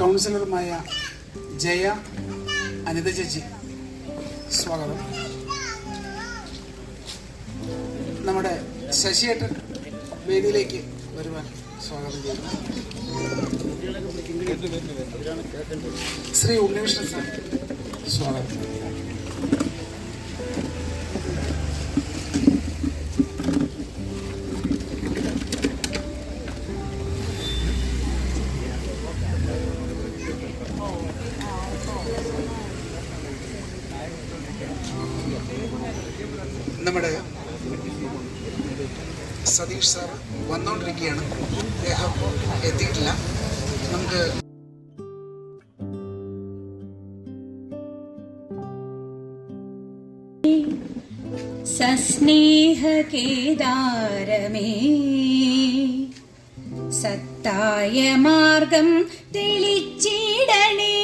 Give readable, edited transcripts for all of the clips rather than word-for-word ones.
കൗൺസിലറുമായ ജയ അനിത ചേച്ചി സ്വാഗതം. നമ്മുടെ ശശിയേട്ടൻ വേദിയിലേക്ക് വരുവാൻ സ്വാഗതം ചെയ്യുന്നു. ശ്രീ ഉണ്ണികൃഷ്ണൻ സാർ സ്വാഗതം. നമ്മുടെ സതീഷ് സാർ വന്നുകൊണ്ടിരിക്കുകയാണ്, അദ്ദേഹം എത്തിയിട്ടില്ല. നമുക്ക് സസ്നേഹകേദാരമേ സത്തായ മാർഗം തെളിച്ചിടണേ,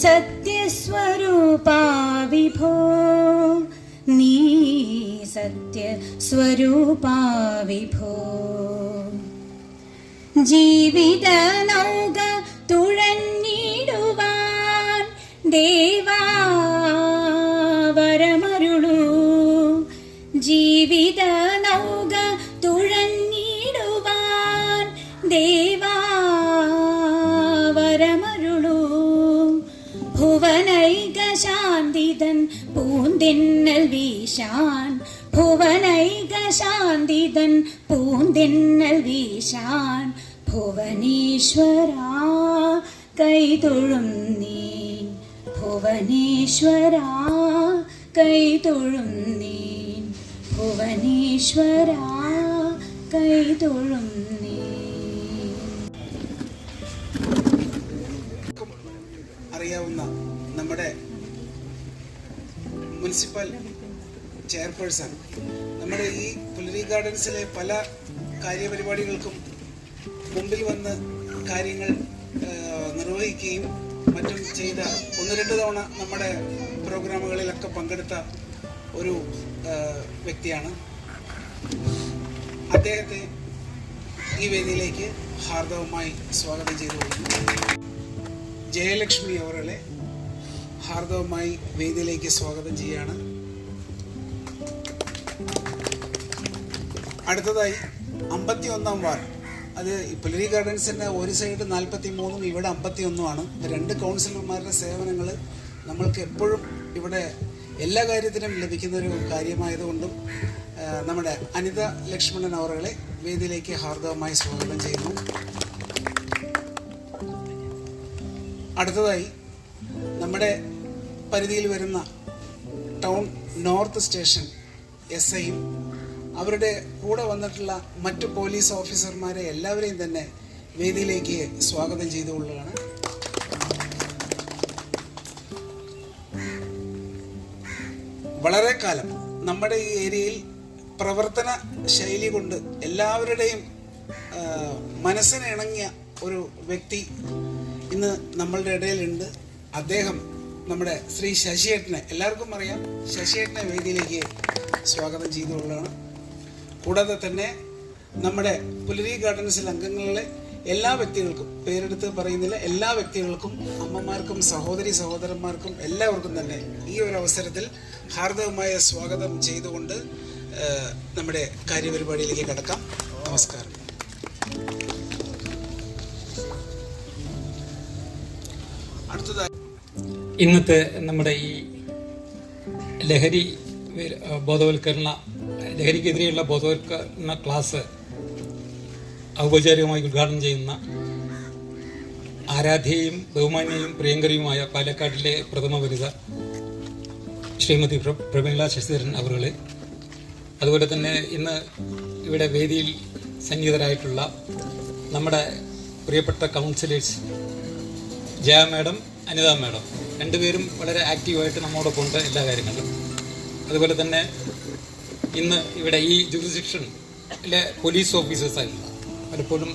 സത്യസ്വരൂപാ വിഭോ നീ സത്യസ്വരൂപാ വിഭോ. ജീവിത നൗക തുഴഞ്ഞിടുവാൻ ദേവാ വരമരുളൂ, ജീവിത നൗക തുഴഞ്ഞിടുവാൻ ദേവാ വരമരുളൂ. ഭുവനൈക ശാന്തിതൻ പൂന്തെന്നൽ വീശാൻ, ഭുവനൈക ശാന്തിതൻ പൂന്തെന്നൽ വീശാൻ, ഭുവനേശ്വരാ കൈതൊഴും നീ, ഭുവനേശ്വരാ കൈതൊഴും നീ, ഭുവനേശ്വരാ കൈതൊഴും നീ. അറിയാവുന്ന നമ്മുടെ മുനിസിപ്പൽ ചെയർപേഴ്സൺ നമ്മുടെ ഈ പുലരി ഗാർഡൻസിലെ പല കാര്യപരിപാടികൾക്കും മുമ്പിൽ വന്ന് കാര്യങ്ങൾ നിർവഹിക്കുകയും മറ്റും ചെയ്ത 1-2 തവണ നമ്മുടെ പ്രോഗ്രാമുകളിലൊക്കെ പങ്കെടുത്ത ഒരു വ്യക്തിയാണ്. അദ്ദേഹത്തെ ഈ വേദിയിലേക്ക് ഹാർദവമായി സ്വാഗതം ചെയ്തുകൊള്ളുന്നു. ജയലക്ഷ്മി അവരെ ഹാർദവമായി വേദിയിലേക്ക് സ്വാഗതം ചെയ്യുകയാണ്. അടുത്തതായി 51-ാം വാർഡ്, അത് പുലരി ഗാർഡൻസിൻ്റെ ഒരു സൈഡ് 43-ഉം ഇവിടെ 51-ഉമാണ്. 2 കൗൺസിലർമാരുടെ സേവനങ്ങൾ നമ്മൾക്ക് എപ്പോഴും ഇവിടെ എല്ലാ കാര്യത്തിനും ലഭിക്കുന്നൊരു കാര്യമായതുകൊണ്ടും നമ്മുടെ അനിത ലക്ഷ്മണൻ അവരെ വേദിയിലേക്ക് ഹാർദവമായി സ്വാഗതം ചെയ്യുന്നു. അടുത്തതായി നമ്മുടെ പരിധിയിൽ വരുന്ന ടൗൺ നോർത്ത് സ്റ്റേഷൻ SIയും അവരുടെ കൂടെ വന്നിട്ടുള്ള മറ്റു പോലീസ് ഓഫീസർമാരെ എല്ലാവരെയും തന്നെ വേദിയിലേക്ക് സ്വാഗതം ചെയ്തുകൊള്ളുകയാണ്. വളരെ കാലം നമ്മുടെ ഈ ഏരിയയിൽ പ്രവർത്തന ശൈലി കൊണ്ട് എല്ലാവരുടെയും മനസ്സിന് ഇണങ്ങിയ ഒരു വ്യക്തി ഇന്ന് നമ്മളുടെ ഇടയിലുണ്ട്. അദ്ദേഹം നമ്മുടെ ശ്രീ ശശിയേട്ടനെ, എല്ലാവർക്കും അറിയാം, ശശിയേട്ടനെ വേദിയിലേക്ക് സ്വാഗതം ചെയ്തുകൊള്ളുകയാണ്. കൂടാതെ തന്നെ നമ്മുടെ പുലരി ഗാർഡൻസിൽ അംഗങ്ങളിലെ എല്ലാ വ്യക്തികൾക്കും, പേരെടുത്ത് പറയുന്നില്ല, എല്ലാ വ്യക്തികൾക്കും, അമ്മമാർക്കും സഹോദരി സഹോദരന്മാർക്കും എല്ലാവർക്കും തന്നെ ഈ ഒരു അവസരത്തിൽ ഹാർദവമായ സ്വാഗതം ചെയ്തുകൊണ്ട് നമ്മുടെ കാര്യപരിപാടിയിലേക്ക് കടക്കാം. നമസ്കാരം. അടുത്തതായി ഇന്നത്തെ നമ്മുടെ ഈ ലഹരിക്കെതിരെയുള്ള ബോധവൽക്കരണ ക്ലാസ് ഔപചാരികമായി ഉദ്ഘാടനം ചെയ്യുന്ന ആരാധ്യയും ബഹുമാന്യയും പ്രിയങ്കരിയുമായ പാലക്കാട്ടിലെ പ്രഥമ വനിത ശ്രീമതി പ്രമീള ശശിധരൻ അവറുകളെ, അതുപോലെ തന്നെ ഇന്ന് ഇവിടെ വേദിയിൽ സന്നിഹിതരായിട്ടുള്ള നമ്മുടെ പ്രിയപ്പെട്ട councillors Jaya madam, Anita madam, രണ്ടുപേരും വളരെ ആക്റ്റീവായിട്ട് നമ്മോടൊപ്പം ഉണ്ട് എല്ലാ കാര്യങ്ങളിലും. അതുപോലെ തന്നെ ഇന്ന് ഇവിടെ ഈ ജുറിസ്ഡിക്ഷനിലെ പോലീസ് ഓഫീസേഴ്സായിട്ടുള്ള, പലപ്പോഴും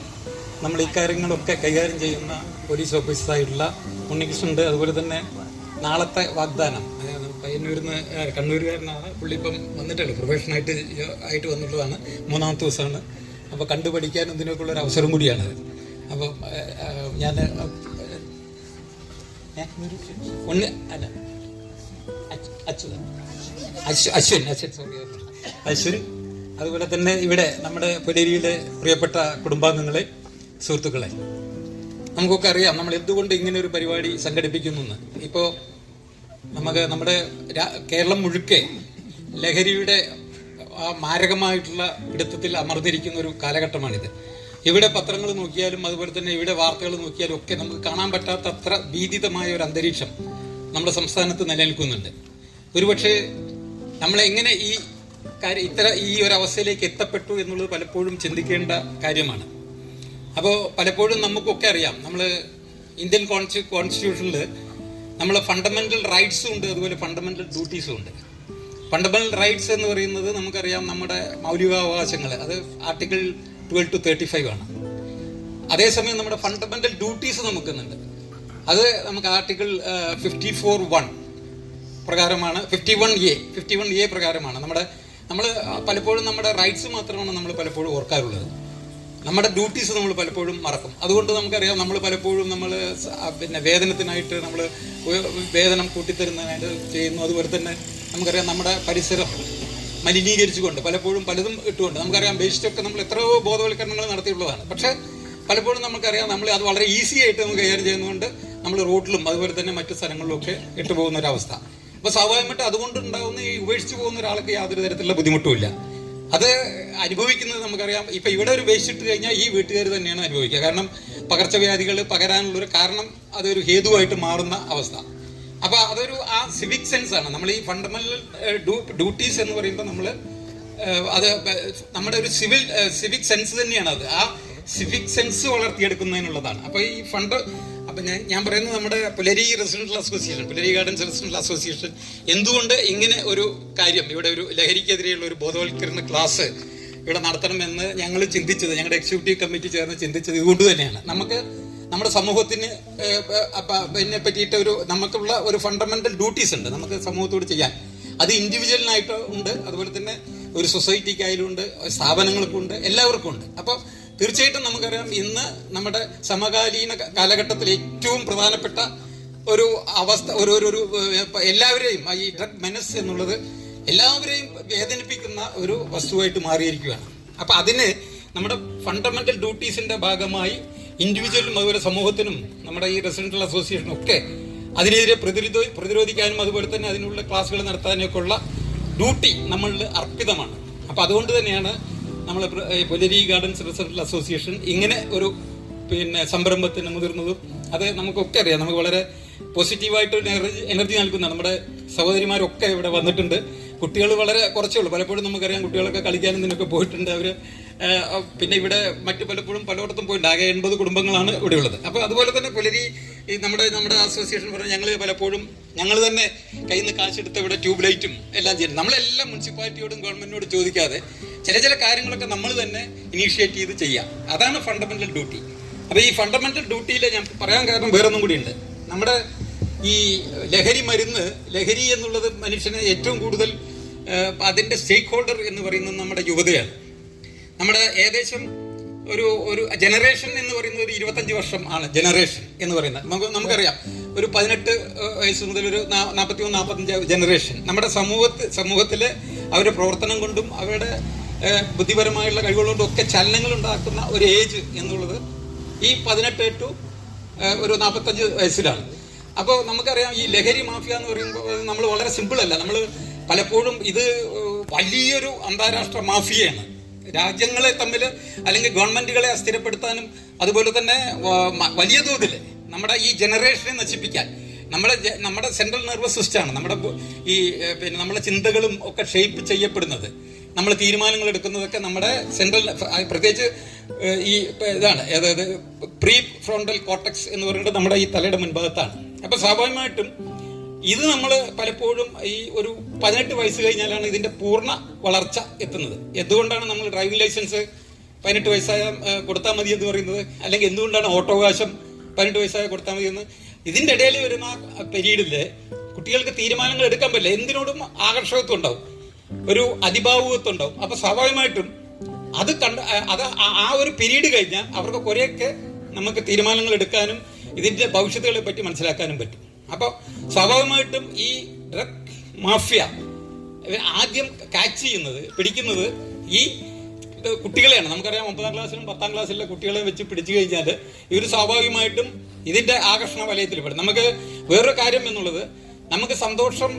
നമ്മൾ ഈ കാര്യങ്ങളൊക്കെ കൈകാര്യം ചെയ്യുന്ന പോലീസ് ഓഫീസേഴ്സായിട്ടുള്ള ഉണ്ണികൃഷ്ണനുണ്ട്. അതുപോലെ തന്നെ നാളത്തെ വാഗ്ദാനം, കണ്ണൂരുകാരനാണ് പുള്ളി, ഇപ്പം വന്നിട്ടുള്ളൂ, പ്രൊഫഷനായിട്ട് വന്നിട്ടുള്ളതാണ്, 3ാമത്തെ ദിവസമാണ്. അപ്പോൾ കണ്ടുപഠിക്കാനും ഇതിനൊക്കെയുള്ളൊരു അവസരം കൂടിയാണത്. അപ്പം ഞാൻ ഒന്ന് അല്ല അശ്വിൻ സോറി അശ്വിൻ. അതുപോലെ തന്നെ ഇവിടെ നമ്മുടെ പുലരിയിലെ പ്രിയപ്പെട്ട കുടുംബാംഗങ്ങളെ, സുഹൃത്തുക്കളെ, നമുക്കൊക്കെ അറിയാം നമ്മൾ എന്തുകൊണ്ട് ഇങ്ങനെ ഒരു പരിപാടി സംഘടിപ്പിക്കുന്നു. ഇപ്പോൾ നമ്മുടെ കേരളം മുഴുക്കെ ലഹരിയുടെ മാരകമായിട്ടുള്ള പിടുത്തത്തിൽ അമർന്നിരിക്കുന്ന ഒരു കാലഘട്ടമാണിത്. ഇവിടെ പത്രങ്ങൾ നോക്കിയാലും അതുപോലെ തന്നെ ഇവിടെ വാർത്തകൾ നോക്കിയാലും ഒക്കെ നമുക്ക് കാണാൻ പറ്റാത്ത അത്ര ഭീതിതമായ ഒരു അന്തരീക്ഷം നമ്മുടെ സംസ്ഥാനത്ത് നിലനിൽക്കുന്നുണ്ട്. ഒരുപക്ഷെ നമ്മളെങ്ങനെ ഈ ഒരു അവസ്ഥയിലേക്ക് എത്തപ്പെട്ടു എന്നുള്ളത് പലപ്പോഴും ചിന്തിക്കേണ്ട കാര്യമാണ്. അപ്പോൾ പലപ്പോഴും നമുക്കൊക്കെ അറിയാം, നമ്മൾ ഇന്ത്യൻ കോൺസ്റ്റിറ്റ്യൂഷനിൽ നമ്മൾ ഫണ്ടമെന്റൽ റൈറ്റ്സും ഉണ്ട്, അതുപോലെ ഫണ്ടമെന്റൽ ഡ്യൂട്ടീസും ഉണ്ട്. ഫണ്ടമെന്റൽ റൈറ്റ്സ് എന്ന് പറയുന്നത് നമുക്കറിയാം നമ്മുടെ മൗലികാവകാശങ്ങൾ, അത് ആർട്ടിക്കിൾ 12 to 35 ആണ്. അതേസമയം നമ്മുടെ ഫണ്ടമെന്റൽ ഡ്യൂട്ടീസ് നമുക്കുന്നുണ്ട്, അത് നമുക്ക് ആർട്ടിക്കിൾ 54(1) പ്രകാരമാണ്, 51A പ്രകാരമാണ്. നമ്മൾ പലപ്പോഴും നമ്മുടെ റൈറ്റ്സ് മാത്രമാണ് നമ്മൾ പലപ്പോഴും ഓർക്കാറുള്ളത്, നമ്മുടെ ഡ്യൂട്ടീസ് നമ്മൾ പലപ്പോഴും മറക്കും. അതുകൊണ്ട് നമുക്കറിയാം നമ്മൾ പലപ്പോഴും പിന്നെ വേതനത്തിനായിട്ട് നമ്മൾ വേതനം കൂട്ടിത്തരുന്നതിനായിട്ട് ചെയ്യുന്നു. അതുപോലെ തന്നെ നമുക്കറിയാം നമ്മുടെ പരിസരം മലിനീകരിച്ചുകൊണ്ട് പലപ്പോഴും പലതും ഇട്ടുകൊണ്ട് നമുക്കറിയാം വേസ്റ്റൊക്കെ നമ്മൾ എത്രയോ ബോധവൽക്കരണങ്ങൾ നടത്തിയിട്ടുള്ളതാണ്. പക്ഷേ പലപ്പോഴും നമുക്കറിയാം നമ്മൾ അത് വളരെ ഈസി ആയിട്ട് നമുക്ക് കൈകാര്യം ചെയ്യുന്നതുകൊണ്ട് നമ്മൾ റോഡിലും അതുപോലെ തന്നെ മറ്റു സ്ഥലങ്ങളിലൊക്കെ ഇട്ടുപോകുന്ന ഒരവസ്ഥ. അപ്പോൾ സ്വാഭാവികമായിട്ട് അതുകൊണ്ടുണ്ടാകുന്ന ഈ ഉപേക്ഷിച്ച് പോകുന്ന ഒരാൾക്ക് യാതൊരു തരത്തിലുള്ള ബുദ്ധിമുട്ടുമില്ല. അത് അനുഭവിക്കുന്നത് നമുക്കറിയാം. ഇപ്പം ഇവിടെ ഒരു വേസ്റ്റ് ഇട്ട് കഴിഞ്ഞാൽ ഈ വീട്ടുകാർ തന്നെയാണ് അനുഭവിക്കുക. കാരണം പകർച്ചവ്യാധികൾ പകരാനുള്ളൊരു കാരണം അതൊരു ഹേതുവായിട്ട് മാറുന്ന അവസ്ഥ. അപ്പോൾ അതൊരു ആ സിവിക് സെൻസ് ആണ്. നമ്മൾ ഈ ഫണ്ടമെന്റൽ ഡ്യൂട്ടീസ് എന്ന് പറയുമ്പോൾ നമ്മൾ അത് നമ്മുടെ ഒരു സിവിക് സെൻസ് തന്നെയാണ്. അത് ആ സിവിക് സെൻസ് വളർത്തിയെടുക്കുന്നതിനുള്ളതാണ്. അപ്പോൾ ഈ അപ്പം ഞാൻ പറയുന്നത് നമ്മുടെ പുലരി റെസിഡൻഷ്യൽ അസോസിയേഷൻ, പുലരി ഗാർഡൻസ് റെസിഡൻഷ്യൽ അസോസിയേഷൻ എന്തുകൊണ്ട് ഇങ്ങനെ ഒരു കാര്യം, ഇവിടെ ഒരു ലഹരിക്കെതിരെയുള്ള ഒരു ബോധവൽക്കരണ ക്ലാസ് ഇവിടെ നടത്തണമെന്ന് ഞങ്ങൾ ചിന്തിച്ചത്, ഞങ്ങളുടെ എക്സിക്യൂട്ടീവ് കമ്മിറ്റി ചേർന്ന് ചിന്തിച്ചത് ഇതുകൊണ്ട് തന്നെയാണ്. നമുക്ക് നമ്മുടെ സമൂഹത്തിന് ഇതിനെ പറ്റിയിട്ട് നമുക്കുള്ള ഒരു ഫണ്ടമെന്റൽ ഡ്യൂട്ടീസ് ഉണ്ട് നമുക്ക് സമൂഹത്തോട് ചെയ്യാൻ. അത് ഇൻഡിവിജ്വലിനായിട്ട് ഉണ്ട്, അതുപോലെ തന്നെ ഒരു സൊസൈറ്റിക്കായാലും ഉണ്ട്, സ്ഥാപനങ്ങൾക്കും ഉണ്ട്, എല്ലാവർക്കും ഉണ്ട്. അപ്പോൾ തീർച്ചയായിട്ടും നമുക്കറിയാം ഇന്ന് നമ്മുടെ സമകാലീന കാലഘട്ടത്തിൽ ഏറ്റവും പ്രധാനപ്പെട്ട ഒരു അവസ്ഥ ഒരു എല്ലാവരെയും ഈ ഡ്രഗ് മെനസ് എന്നുള്ളത് എല്ലാവരെയും വേദനിപ്പിക്കുന്ന ഒരു വസ്തുവായിട്ട് മാറിയിരിക്കുകയാണ്. അപ്പം അതിന് നമ്മുടെ ഫണ്ടമെന്റൽ ഡ്യൂട്ടീസിന്റെ ഭാഗമായി ഇൻഡിവിജ്വലും അതുപോലെ സമൂഹത്തിനും നമ്മുടെ ഈ റെസിഡൻഷ്യൽ അസോസിയേഷനും ഒക്കെ അതിനെതിരെ പ്രതിരോധിക്കാനും അതുപോലെ തന്നെ അതിനുള്ള ക്ലാസ്സുകൾ നടത്താനൊക്കെ ഉള്ള ഡ്യൂട്ടി നമ്മളിൽ അർപ്പിതമാണ്. അപ്പം അതുകൊണ്ട് തന്നെയാണ് നമ്മൾ പുലരി ഗാർഡൻസ് റെസിഡൻഷ്യൽ അസോസിയേഷൻ ഇങ്ങനെ ഒരു സംരംഭത്തിന് മുതിർന്നതും. അത് നമുക്കൊക്കെ അറിയാം, നമുക്ക് വളരെ പോസിറ്റീവായിട്ട് എനർജി നൽകുന്ന നമ്മുടെ സഹോദരിമാരൊക്കെ ഇവിടെ വന്നിട്ടുണ്ട്. കുട്ടികൾ വളരെ കുറച്ചേ ഉള്ളൂ. പലപ്പോഴും നമുക്കറിയാം കുട്ടികളൊക്കെ കളിക്കാനും ഇതിനൊക്കെ പോയിട്ടുണ്ട്. അവർ പിന്നെ ഇവിടെ പലപ്പോഴും പലയിടത്തും പോയിട്ടുണ്ട്. ആകെ 80 കുടുംബങ്ങളാണ് ഇവിടെ ഉള്ളത്. അപ്പോൾ അതുപോലെ തന്നെ പുലരി നമ്മുടെ അസോസിയേഷൻ പറഞ്ഞാൽ ഞങ്ങൾ പലപ്പോഴും ഞങ്ങൾ തന്നെ കയ്യിൽ നിന്ന് കാശെടുത്ത് ഇവിടെ ട്യൂബ് ലൈറ്റും എല്ലാം ചെയ്യുന്നത്. നമ്മളെല്ലാം മുനിസിപ്പാലിറ്റിയോടും ഗവൺമെന്റിനോട് ചോദിക്കാതെ ചില കാര്യങ്ങളൊക്കെ നമ്മൾ തന്നെ ഇനീഷ്യേറ്റ് ചെയ്ത് ചെയ്യാം. അതാണ് ഫണ്ടമെന്റൽ ഡ്യൂട്ടി. അപ്പോൾ ഈ ഫണ്ടമെന്റൽ ഡ്യൂട്ടിയിൽ ഞാൻ പറയാൻ കാരണം വേറൊന്നും കൂടിയുണ്ട്. നമ്മുടെ ഈ ലഹരി എന്നുള്ളത് മനുഷ്യനെ ഏറ്റവും കൂടുതൽ അതിൻ്റെ സ്റ്റേക്ക് ഹോൾഡർ എന്ന് പറയുന്നത് നമ്മുടെ യുവതയാണ്. നമ്മുടെ ഏകദേശം ഒരു ജനറേഷൻ എന്ന് പറയുന്നത് ഒരു 25 വർഷം ആണ് ജനറേഷൻ എന്ന് പറയുന്നത്. നമുക്കറിയാം ഒരു 18 വയസ്സ് മുതൽ ഒരു 41-45 ജനറേഷൻ നമ്മുടെ സമൂഹത്തിലെ അവരുടെ പ്രവർത്തനം കൊണ്ടും അവരുടെ ബുദ്ധിപരമായുള്ള കഴിവുകൊണ്ടും ഒക്കെ ചലനങ്ങൾ ഉണ്ടാക്കുന്ന ഒരു ഏജ് എന്നുള്ളത് ഈ 18 to ഒരു 45 വയസ്സിലാണ്. അപ്പോൾ നമുക്കറിയാം ഈ ലഹരി മാഫിയ എന്ന് പറയുമ്പോൾ നമ്മൾ വളരെ സിമ്പിളല്ല. നമ്മൾ പലപ്പോഴും ഇത് വലിയൊരു അന്താരാഷ്ട്ര മാഫിയയാണ്. രാജ്യങ്ങളെ തമ്മിൽ അല്ലെങ്കിൽ ഗവൺമെന്റുകളെ അസ്ഥിരപ്പെടുത്താനും അതുപോലെ തന്നെ വലിയ തോതിൽ നമ്മുടെ ഈ ജനറേഷനെ നശിപ്പിക്കാൻ നമ്മുടെ സെൻട്രൽ നെർവസ് സിസ്റ്റമാണ് നമ്മുടെ ചിന്തകളും ഒക്കെ ഷേപ്പ് ചെയ്യപ്പെടുന്നത്, നമ്മൾ തീരുമാനങ്ങൾ എടുക്കുന്നതൊക്കെ നമ്മുടെ സെൻട്രൽ, പ്രത്യേകിച്ച് ഈ ഇതാണ് അതായത് പ്രീ ഫ്രോണ്ടൽ കോർട്ടക്സ് എന്ന് പറയുന്നത് നമ്മുടെ ഈ തലയുടെ മുൻഭാഗത്താണ്. അപ്പോൾ സ്വാഭാവികമായിട്ടും ഇത് നമ്മൾ പലപ്പോഴും ഈ ഒരു 18 വയസ്സ് കഴിഞ്ഞാലാണ് ഇതിന്റെ പൂർണ്ണ വളർച്ച എത്തുന്നത്. എന്തുകൊണ്ടാണ് നമ്മൾ ഡ്രൈവിംഗ് ലൈസൻസ് 18 വയസ്സായ കൊടുത്താൽ മതി എന്ന് പറയുന്നത്, അല്ലെങ്കിൽ എന്തുകൊണ്ടാണ് ഓട്ടോവകാശം 18 വയസ്സായ കൊടുത്താൽ മതി എന്ന്? ഇതിന്റെ ഇടയിൽ വരുന്ന പീരീഡില് കുട്ടികൾക്ക് തീരുമാനങ്ങൾ എടുക്കാൻ പറ്റില്ല. എന്തിനോടും ആകർഷകത്വം ഉണ്ടാവും, ഒരു അതിഭാവുകത്വം ഉണ്ടാവും. അപ്പൊ സ്വാഭാവികമായിട്ടും അത് ആ ഒരു പീരീഡ് കഴിഞ്ഞാൽ അവർക്ക് കുറേയൊക്കെ നമുക്ക് തീരുമാനങ്ങൾ എടുക്കാനും ഇതിന്റെ ഭവിഷ്യത്തുകളെ പറ്റി മനസ്സിലാക്കാനും പറ്റും. അപ്പോൾ സ്വാഭാവികമായിട്ടും ഈ ഡ്രഗ് മാഫിയ ആദ്യം ക്യാച്ച് ചെയ്യുന്നത്, പിടിക്കുന്നത് ഈ കുട്ടികളെയാണ്. നമുക്കറിയാം 9ാം ക്ലാസ്സിലും 10ാം ക്ലാസ്സിലെ കുട്ടികളെ വെച്ച് പിടിച്ചു കഴിഞ്ഞാൽ ഇവർ സ്വാഭാവികമായിട്ടും ഇതിന്റെ ആകർഷണ വലയത്തിൽ പെടും. നമുക്ക് വേറൊരു കാര്യം എന്നുള്ളത്, നമുക്ക് സന്തോഷം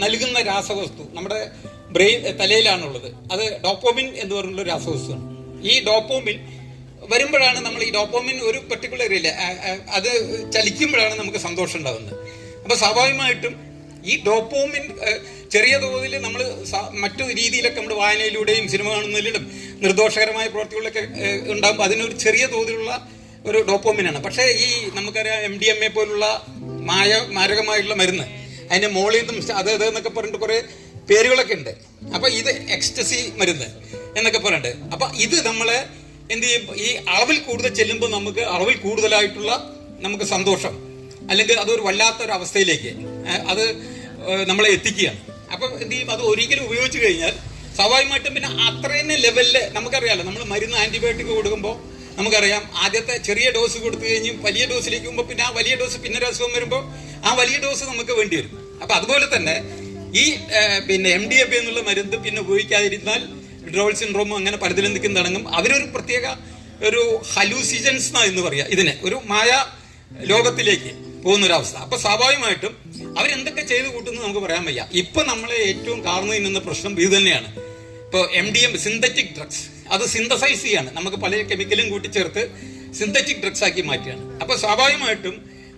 നൽകുന്ന രാസവസ്തു നമ്മുടെ ബ്രെയിൻ തലയിലാണുള്ളത്. അത് ഡോപ്പോമിൻ എന്ന് പറഞ്ഞുള്ള രാസവസ്തുവാണ്. ഈ ഡോപ്പോമിൻ വരുമ്പോഴാണ് നമ്മൾ ഈ ഡോപ്പോമിൻ ഒരു പെർട്ടിക്കുലർ ഏരിയ അത് ചലിക്കുമ്പോഴാണ് നമുക്ക് സന്തോഷം ഉണ്ടാകുന്നത്. അപ്പൊ സ്വാഭാവികമായിട്ടും ഈ ഡോപ്പോമിൻ ചെറിയ തോതിൽ നമ്മൾ മറ്റു രീതിയിലൊക്കെ നമ്മൾ വായനയിലൂടെയും സിനിമ കാണുന്നതിലും നിർദോഷകരമായ പ്രവർത്തികളിലൊക്കെ ഉണ്ടാകുമ്പോൾ അതിനൊരു ചെറിയ തോതിലുള്ള ഒരു ഡോപ്പോമിനാണ്. പക്ഷേ ഈ നമുക്കറിയാം MDMA പോലുള്ള മാരകമായിട്ടുള്ള മരുന്ന്, അതിന്റെ മോളിൽ നിന്നും അത് എന്നൊക്കെ പറഞ്ഞിട്ട് കുറെ പേരുകളൊക്കെ ഉണ്ട്. അപ്പൊ ഇത് എക്സ്റ്റസി മരുന്ന് എന്നൊക്കെ പറഞ്ഞിട്ട്, അപ്പൊ ഇത് നമ്മളെ എന്ത് ചെയ്യും, ഈ അളവിൽ കൂടുതൽ ചെല്ലുമ്പോൾ നമുക്ക് അളവിൽ കൂടുതലായിട്ടുള്ള നമുക്ക് സന്തോഷം, അല്ലെങ്കിൽ അതൊരു വല്ലാത്തൊരു അവസ്ഥയിലേക്ക് അത് നമ്മളെ എത്തിക്കുകയാണ്. അപ്പൊ എന്ത് ചെയ്യും, അത് ഒരിക്കലും ഉപയോഗിച്ചു കഴിഞ്ഞാൽ സ്വാഭാവികമായിട്ടും പിന്നെ അത്രയും ലെവലില് നമുക്കറിയാലോ, നമ്മൾ മരുന്ന് ആന്റിബയോട്ടിക് കൊടുക്കുമ്പോൾ നമുക്കറിയാം ആദ്യത്തെ ചെറിയ ഡോസ് കൊടുത്തു കഴിഞ്ഞും വലിയ ഡോസിലേക്ക് പോകുമ്പോൾ പിന്നെ ആ വലിയ ഡോസ് പിന്നെ ഒരു അസുഖം വരുമ്പോൾ ആ വലിയ ഡോസ് നമുക്ക് വേണ്ടി വരും. അപ്പൊ അതുപോലെ തന്നെ ഈ പിന്നെ MDMA എന്നുള്ള മരുന്ന് പിന്നെ ഉപയോഗിക്കാതിരുന്നാൽ വിഡ്രോവൽ സിൻഡ്രോമും അങ്ങനെ പലതിലും നിൽക്കുന്ന തുടങ്ങും. അവരൊരു പ്രത്യേക ഒരു ഹലൂസിജൻസ് എന്ന് പറയാ, ഇതിനെ ഒരു മായ ലോകത്തിലേക്ക് പോകുന്നൊരവസ്ഥ. അപ്പൊ സ്വാഭാവികമായിട്ടും അവരെന്തൊക്കെ ചെയ്തു കൂട്ടുന്നത് നമുക്ക് പറയാൻ വയ്യ. ഇപ്പൊ നമ്മളെ ഏറ്റവും കാർന്നു നിന്ന പ്രശ്നം ഇത് തന്നെയാണ്. ഇപ്പോൾ MDMA സിന്തറ്റിക് ഡ്രഗ്സ്, അത് സിന്തസൈസ് ചെയ്യാണ്, നമുക്ക് പല കെമിക്കലും കൂട്ടിച്ചേർത്ത് സിന്തറ്റിക് ഡ്രഗ്സ് ആക്കി മാറ്റുകയാണ്. അപ്പൊ സ്വാഭാവികമായിട്ടും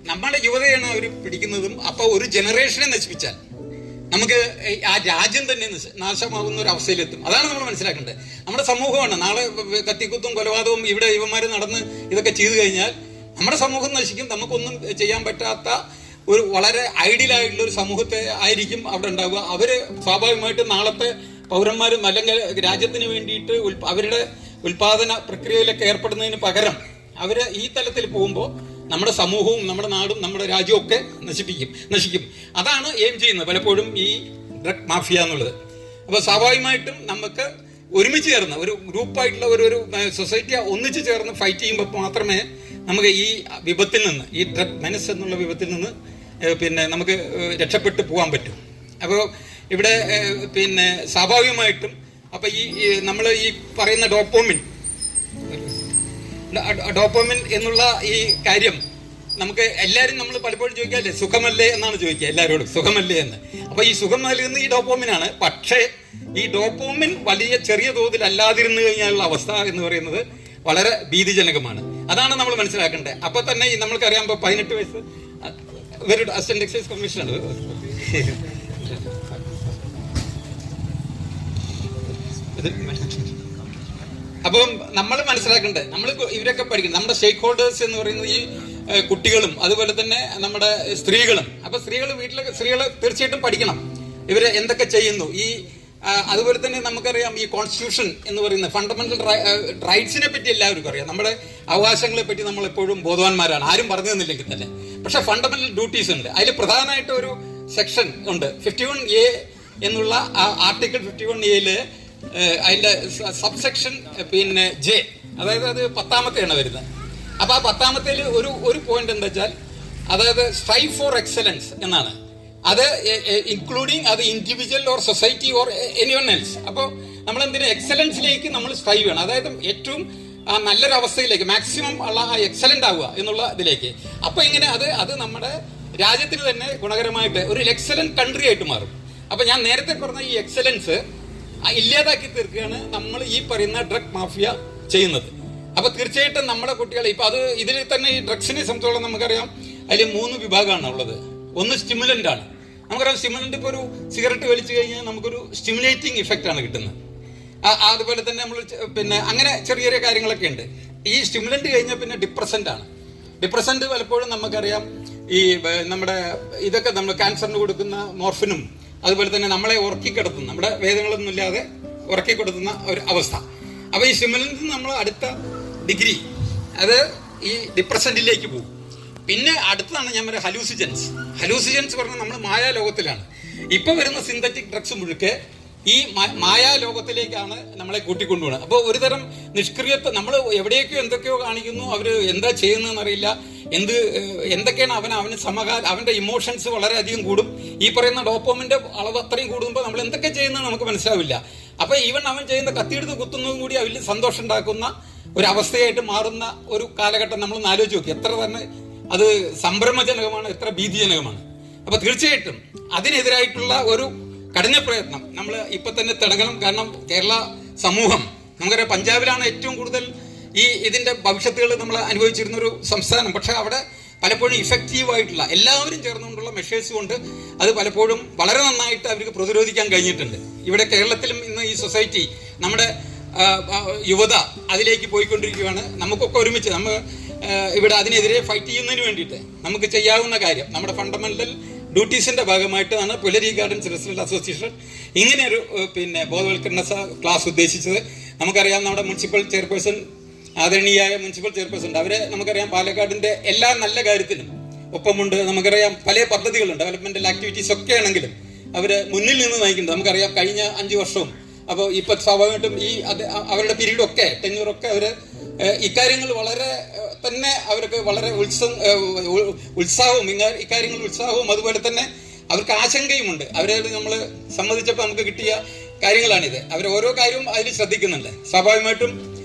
നമ്മുടെ യുവതയാണ് അവർ പിടിക്കുന്നതും. അപ്പൊ ഒരു ജനറേഷനെ നശിപ്പിച്ചാൽ നമുക്ക് ആ രാജ്യം തന്നെ നാശമാകുന്ന ഒരു അവസ്ഥയിലെത്തും. അതാണ് നമ്മൾ മനസ്സിലാക്കേണ്ടത്. നമ്മുടെ സമൂഹമാണ് നാളെ കത്തിക്കുത്തും കൊലപാതകവും ഇവിടെ യുവന്മാർ നടന്ന് ഇതൊക്കെ ചെയ്തു കഴിഞ്ഞാൽ നമ്മുടെ സമൂഹം നശിക്കും. നമുക്കൊന്നും ചെയ്യാൻ പറ്റാത്ത ഒരു വളരെ ഐഡിയലായിട്ടുള്ള ഒരു സമൂഹത്തെ ആയിരിക്കും അവിടെ ഉണ്ടാവുക. അവര് സ്വാഭാവികമായിട്ടും നാളത്തെ പൗരന്മാരും അല്ലെങ്കിൽ രാജ്യത്തിന് വേണ്ടിയിട്ട് അവരുടെ ഉൽപാദന പ്രക്രിയയിലൊക്കെ ഏർപ്പെടുന്നതിന് പകരം അവര് ഈ തലത്തിൽ പോകുമ്പോൾ നമ്മുടെ സമൂഹവും നമ്മുടെ നാടും നമ്മുടെ രാജ്യവും ഒക്കെ നശിക്കും. അതാണ് എയിം ചെയ്യുന്നത് പലപ്പോഴും ഈ ഡ്രഗ് മാഫിയ എന്നുള്ളത്. അപ്പൊ സ്വാഭാവികമായിട്ടും നമുക്ക് ഒരുമിച്ച് ചേർന്ന് ഒരു ഗ്രൂപ്പായിട്ടുള്ള ഒരു സൊസൈറ്റി ഒന്നിച്ച് ചേർന്ന് ഫൈറ്റ് ചെയ്യുമ്പോൾ മാത്രമേ നമുക്ക് ഈ വിപത്തിൽ നിന്ന്, ഈ ഡ്രഗ് മെനസ് എന്നുള്ള വിപത്തിൽ നിന്ന് പിന്നെ നമുക്ക് രക്ഷപ്പെട്ടു പോകാൻ പറ്റും. അപ്പോൾ ഇവിടെ പിന്നെ സ്വാഭാവികമായിട്ടും അപ്പൊ ഈ നമ്മൾ ഈ പറയുന്ന ഡോപ്പോമിൻ എന്നുള്ള ഈ കാര്യം നമുക്ക് എല്ലാവരും നമ്മൾ പലപ്പോഴും ചോദിക്കാല്ലേ, സുഖമല്ലേ എന്നാണ് ചോദിക്കുക എല്ലാവരോടും, സുഖമല്ലേ എന്ന്. അപ്പൊ ഈ സുഖം നൽകുന്ന ഈ ഡോപ്പോമിനാണ്. പക്ഷേ ഈ ഡോപ്പോമിൻ വലിയ ചെറിയ തോതിൽ അല്ലാതിരുന്നു കഴിഞ്ഞാലുള്ള അവസ്ഥ എന്ന് പറയുന്നത് വളരെ ഭീതിജനകമാണ്. അതാണ് നമ്മൾ മനസ്സിലാക്കേണ്ടത്. അപ്പൊ തന്നെ നമ്മൾക്കറിയാം 18 വയസ്സ് ഇവരുടെ അസിസ്റ്റന്റ് എക്സൈസ് കമ്മീഷണർ അപ്പം നമ്മൾ മനസ്സിലാക്കേണ്ടത്, നമ്മൾ ഇവരൊക്കെ പഠിക്കണം. നമ്മുടെ സ്റ്റേക്ക് ഹോൾഡേഴ്സ് എന്ന് പറയുന്നത് ഈ കുട്ടികളും അതുപോലെ തന്നെ നമ്മുടെ സ്ത്രീകളും. അപ്പൊ വീട്ടിലെ സ്ത്രീകളെ തീർച്ചയായിട്ടും പഠിക്കണം ഇവര് എന്തൊക്കെ ചെയ്യുന്നു. ഈ അതുപോലെ തന്നെ നമുക്കറിയാം ഈ കോൺസ്റ്റിറ്റ്യൂഷൻ എന്ന് പറയുന്ന ഫണ്ടമെന്റൽ റൈറ്റ്സിനെ പറ്റി എല്ലാവർക്കും അറിയാം. നമ്മുടെ അവകാശങ്ങളെ പറ്റി നമ്മൾ എപ്പോഴും ബോധവാന്മാരാണ്, ആരും പറഞ്ഞു തന്നില്ലെങ്കിൽ തന്നെ. പക്ഷെ ഫണ്ടമെന്റൽ ഡ്യൂട്ടീസ് ഉണ്ട്. അതിൽ പ്രധാനമായിട്ട് ഒരു സെക്ഷൻ ഉണ്ട് 51A എന്നുള്ള ആർട്ടിക്കിൾ 51A അതിന്റെ സബ്സെക്ഷൻ പിന്നെ J, അതായത് അത് 10ാമത്തെയാണ് വരുന്നത്. അപ്പൊ ആ 10ാമത്തേൽ ഒരു പോയിന്റ് എന്താ വെച്ചാൽ, അതായത് സ്ട്രൈവ് ഫോർ എക്സലൻസ് എന്നാണ്. അത് ഇൻക്ലൂഡിങ് അത് individual or society or anyone else. അപ്പോൾ നമ്മൾ എന്തിനാ എക്സലൻസിലേക്ക് നമ്മൾ സ്ട്രൈവ് ചെയ്യണം, അതായത് ഏറ്റവും നല്ലൊരു അവസ്ഥയിലേക്ക് മാക്സിമം ഉള്ള എക്സലന്റ് ആവുക എന്നുള്ള ഇതിലേക്ക്. അപ്പൊ ഇങ്ങനെ അത് നമ്മുടെ രാജ്യത്തിന് തന്നെ ഗുണകരമായിട്ട് ഒരു എക്സലന്റ് കൺട്രി ആയിട്ട് മാറും. അപ്പൊ ഞാൻ നേരത്തെ പറഞ്ഞ ഈ എക്സലൻസ് ഇല്ലാതാക്കി തീർക്കുകയാണ് നമ്മൾ ഈ പറയുന്ന ഡ്രഗ് മാഫിയ ചെയ്യുന്നത്. അപ്പൊ തീർച്ചയായിട്ടും നമ്മുടെ കുട്ടികളെ ഇപ്പൊ ഇതിൽ തന്നെ ഈ ഡ്രഗ്സിനെ സംബന്ധിച്ചോളം നമുക്കറിയാം അതിൽ 3 വിഭാഗമാണ് ഉള്ളത്. ഒന്ന് സ്റ്റിമുലന്റ് ആണ്. നമുക്കറിയാം സ്റ്റിമുലന്റ് ഇപ്പോൾ ഒരു സിഗരറ്റ് വലിച്ചു കഴിഞ്ഞാൽ നമുക്കൊരു സ്റ്റിമുലേറ്റിംഗ് ഇഫക്റ്റ് ആണ് കിട്ടുന്നത്. അതുപോലെ തന്നെ നമ്മൾ പിന്നെ അങ്ങനെ ചെറിയ ചെറിയ കാര്യങ്ങളൊക്കെ ഉണ്ട്. ഈ സ്റ്റിമുലന്റ് കഴിഞ്ഞാൽ പിന്നെ ഡിപ്രസന്റ് ആണ്. ഡിപ്രസന്റ് പലപ്പോഴും നമുക്കറിയാം ഈ നമ്മുടെ ഇതൊക്കെ നമ്മൾ ക്യാൻസറിന് കൊടുക്കുന്ന മോർഫിനും അതുപോലെ തന്നെ നമ്മളെ ഉറക്കിക്കിടത്തുന്ന, നമ്മുടെ വേദനകളൊന്നും ഇല്ലാതെ ഉറക്കിക്കിടത്തുന്ന ഒരു അവസ്ഥ. അപ്പൊ ഈ സ്റ്റിമുലന്റ് നമ്മൾ അടുത്ത ഡിഗ്രി അത് ഈ ഡിപ്രസന്റിലേക്ക് പോകും. പിന്നെ അടുത്തതാണ് ഞാൻ പറയുക ഹലൂസിജൻസ് പറഞ്ഞാൽ നമ്മൾ മായാലോകത്തിലാണ്. ഇപ്പൊ വരുന്ന സിന്തറ്റിക് ഡ്രഗ്സ് മുഴുക്കെ ഈ മായാലോകത്തിലേക്കാണ് നമ്മളെ കൂട്ടിക്കൊണ്ടുപോകുന്നത്. അപ്പോൾ ഒരുതരം നിഷ്ക്രിയത്വം, നമ്മൾ എവിടെയൊക്കെയോ എന്തൊക്കെയോ കാണിക്കുന്നു, അവർ എന്താ ചെയ്യുന്നതെന്ന് അറിയില്ല, എന്തൊക്കെയാണ് അവന് അവൻ്റെ ഇമോഷൻസ് വളരെയധികം കൂടും. ഈ പറയുന്ന ഡോപ്പോമിൻ്റെ അളവ് അത്രയും കൂടുമ്പോൾ നമ്മൾ എന്തൊക്കെ ചെയ്യുന്നത് നമുക്ക് മനസ്സിലാവില്ല. അപ്പോൾ ഈവൻ അവൻ ചെയ്യുന്ന കത്തിയെടുത്ത് കുത്തുന്നതും കൂടി അവരിൽ സന്തോഷം ഉണ്ടാക്കുന്ന ഒരു അവസ്ഥയായിട്ട് മാറുന്ന ഒരു കാലഘട്ടം നമ്മൾ ആലോചിച്ച് നോക്കി. എത്ര തന്നെ അത് സംഭ്രമജനകമാണ്, എത്ര ഭീതിജനകമാണ്. അപ്പോൾ തീർച്ചയായിട്ടും അതിനെതിരായിട്ടുള്ള ഒരു കഠിന പ്രയത്നം നമ്മൾ ഇപ്പൊ തന്നെ തുടങ്ങണം. കാരണം കേരള സമൂഹം, നമുക്കറിയാം പഞ്ചാബിലാണ് ഏറ്റവും കൂടുതൽ ഇതിന്റെ ഭവിഷ്യത്തുകൾ നമ്മൾ അനുഭവിച്ചിരുന്ന ഒരു സംസ്ഥാനം. പക്ഷെ അവിടെ പലപ്പോഴും ഇഫക്റ്റീവായിട്ടുള്ള എല്ലാവരും ചേർന്നുകൊണ്ടുള്ള മെഷേഴ്സ് കൊണ്ട് അത് പലപ്പോഴും വളരെ നന്നായിട്ട് അവർക്ക് പ്രതിരോധിക്കാൻ കഴിഞ്ഞിട്ടുണ്ട്. ഇവിടെ കേരളത്തിലും ഇന്ന് ഈ സൊസൈറ്റി, നമ്മുടെ യുവത അതിലേക്ക് പോയിക്കൊണ്ടിരിക്കുകയാണ്. നമുക്കൊക്കെ ഒരുമിച്ച് ഇവിടെ അതിനെതിരെ ഫൈറ്റ് ചെയ്യുന്നതിന് വേണ്ടിയിട്ട് നമുക്ക് ചെയ്യാവുന്ന കാര്യം, നമ്മുടെ ഫണ്ടമെന്റൽ ഡ്യൂട്ടീസിന്റെ ഭാഗമായിട്ടാണ് പുലരി ഗാർഡൻസ് റെസിഡന്റ് അസോസിയേഷൻ ഇങ്ങനെ ഒരു ബോധവൽക്കരണ ക്ലാസ് ഉദ്ദേശിച്ചത്. നമുക്കറിയാം നമ്മുടെ മുനിസിപ്പൽ ചെയർപേഴ്സൺ, ആദരണീയായ മുനിസിപ്പൽ ചെയർപേഴ്സൺ, അവരെ നമുക്കറിയാം പാലക്കാടിന്റെ എല്ലാ നല്ല കാര്യത്തിനും ഒപ്പമുണ്ട്. നമുക്കറിയാം പല പദ്ധതികളുണ്ട്, ഡെവലപ്മെന്റൽ ആക്ടിവിറ്റീസ് ഒക്കെ ആണെങ്കിലും അവര് മുന്നിൽ നിന്ന് നയിക്കുന്നുണ്ട്. നമുക്കറിയാം കഴിഞ്ഞ 5 വർഷവും. അപ്പോൾ ഇപ്പൊ സ്വാഭാവികമായിട്ടും അവരുടെ പീരീഡൊക്കെ ടെന്യൂറൊക്കെ അവര് ഇക്കാര്യങ്ങൾ വളരെ തന്നെ അവർക്ക് വളരെ ഉത്സാഹവും ഇക്കാര്യങ്ങൾ ഉത്സാഹവും അതുപോലെ തന്നെ അവർക്ക് ആശങ്കയുമുണ്ട്. അവരെ നമ്മൾ സമ്മതിച്ചപ്പോൾ നമുക്ക് കിട്ടിയ കാര്യങ്ങളാണിത്. അവർ ഓരോ കാര്യവും അതിൽ ശ്രദ്ധിക്കുന്നുണ്ട്. സ്വാഭാവികമായിട്ടും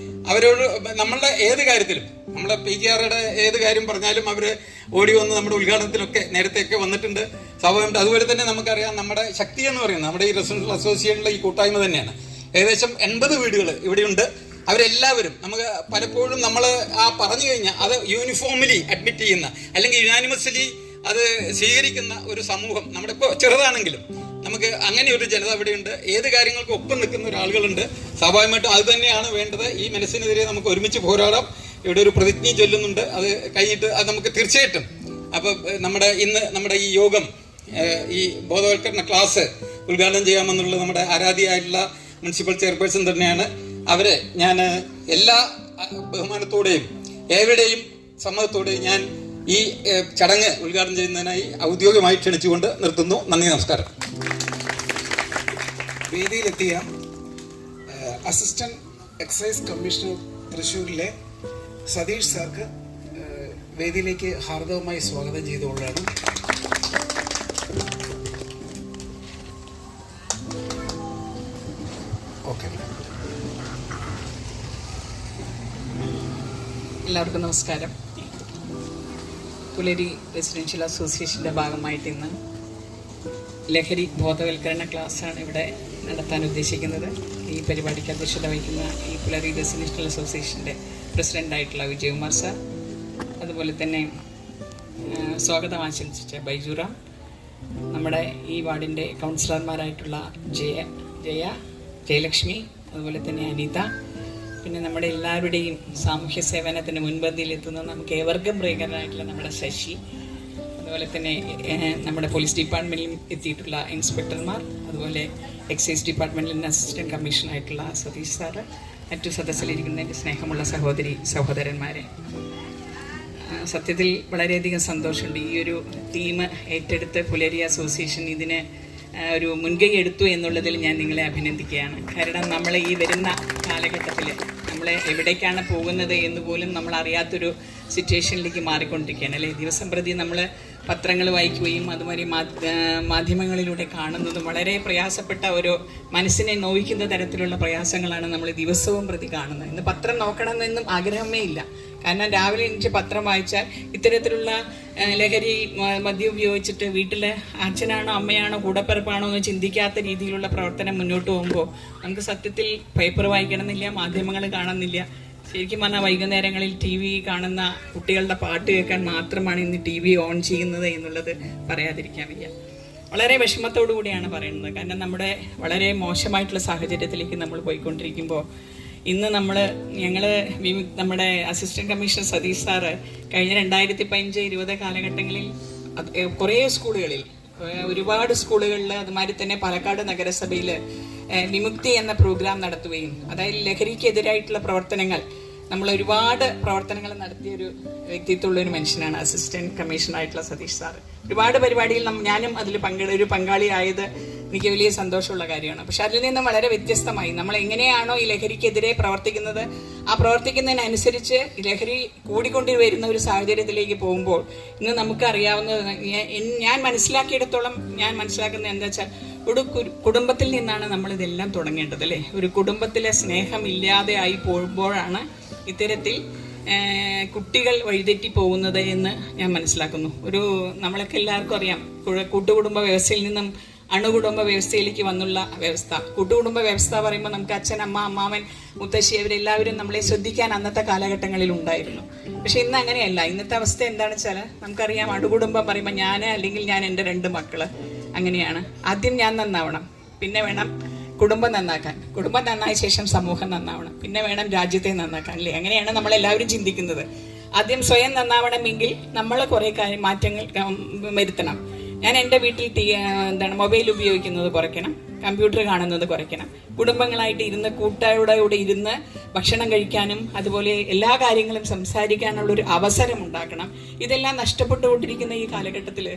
അവരോട് നമ്മളുടെ ഏത് കാര്യത്തിലും, നമ്മളെ PGRയുടെ ഏത് കാര്യം പറഞ്ഞാലും അവർ ഓടി വന്ന് നമ്മുടെ ഉദ്ഘാടനത്തിലൊക്കെ നേരത്തെയൊക്കെ വന്നിട്ടുണ്ട്. സ്വാഭാവികമായിട്ടും അതുപോലെ തന്നെ നമുക്കറിയാം നമ്മുടെ ശക്തി എന്ന് പറയുന്നത് നമ്മുടെ ഈ റെസിഡൻഷ്യൽ അസോസിയേഷനിലെ ഈ കൂട്ടായ്മ തന്നെയാണ്. ഏകദേശം 80 വീടുകൾ ഇവിടെയുണ്ട്. അവരെല്ലാവരും നമുക്ക് പലപ്പോഴും നമ്മൾ പറഞ്ഞു കഴിഞ്ഞാൽ അത് യൂണിഫോംലി അഡ്മിറ്റ് ചെയ്യുന്ന അല്ലെങ്കിൽ യുനാനിമസ്ലി അത് സ്വീകരിക്കുന്ന ഒരു സമൂഹം നമ്മുടെ ഇപ്പോൾ ചെറുതാണെങ്കിലും നമുക്ക് അങ്ങനെ ഒരു ജനത ഇവിടെയുണ്ട്. ഏത് കാര്യങ്ങൾക്കും ഒപ്പം നിൽക്കുന്ന ഒരാളുകളുണ്ട്. സ്വാഭാവികമായിട്ടും അത് തന്നെയാണ് വേണ്ടത്. ഈ മനസ്സിനെതിരെ നമുക്ക് ഒരുമിച്ച് പോരാടാം. ഇവിടെ ഒരു പ്രതിജ്ഞ ചൊല്ലുന്നുണ്ട്, അത് കഴിഞ്ഞിട്ട് അത് നമുക്ക് തീർച്ചയായിട്ടും അപ്പം നമ്മുടെ ഈ യോഗം, ഈ ബോധവൽക്കരണ ക്ലാസ് ഉദ്ഘാടനം ചെയ്യാമെന്നുള്ളത് നമ്മുടെ ആരാധ്യയായിട്ടുള്ള മുനിസിപ്പൽ ചെയർപേഴ്സൺ തന്നെയാണ്. അവരെ ഞാൻ എല്ലാ ബഹുമാനത്തോടെയും ഏവരുടെയും സമ്മതത്തോടെയും ഞാൻ ഈ ചടങ്ങ് ഉദ്ഘാടനം ചെയ്യുന്നതിനായി ഔദ്യോഗികമായി ക്ഷണിച്ചുകൊണ്ട് നിർത്തുന്നു. നന്ദി, നമസ്കാരം. വേദിയിലെത്തിയ അസിസ്റ്റന്റ് എക്സൈസ് കമ്മീഷണർ തൃശ്ശൂരിലെ സതീഷ് സാർക്ക് വേദിയിലേക്ക് ഹാർദവമായി സ്വാഗതം ചെയ്തുകൊള്ളാണ്. ഓക്കെ, എല്ലാവർക്കും നമസ്കാരം. പുലരി റെസിഡൻഷ്യൽ അസോസിയേഷൻ്റെ ഭാഗമായിട്ട് ഇന്ന് ലഹരി ബോധവൽക്കരണ ക്ലാസ്സാണ് ഇവിടെ നടത്താൻ ഉദ്ദേശിക്കുന്നത്. ഈ പരിപാടിക്ക് അധ്യക്ഷത വഹിക്കുന്ന ഈ പുലരി റെസിഡൻഷ്യൽ അസോസിയേഷൻ്റെ പ്രസിഡൻ്റായിട്ടുള്ള വിജയകുമാർ സാർ, അതുപോലെ തന്നെ സ്വാഗതം ആശംസിച്ച ബൈജുറാം, നമ്മുടെ ഈ വാർഡിൻ്റെ കൗൺസിലർമാരായിട്ടുള്ള ജയലക്ഷ്മി, അതുപോലെ തന്നെ അനിത, പിന്നെ നമ്മുടെ എല്ലാവരുടെയും സാമൂഹ്യ സേവനത്തിന് മുൻപന്തിയിലെത്തുന്ന നമുക്ക് ഏവർക്കും പ്രിയങ്കരനായിട്ടുള്ള നമ്മുടെ ശശി, അതുപോലെ തന്നെ നമ്മുടെ പോലീസ് ഡിപ്പാർട്ട്മെൻറ്റിലും എത്തിയിട്ടുള്ള ഇൻസ്പെക്ടർമാർ, അതുപോലെ എക്സൈസ് ഡിപ്പാർട്ട്മെൻറ്റിൽ അസിസ്റ്റൻറ്റ് കമ്മീഷണറായിട്ടുള്ള സതീഷ് സാറ്, മറ്റു സദസ്സിലിരിക്കുന്ന സ്നേഹമുള്ള സഹോദരന്മാരെ, സത്യത്തിൽ വളരെയധികം സന്തോഷമുണ്ട്. ഈ ഒരു ടീം ഏറ്റെടുത്ത് പുലരി അസോസിയേഷൻ ഇതിന് ഒരു മുൻകൈ എടുത്തു എന്നുള്ളതിൽ ഞാൻ നിങ്ങളെ അഭിനന്ദിക്കുകയാണ്. കാരണം നമ്മൾ ഈ വരുന്ന കാലഘട്ടത്തിൽ നമ്മൾ എവിടേക്കാണ് പോകുന്നത് എന്ന് പോലും നമ്മൾ അറിയാത്തൊരു സിറ്റുവേഷനിലേക്ക് മാറിക്കൊണ്ടിരിക്കുകയാണ് അല്ലേ. ദിവസം പ്രതി നമ്മൾ പത്രങ്ങൾ വായിക്കുകയും അതുമാതിരി മാധ്യമങ്ങളിലൂടെ കാണുന്നതും വളരെ പ്രയാസപ്പെട്ട ഒരു മനസ്സിനെ നോവിക്കുന്ന തരത്തിലുള്ള പ്രയാസങ്ങളാണ് നമ്മൾ ദിവസവും പ്രതി കാണുന്നത്. ഇന്ന് പത്രം നോക്കണമെന്നും ആഗ്രഹമേ ഇല്ല. കാരണം രാവിലെ എണീച്ച് പത്രം വായിച്ചാൽ ഇത്തരത്തിലുള്ള ലഹരി മദ്യം ഉപയോഗിച്ചിട്ട് വീട്ടിലെ അച്ഛനാണോ അമ്മയാണോ കൂടപ്പിറപ്പാണോ എന്ന് ചിന്തിക്കാത്ത രീതിയിലുള്ള പ്രവർത്തനം മുന്നോട്ട് പോകുമ്പോൾ നമുക്ക് സത്യത്തിൽ പേപ്പർ വായിക്കണമെന്നില്ല, മാധ്യമങ്ങൾ കാണുന്നില്ല. ശരിക്കും പറഞ്ഞാൽ വൈകുന്നേരങ്ങളിൽ TV കാണുന്ന കുട്ടികളുടെ പാട്ട് കേൾക്കാൻ മാത്രമാണ് ഇന്ന് TV ഓൺ ചെയ്യുന്നത് എന്നുള്ളത് പറയാതിരിക്കാൻ വയ്യ. വളരെ വിഷമത്തോടു കൂടിയാണ് പറയുന്നത്. കാരണം നമ്മുടെ വളരെ മോശമായിട്ടുള്ള സാഹചര്യത്തിലേക്ക് നമ്മൾ പോയിക്കൊണ്ടിരിക്കുമ്പോൾ ഇന്ന് ഞങ്ങൾ നമ്മുടെ അസിസ്റ്റന്റ് കമ്മീഷണർ സതീഷ് സാറ് കഴിഞ്ഞ 2015-20 കാലഘട്ടങ്ങളിൽ കുറേ സ്കൂളുകളിൽ, ഒരുപാട് സ്കൂളുകളിൽ, അതുമാതിരി തന്നെ പാലക്കാട് നഗരസഭയിൽ വിമുക്തി എന്ന പ്രോഗ്രാം നടത്തുകയും അതായത് ലഹരിക്കെതിരായിട്ടുള്ള പ്രവർത്തനങ്ങൾ, നമ്മൾ ഒരുപാട് പ്രവർത്തനങ്ങൾ നടത്തിയൊരു വ്യക്തിത്വമുള്ളൊരു മനുഷ്യനാണ് അസിസ്റ്റന്റ് കമ്മീഷണറായിട്ടുള്ള സതീഷ് സാറ്. ഒരുപാട് പരിപാടിയിൽ ഞാനും അതിൽ പങ്കാളിയായത് എനിക്ക് വലിയ സന്തോഷമുള്ള കാര്യമാണ്. പക്ഷെ അതിൽ നിന്നും വളരെ വ്യത്യസ്തമായി നമ്മൾ എങ്ങനെയാണോ ഈ ലഹരിക്കെതിരെ പ്രവർത്തിക്കുന്നത്, ആ പ്രവർത്തിക്കുന്നതിനനുസരിച്ച് ലഹരി കൂടിക്കൊണ്ടു വരുന്ന ഒരു സാഹചര്യത്തിലേക്ക് പോകുമ്പോൾ ഇന്ന് നമുക്കറിയാവുന്നത്, ഞാൻ മനസ്സിലാക്കിയിടത്തോളം ഞാൻ മനസ്സിലാക്കുന്നത് എന്താ വെച്ചാൽ, ഒരു കുടുംബത്തിൽ നിന്നാണ് നമ്മളിതെല്ലാം തുടങ്ങേണ്ടത് അല്ലേ. ഒരു കുടുംബത്തിലെ സ്നേഹം ഇല്ലാതെ ആയി പോകുമ്പോഴാണ് ഇത്തരത്തിൽ കുട്ടികൾ വഴിതെറ്റി പോകുന്നത് എന്ന് ഞാൻ മനസ്സിലാക്കുന്നു. നമ്മളൊക്കെ എല്ലാവർക്കും അറിയാം, കൂട്ടുകുടുംബ വ്യവസ്ഥയിൽ നിന്നും അണുകുടുംബ വ്യവസ്ഥയിലേക്ക് വന്നുള്ള വ്യവസ്ഥ. കൂട്ടുകുടുംബ വ്യവസ്ഥ പറയുമ്പോൾ നമുക്ക് അച്ഛൻ, അമ്മ, അമ്മാവൻ, മുത്തശ്ശി അവരെല്ലാവരും നമ്മളെ ശ്രദ്ധിക്കാൻ അന്നത്തെ കാലഘട്ടങ്ങളിൽ ഉണ്ടായിരുന്നു. പക്ഷെ ഇന്ന് അങ്ങനെയല്ല. ഇന്നത്തെ അവസ്ഥ എന്താണെന്ന് വെച്ചാൽ നമുക്കറിയാം, അണുകുടുംബം പറയുമ്പോൾ ഞാൻ അല്ലെങ്കിൽ ഞാൻ എൻ്റെ 2 മക്കള് അങ്ങനെയാണ്. ആദ്യം ഞാൻ നന്നാവണം, പിന്നെ വേണം കുടുംബം നന്നാക്കാൻ, കുടുംബം നന്നായ ശേഷം സമൂഹം നന്നാവണം, പിന്നെ വേണം രാജ്യത്തെ നന്നാക്കാൻ അല്ലേ. അങ്ങനെയാണ് നമ്മളെല്ലാവരും ചിന്തിക്കുന്നത്. ആദ്യം സ്വയം നന്നാവണമെങ്കിൽ നമ്മൾ കുറേ മാറ്റങ്ങൾ വരുത്തണം. ഞാൻ എൻ്റെ വീട്ടിൽ മൊബൈൽ ഉപയോഗിക്കുന്നത് കുറയ്ക്കണം, കമ്പ്യൂട്ടർ കാണുന്നത് കുറയ്ക്കണം, കുടുംബങ്ങളായിട്ട് ഇരുന്ന് കൂട്ടാരുടെ കൂടെ ഇരുന്ന് ഭക്ഷണം കഴിക്കാനും അതുപോലെ എല്ലാ കാര്യങ്ങളും സംസാരിക്കാനുള്ളൊരു അവസരം ഉണ്ടാക്കണം. ഇതെല്ലാം നഷ്ടപ്പെട്ടുകൊണ്ടിരിക്കുന്ന ഈ കാലഘട്ടത്തിൽ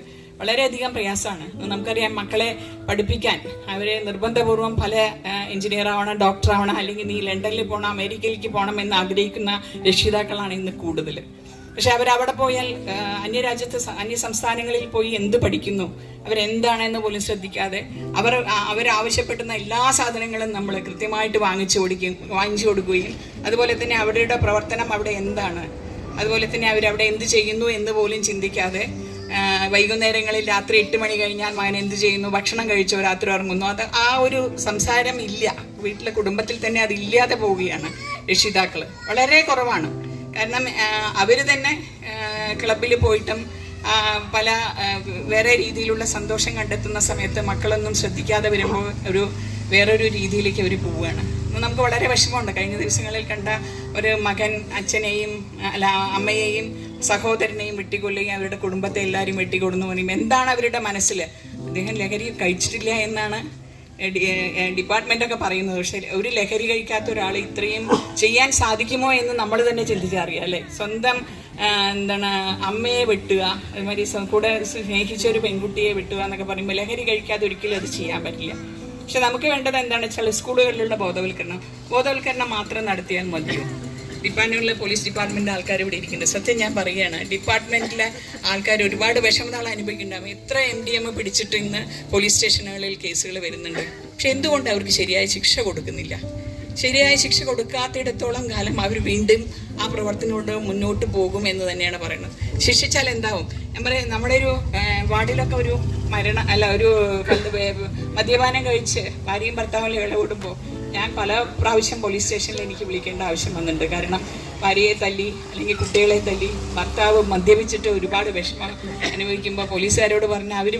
വളരെയധികം പ്രയാസമാണ്. നമുക്കറിയാം, മക്കളെ പഠിപ്പിക്കാൻ അവരെ നിർബന്ധപൂർവ്വം പല എഞ്ചിനീയർ ആവണം, ഡോക്ടർ ആവണം, അല്ലെങ്കിൽ നീ ലണ്ടനിൽ പോകണം, അമേരിക്കയിലേക്ക് പോകണം എന്ന് ആഗ്രഹിക്കുന്ന രക്ഷിതാക്കളാണ് ഇന്ന് കൂടുതൽ. പക്ഷെ അവരവിടെ പോയാൽ അന്യ സംസ്ഥാനങ്ങളിൽ പോയി എന്ത് പഠിക്കുന്നു, അവരെന്താണെന്ന് പോലും ശ്രദ്ധിക്കാതെ അവരാവശ്യപ്പെടുന്ന എല്ലാ സാധനങ്ങളും നമ്മൾ കൃത്യമായിട്ട് വാങ്ങിച്ചു കൊടുക്കുകയും അതുപോലെ തന്നെ അവരുടെ പ്രവർത്തനം അവിടെ എന്താണ്, അതുപോലെ തന്നെ അവരവിടെ എന്ത് ചെയ്യുന്നു എന്ന് പോലും ചിന്തിക്കാതെ വൈകുന്നേരങ്ങളിൽ രാത്രി 8 മണി കഴിഞ്ഞാൽ മകൻ എന്ത് ചെയ്യുന്നു, ഭക്ഷണം കഴിച്ചോ, രാത്രി ഉറങ്ങുന്നു, ആ ഒരു സംസാരം ഇല്ല. വീട്ടിലെ കുടുംബത്തിൽ തന്നെ അതില്ലാതെ പോവുകയാണ് രക്ഷിതാക്കൾ. വളരെ കുറവാണ്. കാരണം അവർ തന്നെ ക്ലബിൽ പോയിട്ടും പല വേറെ രീതിയിലുള്ള സന്തോഷം കണ്ടെത്തുന്ന സമയത്ത് മക്കളൊന്നും ശ്രദ്ധിക്കാതെ വരുമ്പോൾ വേറൊരു രീതിയിലേക്ക് അവർ പോവുകയാണ്. നമുക്ക് വളരെ വിഷമമുണ്ട്. കഴിഞ്ഞ ദിവസങ്ങളിൽ കണ്ട ഒരു മകൻ അച്ഛനെയും അമ്മയെയും സഹോദരനെയും വെട്ടിക്കൊല്ലുകയും അവരുടെ കുടുംബത്തെ എല്ലാവരും വെട്ടിക്കൊടുന്നു പറയും. എന്താണ് അവരുടെ മനസ്സിൽ? അദ്ദേഹം ലഹരി കഴിച്ചിട്ടില്ല എന്നാണ് ഡിപ്പാർട്ട്മെൻ്റൊക്കെ പറയുന്നത്. പക്ഷെ ഒരു ലഹരി കഴിക്കാത്ത ഒരാൾ ഇത്രയും ചെയ്യാൻ സാധിക്കുമോ എന്ന് നമ്മൾ തന്നെ ചിന്തിച്ചറിയാം അല്ലേ. സ്വന്തം അമ്മയെ വെട്ടുക, അതുമാതിരി കൂടെ സ്നേഹിച്ച ഒരു പെൺകുട്ടിയെ വെട്ടുക എന്നൊക്കെ പറയുമ്പോൾ ലഹരി കഴിക്കാതെ ഒരിക്കലും അത് ചെയ്യാൻ പറ്റില്ല. പക്ഷെ നമുക്ക് വേണ്ടത് എന്താണെന്ന് വെച്ചാൽ സ്കൂളുകളിലുള്ള ബോധവൽക്കരണം മാത്രം നടത്തിയാൽ മതിയോ? ഡിപ്പാർട്ട്മെന്റിലെ പോലീസ് ഡിപ്പാർട്ട്മെന്റ് ആൾക്കാർ ഇവിടെ ഇരിക്കുന്നുണ്ട്. സത്യം ഞാൻ പറയുകയാണ്, ഡിപ്പാർട്ട്മെന്റിലെ ആൾക്കാർ ഒരുപാട് വിഷമതകൾ അനുഭവിക്കുന്നുണ്ടാവും. എത്ര MDMA പിടിച്ചിട്ട് ഇന്ന് പോലീസ് സ്റ്റേഷനുകളിൽ കേസുകൾ വരുന്നുണ്ട്. പക്ഷെ എന്തുകൊണ്ട് അവർക്ക് ശരിയായ ശിക്ഷ കൊടുക്കുന്നില്ല? ശരിയായ ശിക്ഷ കൊടുക്കാത്തിടത്തോളം കാലം അവർ വീണ്ടും ആ പ്രവർത്തനത്തോട് മുന്നോട്ട് പോകും എന്ന് തന്നെയാണ് പറയുന്നത്. ശിക്ഷിച്ചാൽ എന്താവും? ഞാൻ പറയാം, നമ്മുടെ ഒരു വാർഡിലൊക്കെ ഒരു മദ്യപാനം കഴിച്ച് ഭാര്യയും ഭർത്താവും ഇടപെടുമ്പോൾ ഞാൻ പല പ്രാവശ്യം പോലീസ് സ്റ്റേഷനിൽ എനിക്ക് വിളിക്കേണ്ട ആവശ്യം വന്നിട്ടുണ്ട്. കാരണം ഭാര്യയെ തല്ലി അല്ലെങ്കിൽ കുട്ടികളെ തല്ലി ഭർത്താവ് മദ്യപിച്ചിട്ട് ഒരുപാട് വിഷമം അനുഭവിക്കുമ്പോൾ പോലീസുകാരോട് പറഞ്ഞാൽ അവർ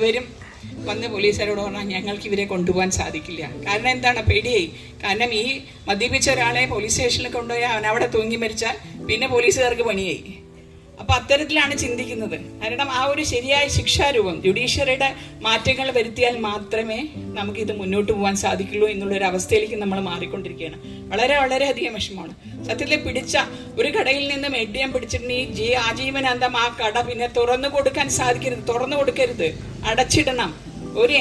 വന്ന് പോലീസുകാരോട് പറഞ്ഞാൽ ഞങ്ങൾക്ക് ഇവരെ കൊണ്ടുപോകാൻ സാധിക്കില്ല. കാരണം എന്താണ്? പേടിയായി. കാരണം ഈ മദ്യപിച്ച ഒരാളെ പോലീസ് സ്റ്റേഷനിൽ കൊണ്ടുപോയാൽ അവൻ അവിടെ തൂങ്ങി മരിച്ചാൽ പിന്നെ പോലീസുകാർക്ക് പണിയായി. അപ്പൊ അത്തരത്തിലാണ് ചിന്തിക്കുന്നത്. കാരണം ആ ഒരു ശരിയായ ശിക്ഷാരൂപം, ജുഡീഷ്യറിയുടെ മാറ്റങ്ങൾ വരുത്തിയാൽ മാത്രമേ നമുക്കിത് മുന്നോട്ട് പോകാൻ സാധിക്കുള്ളൂ എന്നുള്ളൊരു അവസ്ഥയിലേക്ക് നമ്മൾ മാറിക്കൊണ്ടിരിക്കുകയാണ്. വളരെയധികം വിഷമമാണ്. സത്യത്തിൽ പിടിച്ച ഒരു കടയിൽ നിന്ന് MDMA പിടിച്ചിട്ടുണ്ടെങ്കിൽ ആജീവനാന്തം ആ കട പിന്നെ തുറന്നു കൊടുക്കരുത്, അടച്ചിടണം.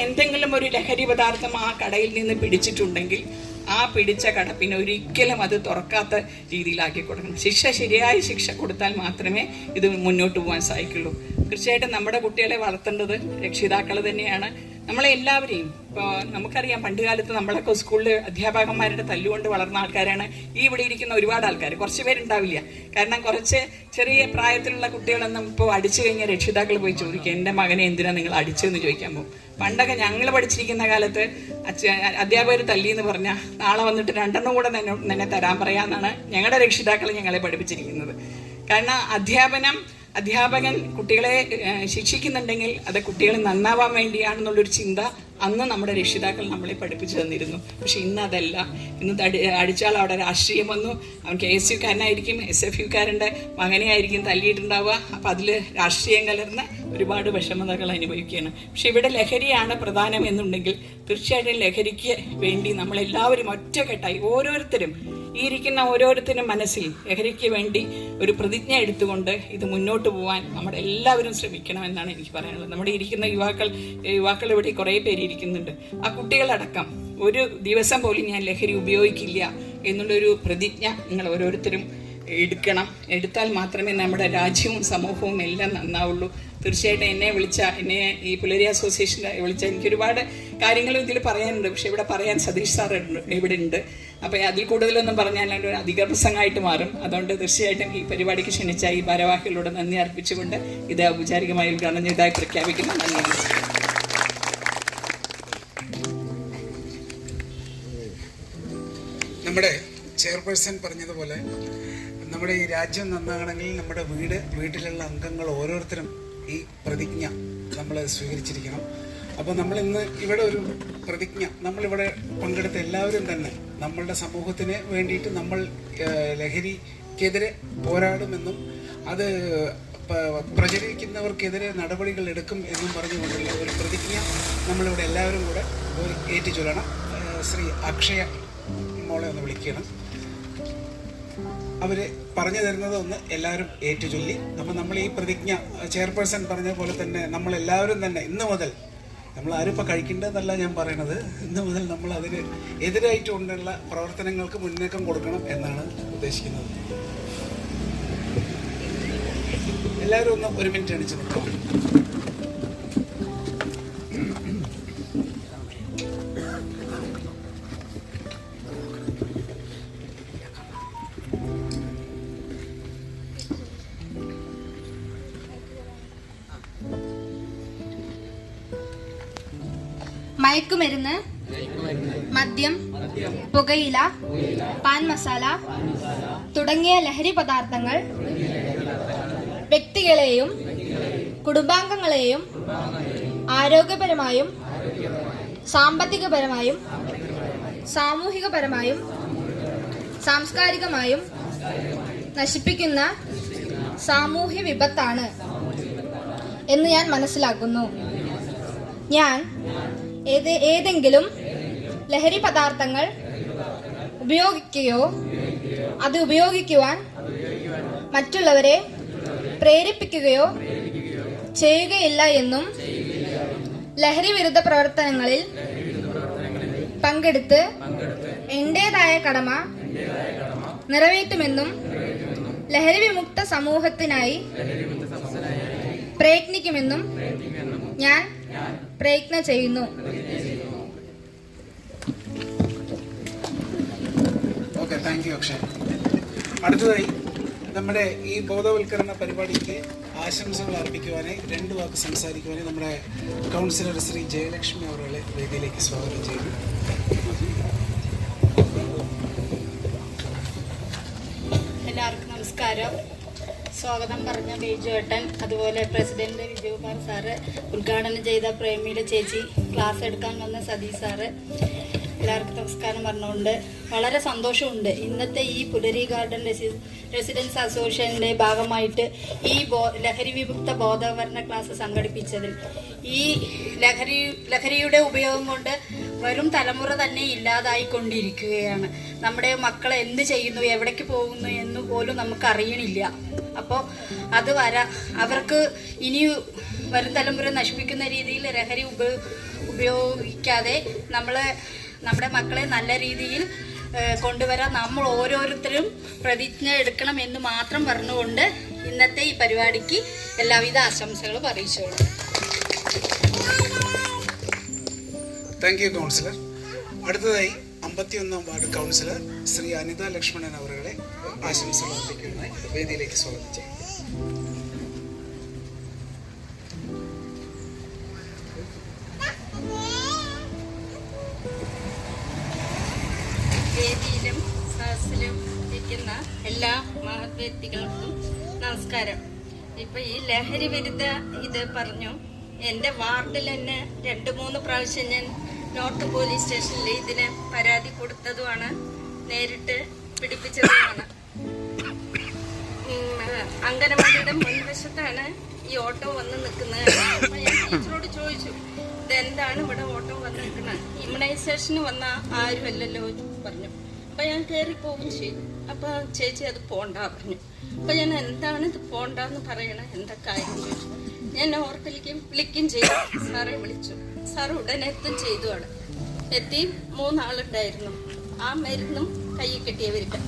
എന്തെങ്കിലും ഒരു ലഹരി പദാർത്ഥം ആ കടയിൽ നിന്ന് പിടിച്ചിട്ടുണ്ടെങ്കിൽ ആ പിടിച്ച കട പിന്നെ ഒരിക്കലും അത് തുറക്കാത്ത രീതിയിലാക്കി കൊടുക്കണം. ശരിയായ ശിക്ഷ കൊടുത്താൽ മാത്രമേ ഇത് മുന്നോട്ട് പോകാൻ സാധിക്കുള്ളൂ. തീർച്ചയായിട്ടും നമ്മുടെ കുട്ടികളെ വളർത്തേണ്ടത് രക്ഷിതാക്കൾ തന്നെയാണ്. നമ്മളെല്ലാവരെയും ഇപ്പോൾ നമുക്കറിയാം, പണ്ട് കാലത്ത് നമ്മളൊക്കെ സ്കൂളിൽ അധ്യാപകന്മാരുടെ തല്ലുകൊണ്ട് വളർന്ന ആൾക്കാരാണ് ഈ ഇവിടെ ഇരിക്കുന്ന ഒരുപാട് ആൾക്കാർ. കുറച്ച് പേരുണ്ടാവില്ല. കാരണം കുറച്ച് ചെറിയ പ്രായത്തിലുള്ള കുട്ടികളൊന്നും ഇപ്പോൾ അടിച്ചു കഴിഞ്ഞാൽ രക്ഷിതാക്കൾ പോയി ചോദിക്കുക, എൻ്റെ മകനെ എന്തിനാണ് നിങ്ങൾ അടിച്ചതെന്ന് ചോദിക്കാൻ പോകും. പണ്ടൊക്കെ ഞങ്ങൾ പഠിച്ചിരിക്കുന്ന കാലത്ത് അധ്യാപകർ തല്ലിയെന്ന് പറഞ്ഞാൽ നാളെ വന്നിട്ട് 2 കൂടെ തന്നെ തരാൻ പറയാമെന്നാണ് ഞങ്ങളുടെ രക്ഷിതാക്കൾ ഞങ്ങളെ പഠിപ്പിച്ചിരിക്കുന്നത്. കാരണം അധ്യാപകൻ കുട്ടികളെ ശിക്ഷിക്കുന്നുണ്ടെങ്കിൽ അത് കുട്ടികൾ നന്നാവാൻ വേണ്ടിയാണെന്നുള്ളൊരു ചിന്ത അന്ന് നമ്മുടെ രക്ഷിതാക്കൾ നമ്മളെ പഠിപ്പിച്ചു തന്നിരുന്നു. പക്ഷെ ഇന്ന് അതല്ല. ഇന്ന് അടിച്ചാൽ അവിടെ രാഷ്ട്രീയം വന്നു. അവൻ KSUക്കാരനായിരിക്കും, SFUക്കാരൻ്റെ മകനെ ആയിരിക്കും തല്ലിയിട്ടുണ്ടാവുക. അപ്പം അതിൽ രാഷ്ട്രീയം കലർന്ന് ഒരുപാട് വിഷമതകൾ അനുഭവിക്കുകയാണ്. പക്ഷെ ഇവിടെ ലഹരിയാണ് പ്രധാനം എന്നുണ്ടെങ്കിൽ തീർച്ചയായിട്ടും ലഹരിക്ക് വേണ്ടി നമ്മളെല്ലാവരും ഒറ്റക്കെട്ടായി ഓരോരുത്തരും ഈ ഇരിക്കുന്ന ഓരോരുത്തരും മനസ്സിൽ ലഹരിക്ക് വേണ്ടി ഒരു പ്രതിജ്ഞ എടുത്തുകൊണ്ട് ഇത് മുന്നോട്ട് പോകാൻ നമ്മുടെ എല്ലാവരും ശ്രമിക്കണമെന്നാണ് എനിക്ക് പറയാനുള്ളത്. നമ്മുടെ ഇരിക്കുന്ന യുവാക്കൾ ഇവിടെ കുറേ പേര് ഇരിക്കുന്നുണ്ട്. ആ കുട്ടികളടക്കം ഒരു ദിവസം പോലും ഞാൻ ലഹരി ഉപയോഗിക്കില്ല എന്നുള്ളൊരു പ്രതിജ്ഞ നിങ്ങൾ ഓരോരുത്തരും എടുത്താൽ മാത്രമേ നമ്മുടെ രാജ്യവും സമൂഹവും എല്ലാം നന്നാവുള്ളൂ. തീർച്ചയായിട്ടും എന്നെ ഈ പുലരി അസോസിയേഷൻ വിളിച്ച എനിക്ക് ഒരുപാട് കാര്യങ്ങൾ ഇതിൽ പറയാനുണ്ട്. പക്ഷെ ഇവിടെ പറയാൻ സതീഷ് സാർ ഇവിടെ ഉണ്ട്. അപ്പോൾ അതിൽ കൂടുതലൊന്നും പറഞ്ഞാൽ ഒരു അധിക പ്രസംഗമായിട്ട് മാറും. അതുകൊണ്ട് തീർച്ചയായിട്ടും ഈ പരിപാടിക്ക് ക്ഷണിച്ച ഈ ഭാരവാഹികളോട് നന്ദി അർപ്പിച്ചുകൊണ്ട് ഇത് ഔപചാരികമായി ഉദ്ഘാടനം ചെയ്തതായി പ്രഖ്യാപിക്കുന്നു. നന്ദി. നമ്മുടെ ചെയർപേഴ്സൺ പറഞ്ഞതുപോലെ നമ്മുടെ ഈ രാജ്യം നന്നാകണമെങ്കിൽ നമ്മുടെ വീട്ടിലുള്ള അംഗങ്ങൾ ഓരോരുത്തരും ഈ പ്രതിജ്ഞ നമ്മൾ സ്വീകരിച്ചിരിക്കണം. അപ്പോൾ നമ്മളിന്ന് ഇവിടെ ഒരു പ്രതിജ്ഞ നമ്മളിവിടെ പങ്കെടുത്ത എല്ലാവരും തന്നെ നമ്മളുടെ സമൂഹത്തിന് വേണ്ടിയിട്ട് നമ്മൾ ലഹരിക്കെതിരെ പോരാടുമെന്നും അത് പ്രചരിക്കുന്നവർക്കെതിരെ നടപടികൾ എടുക്കും എന്നും പറഞ്ഞുകൊണ്ടുള്ള ഒരു പ്രതിജ്ഞ നമ്മളിവിടെ എല്ലാവരും കൂടെ ഏറ്റുചൊല്ലണം. ശ്രീ അക്ഷയ മോളെ ഒന്ന് വിളിക്കണം. അവർ പറഞ്ഞു തരുന്നത് ഒന്ന് എല്ലാവരും ഏറ്റുചൊല്ലി. അപ്പം നമ്മൾ ഈ പ്രതിജ്ഞ ചെയർപേഴ്സൺ പറഞ്ഞ പോലെ തന്നെ നമ്മളെല്ലാവരും തന്നെ ഇന്ന് മുതൽ നമ്മൾ ആരും ഇപ്പം കഴിക്കേണ്ടതെന്നല്ല ഞാൻ പറയണത്, ഇന്ന് മുതൽ നമ്മൾ അതിന് എതിരായിട്ടുകൊണ്ടുള്ള പ്രവർത്തനങ്ങൾക്ക് മുന്നേക്കം കൊടുക്കണം എന്നാണ് ഉദ്ദേശിക്കുന്നത്. എല്ലാവരും ഒന്ന് ഒരു മിനിറ്റ് അടിച്ചു നിൽക്കാം. മയക്കുമരുന്ന്, മദ്യം, പുകയില, പാൻ മസാല തുടങ്ങിയ ലഹരി പദാർത്ഥങ്ങൾ വ്യക്തികളെയും കുടുംബാംഗങ്ങളെയും ആരോഗ്യപരമായും സാമ്പത്തികപരമായും സാമൂഹികപരമായും സാംസ്കാരികമായും നശിപ്പിക്കുന്ന സാമൂഹ്യ വിപത്താണ് എന്ന് ഞാൻ മനസ്സിലാക്കുന്നു. ഞാൻ ഏതെങ്കിലും ലഹരി പദാർത്ഥങ്ങൾ ഉപയോഗിക്കുകയോ അത് ഉപയോഗിക്കുവാൻ മറ്റുള്ളവരെ പ്രേരിപ്പിക്കുകയോ ചെയ്യുകയില്ല എന്നും ലഹരി വിരുദ്ധ പ്രവർത്തനങ്ങളിൽ പങ്കെടുത്ത് എന്റേതായ കടമ നിറവേറ്റുമെന്നും ലഹരി വിമുക്ത സമൂഹത്തിനായി പ്രയത്നിക്കുമെന്നും ഞാൻ പ്രയത്നം ചെയ്യുന്നു. Okay, thank you Akshay. അടുത്തതായി നമ്മുടെ ഈ ബോധവൽക്കരണ പരിപാടിക്ക് ആശംസകൾ അർപ്പിക്കുവാനായി 2 വാക്ക് സംസാരിക്കുവാനായി നമ്മുടെ കൗൺസിലർ ശ്രീ ജയലക്ഷ്മി അവരുടെ വേദിയിലേക്ക് സ്വാഗതം ചെയ്യുന്നു. എല്ലാവർക്കും നമസ്കാരം. സ്വാഗതം പറഞ്ഞ ബിജു ഏട്ടൻ, അതുപോലെ പ്രസിഡന്റ് വിജയകുമാർ സാറ്, ഉദ്ഘാടനം ചെയ്ത പ്രേമിയുടെ ചേച്ചി, ക്ലാസ് എടുക്കാൻ വന്ന സതീഷ് സാറ്, എല്ലാവർക്കും നമസ്കാരം പറഞ്ഞുകൊണ്ട് വളരെ സന്തോഷമുണ്ട്. ഇന്നത്തെ ഈ പുലരി ഗാർഡൻ റെസിഡൻസ് അസോസിയേഷൻ്റെ ഭാഗമായിട്ട് ഈ ലഹരി വിമുക്ത ബോധവൽക്കരണ ക്ലാസ് സംഘടിപ്പിച്ചതിൽ ഈ ലഹരിയുടെ ഉപയോഗം കൊണ്ട് വരും തലമുറ തന്നെ ഇല്ലാതായിക്കൊണ്ടിരിക്കുകയാണ്. നമ്മുടെ മക്കളെ എന്ത് ചെയ്യുന്നു, എവിടേക്ക് പോകുന്നു എന്ന് പോലും നമുക്ക് അറിയണില്ല. അപ്പോൾ അവർക്ക് ഇനി വരും തലമുറ നശിപ്പിക്കുന്ന രീതിയിൽ ലഹരി ഉപയോഗിക്കാതെ നമ്മുടെ മക്കളെ നല്ല രീതിയിൽ കൊണ്ടുവരാൻ നമ്മൾ ഓരോരുത്തരും പ്രതിജ്ഞ എടുക്കണം എന്ന് മാത്രം പറഞ്ഞുകൊണ്ട് ഇന്നത്തെ ഈ പരിപാടിക്ക് എല്ലാവിധ ആശംസകളും അറിയിച്ചോളൂ. Thank you councillor. അടുത്തതായി 51ാം വാർഡ് കൗൺസിലർ ശ്രീ അനിത ലക്ഷ്മണൻ അവരുടെ ആശംസകൾ അർപ്പിക്കുന്നതായി വേദിയിലേക്ക് സ്വാഗതം ചെയ്യും. വേദിയിലും സദസ്സിലും ഇരിക്കുന്ന എല്ലാ മഹത് വ്യക്തികൾക്കും നമസ്കാരം. ഇപ്പൊ ഈ ലഹരി വിരുദ്ധ ഇത് പറഞ്ഞു, എൻ്റെ വാർഡിൽ തന്നെ 2-3 പ്രാവശ്യം ഞാൻ നോർത്ത് പോലീസ് സ്റ്റേഷനിൽ ഇതിന് പരാതി കൊടുത്തതുമാണ്, നേരിട്ട് പിടിപ്പിച്ചതുമാണ്. അംഗനവാടിയുടെ മുൻവശത്താണ് ഈ ഓട്ടോ വന്ന് നിൽക്കുന്നത്. അപ്പൊ ഞാൻ ടീച്ചറോട് ചോദിച്ചു, ഇതെന്താണ് ഇവിടെ ഓട്ടോ വന്ന് നിൽക്കുന്നത്? ഇമ്മ്യൂണൈസേഷന് വന്ന ആരുമല്ലല്ലോ പറഞ്ഞു. അപ്പൊ അപ്പം ഞാൻ കയറി പോവുകയും ചെയ്തു. അപ്പം ചേച്ചി അത് പോണ്ട പറഞ്ഞു. അപ്പം ഞാൻ എന്താണ് ഇത് പോണ്ടെന്ന് പറയണേ, എന്താ കാര്യം ചോദിച്ചു. ഞാൻ ഓർത്തിലേക്കും വിളിക്കുകയും ചെയ്തു. സാറെ വിളിച്ചു. സാർ ഉടനെ എത്തും ചെയ്തു. അവിടെ എത്തി 3 ആളുണ്ടായിരുന്നു. ആ മരുന്നും കയ്യിൽ കിട്ടിയവർക്ക്.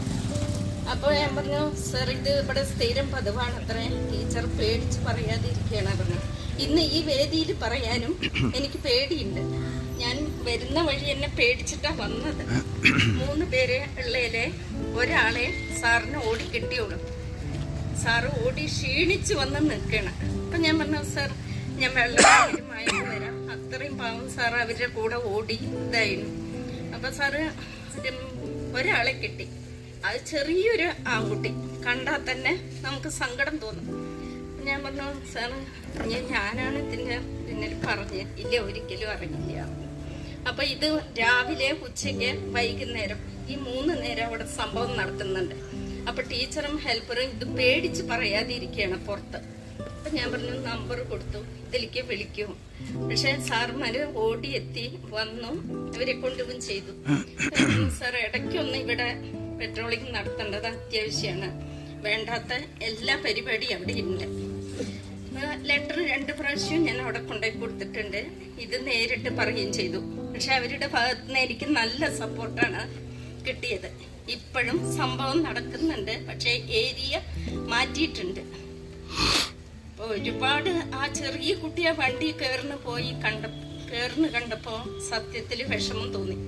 അപ്പോൾ ഞാൻ പറഞ്ഞു, സാർ ഇത് ഇവിടെ സ്ഥിരം പതിവാണ് അത്രേ, ടീച്ചർ പേടിച്ച് പറയാതിരിക്കുകയാണ് പറഞ്ഞു. ഇന്ന് ഈ വേദിയിൽ പറയാനും എനിക്ക് പേടിയുണ്ട്. ഞാൻ വരുന്ന വഴി എന്നെ പേടിച്ചിട്ടാണ് വന്നത്. 3 പേരെ ഉള്ളതിലെ ഒരാളെ സാറിന് ഓടി കിട്ടിയുള്ളൂ. സാറ് ഓടി ക്ഷീണിച്ച് വന്ന് നിൽക്കണം. അപ്പം ഞാൻ പറഞ്ഞു, സാർ ഞാൻ വെള്ളമായിട്ട് വരാം. അത്രയും പാവം സാർ അവരുടെ കൂടെ ഓടി ഇതായിരുന്നു. അപ്പം സാറ് ഒരാളെ കിട്ടി. അത് ചെറിയൊരു ആൺകുട്ടി, കണ്ടാൽ തന്നെ നമുക്ക് സങ്കടം തോന്നും. ഞാൻ പറഞ്ഞു, സാറ് ഞാനാണ് ഇതിൻ്റെ പിന്നിൽ പറഞ്ഞ് ഇല്ല, ഒരിക്കലും അറിയില്ല. അപ്പൊ ഇത് രാവിലെ, ഉച്ചയ്ക്ക്, വൈകുന്നേരം ഈ 3 നേരം അവിടെ സംഭവം നടത്തുന്നുണ്ട്. അപ്പൊ ടീച്ചറും ഹെൽപ്പറും ഇത് പേടിച്ച് പറയാതിരിക്കുകയാണ് പുറത്ത്. അപ്പൊ ഞാൻ പറഞ്ഞു, നമ്പർ കൊടുത്തു, ഇതിലേക്ക് വിളിക്കൂ. പക്ഷെ സാർമാര് ഓടിയെത്തി വന്നു, അവരെ കൊണ്ടുപോകും ചെയ്തു. സാർ ഇടയ്ക്കൊന്ന് ഇവിടെ പെട്രോളിംഗ് നടത്തേണ്ടത് അത്യാവശ്യമാണ്, വേണ്ടാത്ത എല്ലാ പരിപാടിയും അവിടെ ഉണ്ട്. ലെറ്റർ 2 പ്രാവശ്യം ഞാൻ അവിടെ കൊണ്ടുപോയി കൊടുത്തിട്ടുണ്ട്. ഇത് നേരിട്ട് പറയുകയും ചെയ്തു. പക്ഷെ അവരുടെ ഭാഗത്ത് നിന്ന് എനിക്ക് നല്ല സപ്പോർട്ടാണ് കിട്ടിയത്. ഇപ്പോഴും സംഭവം നടക്കുന്നുണ്ട്, പക്ഷെ ഏരിയ മാറ്റിയിട്ടുണ്ട്. അപ്പോൾ ഒരുപാട് ആ ചെറിയ കുട്ടിയെ വണ്ടി കണ്ടപ്പോൾ സത്യത്തിൽ വിഷമം തോന്നി.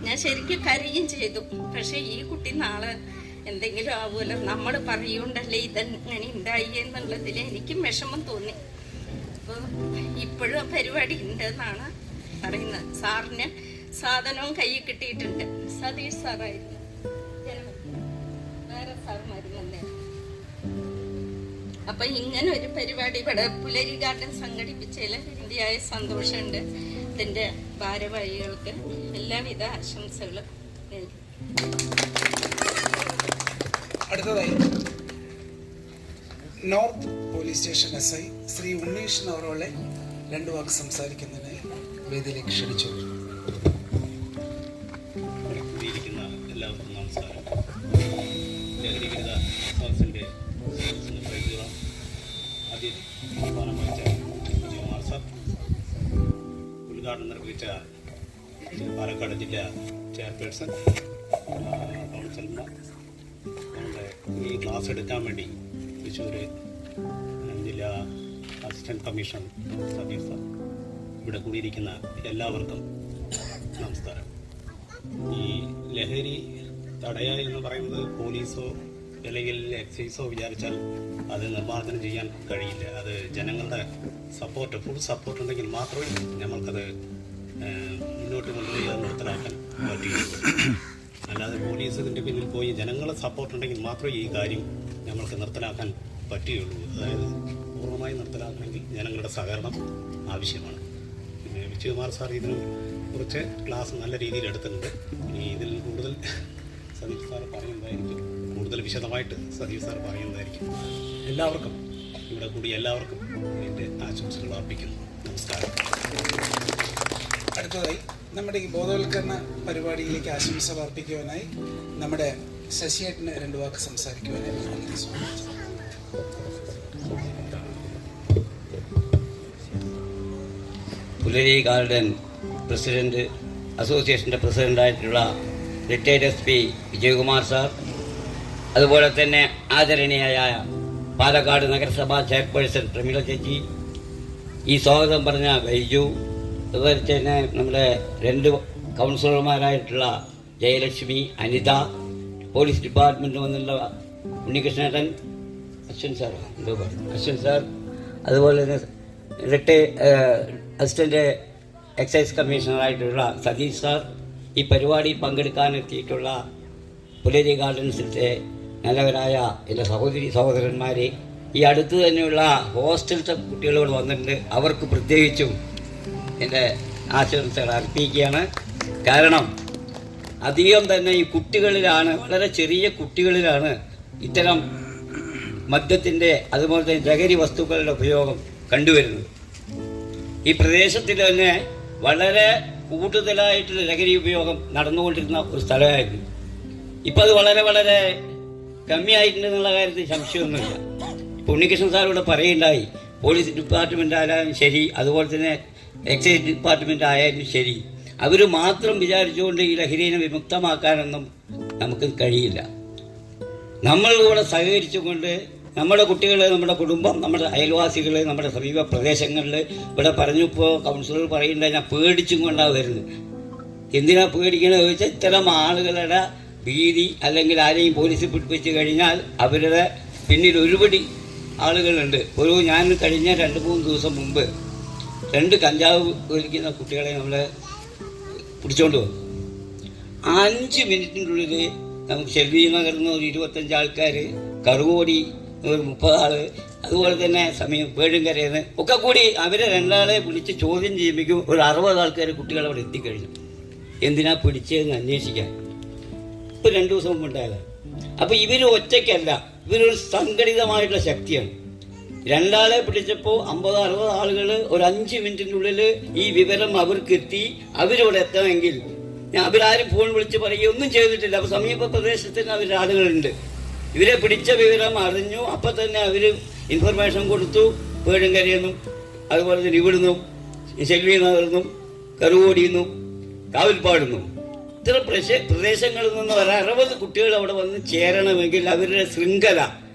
ഞാൻ ശരിക്കും കരയുകയും ചെയ്തു. പക്ഷെ ഈ കുട്ടി നാളെ എന്തെങ്കിലും ആവുമല്ലോ, നമ്മൾ പറയുകൊണ്ടല്ലേ ഇതെങ്ങനെ ഉണ്ടായി എന്നുള്ളതിൽ എനിക്കും വിഷമം തോന്നി. അപ്പോൾ ഇപ്പോഴും പരിപാടി ഉണ്ട് എന്നാണ് പറയുന്നത്. സാറിന് സാധനവും കയ്യിൽ കിട്ടിയിട്ടുണ്ട്. സതീഷ് സാറായിരുന്നു, വേറെ സാറുമാരും വന്നേ. അപ്പൊ ഇങ്ങനെ ഒരു പരിപാടി ഇവിടെ പുലരി ഗാർഡൻ സംഘടിപ്പിച്ചതിൽ ഇന്ത്യയായ സന്തോഷമുണ്ട്. ഇതിന്റെ ഭാരവാഹികൾക്ക് എല്ലാവിധ ആശംസകളും നേരുന്നു. അടുത്തതായി north police station SI Shri Unnish അവരോളെ 2 വാക്ക് സംസാരിക്കുന്നതിനായി വേദിയിലേക്ക് ക്ഷണിച്ചു. ഇരിക്കുന്ന എല്ലാവർക്കും നമസ്കാരം. ലഹരിവിരുദ്ധ സദസ്സിൻ്റെ ആദ്യം ആഹ്വാനം വഹിച്ച വിജയകുമാർ സാർ, ഉദ്ഘാടനം നിർവഹിച്ച പാലക്കാട് ജില്ലാ ചെയർപേഴ്സൺ കൗൺസിലർമാർ, നമ്മുടെ ഈ ക്ലാസ് എടുക്കാൻ വേണ്ടി തൃശ്ശൂർ ജില്ലാ അസിസ്റ്റൻറ്റ് കമ്മീഷണർ സബീർ സാർ, ഇവിടെ കൂടിയിരിക്കുന്ന എല്ലാവർക്കും നമസ്കാരം. ഈ ലഹരി തടയുക എന്ന് പറയുന്നത് പോലീസോ അല്ലെങ്കിൽ എക്സൈസോ വിചാരിച്ചാൽ അത് നിർമ്മാർജ്ജനം ചെയ്യാൻ കഴിയില്ല. അത് ജനങ്ങളുടെ സപ്പോർട്ട്, ഫുൾ സപ്പോർട്ട് ഉണ്ടെങ്കിൽ മാത്രമേ നമ്മൾക്കത് മുന്നോട്ട് കൊണ്ടുപോയി അത് നിർത്തലാക്കാൻ പറ്റുകയുള്ളൂ. അല്ലാതെ പോലീസ് ഇതിൻ്റെ പിന്നിൽ പോയി ജനങ്ങളെ സപ്പോർട്ട് ഉണ്ടെങ്കിൽ മാത്രമേ ഈ കാര്യം നമ്മൾക്ക് നിർത്തലാക്കാൻ പറ്റുകയുള്ളൂ. അതായത് പൂർണ്ണമായി നിർത്തലാക്കണമെങ്കിൽ ജനങ്ങളുടെ സഹകരണം ആവശ്യമാണ്. പിന്നെ വിജയകുമാർ സാർ ഇതിനെ കുറിച്ച് ക്ലാസ് നല്ല രീതിയിൽ എടുത്തിട്ടുണ്ട്. ഇനി ഇതിൽ കൂടുതൽ സതീഷ് സാർ പറയുന്നതായിരിക്കും, കൂടുതൽ വിശദമായിട്ട് സതീഷ് സാർ പറയുന്നതായിരിക്കും. എല്ലാവർക്കും ഇവിടെ കൂടി എല്ലാവർക്കും എൻ്റെ ആശംസകൾ അർപ്പിക്കുന്നു. നമസ്കാരം. അടുത്തതായി നമ്മുടെ ഈ ബോധവൽക്കരണ പരിപാടിയിലേക്ക് ആശംസ അർപ്പിക്കുവാനായി നമ്മുടെ ശശിയേട്ടന് 2 വാക്ക് സംസാരിക്കുവാനായി പുലരി ഗാർഡൻ പ്രസിഡന്റ്, അസോസിയേഷൻ്റെ പ്രസിഡൻ്റായിട്ടുള്ള റിട്ടയർഡ് SP വിജയകുമാർ സാർ, അതുപോലെ തന്നെ ആദരണീയായ പാലക്കാട് നഗരസഭാ ചെയർപേഴ്സൺ പ്രമീള ചേച്ചി, ഈ സ്വാഗതം പറഞ്ഞ ബൈജു, അതുപോലെ തന്നെ നമ്മുടെ 2 കൗൺസിലർമാരായിട്ടുള്ള ജയലക്ഷ്മി, അനിത, പോലീസ് ഡിപ്പാർട്ട്മെൻറ്റിൽ വന്നുള്ള ഉണ്ണികൃഷ്ണേട്ടൻ, അശ്വൻ സാർ, അതുപോലെ തന്നെ അസിസ്റ്റന്റ് എക്സൈസ് കമ്മീഷണറായിട്ടുള്ള സതീഷ് സാർ, ഈ പരിപാടിയിൽ പങ്കെടുക്കാനെത്തിയിട്ടുള്ള പുലരി ഗാർഡൻസിൻ്റെ നല്ലവരായ എല്ലാ സഹോദരന്മാരെ, ഈ അടുത്ത് തന്നെയുള്ള ഹോസ്റ്റലിലത്തെ കുട്ടികളോട് വന്നിട്ടുണ്ട്, അവർക്ക് പ്രത്യേകിച്ചും എൻ്റെ ആശംസകൾ അർപ്പിക്കുകയാണ്. കാരണം അധികം തന്നെ ഈ കുട്ടികളിലാണ്, വളരെ ചെറിയ കുട്ടികളിലാണ് ഇത്തരം മദ്യത്തിൻ്റെ അതുപോലെ തന്നെ ലഹരി വസ്തുക്കളുടെ ഉപയോഗം കണ്ടുവരുന്നത്. ഈ പ്രദേശത്തിൽ തന്നെ വളരെ കൂടുതലായിട്ടുള്ള ലഹരി ഉപയോഗം നടന്നുകൊണ്ടിരുന്ന ഒരു സ്ഥലമായിരുന്നു. ഇപ്പം അത് വളരെ വളരെ കമ്മിയായിട്ടുണ്ടെന്നുള്ള കാര്യത്തിൽ സംശയമൊന്നുമില്ല. ഇപ്പോൾ ഉണ്ണികൃഷ്ണൻ സാർ ഇവിടെ പറയുണ്ടായി, പോലീസ് ഡിപ്പാർട്ട്മെൻ്റ് ആയാലും ശരി, അതുപോലെ തന്നെ എക്സൈസ് ഡിപ്പാർട്ട്മെൻ്റ് ആയാലും ശരി, അവർ മാത്രം വിചാരിച്ചുകൊണ്ട് ഈ ലഹരിയെ വിമുക്തമാക്കാനൊന്നും നമുക്ക് കഴിയില്ല. നമ്മളിവിടെ സഹകരിച്ചുകൊണ്ട് നമ്മുടെ കുട്ടികൾ, നമ്മുടെ കുടുംബം, നമ്മുടെ അയൽവാസികൾ, നമ്മുടെ സമീപ പ്രദേശങ്ങളിൽ ഇവിടെ പറഞ്ഞപ്പോൾ കൗൺസിലർ പറയുന്നുണ്ട്, ഞാൻ പേടിച്ചും കൊണ്ടാണ് വരുന്നത്. എന്തിനാ പേടിക്കണമെന്ന് ചോദിച്ചാൽ ഇത്തരം ആളുകളുടെ ഭീതി, അല്ലെങ്കിൽ ആരെയും പോലീസ് പിടിപ്പിച്ച് കഴിഞ്ഞാൽ അവരുടെ പിന്നിൽ ഒരുപടി ആളുകളുണ്ട്. ഞാൻ കഴിഞ്ഞ 2-3 ദിവസം മുമ്പ് 2 കഞ്ചാവ് വലിക്കുന്ന കുട്ടികളെ നമ്മൾ പിടിച്ചോണ്ട് വന്നു. 5 മിനിറ്റിൻ്റെ ഉള്ളിൽ നമുക്ക് ഷെൽവി നഗറിൽ നിന്ന് ഒരു 25 ആൾക്കാർ, കറുകോടി ഒരു 30 ആള്, അതുപോലെ തന്നെ സമയം പേഴുങ്കരയിൽ നിന്ന് ഒക്കെ കൂടി അവരെ 2 ആളെ വിളിച്ച് ചോദ്യം ചെയ്യുമ്പോഴേക്കും ഒരു 60 ആൾക്കാർ കുട്ടികൾ അവിടെ എത്തിക്കഴിഞ്ഞു. എന്തിനാ പിടിച്ചതെന്ന് അന്വേഷിക്കാൻ. ഇപ്പോൾ 2 ദിവസം മുമ്പ് ഉണ്ടായതാണ്. അപ്പോൾ ഇവർ ഒറ്റയ്ക്കല്ല, ഇവരൊരു സംഘടിതമായിട്ടുള്ള ശക്തിയാണ്. 2 ആളെ പിടിച്ചപ്പോൾ 50-60 ആളുകൾ ഒരു 5 മിനിറ്റിനുള്ളിൽ ഈ വിവരം അവർക്ക് എത്തി. അവരിവിടെ എത്തണമെങ്കിൽ അവരാരും ഫോൺ വിളിച്ച് പറയുക ഒന്നും ചെയ്തിട്ടില്ല. അപ്പോൾ സമീപ പ്രദേശത്തിന് അവരുടെ ആളുകളുണ്ട്. ഇവരെ പിടിച്ച വിവരം അറിഞ്ഞു, അപ്പം തന്നെ അവർ ഇൻഫർമേഷൻ കൊടുത്തു. പേഴുങ്കരയെന്നും അതുപോലെ തന്നെ ഇവിടുന്നും ഷെൽവി നഗർന്നും കറുകോടിയെന്നും കാവിൽപ്പാടുന്നു ഇത്തരം പ്രദേശങ്ങളിൽ നിന്ന് ഒരു 60 കുട്ടികൾ അവിടെ വന്ന് ചേരണമെങ്കിൽ അവരുടെ ശൃംഖല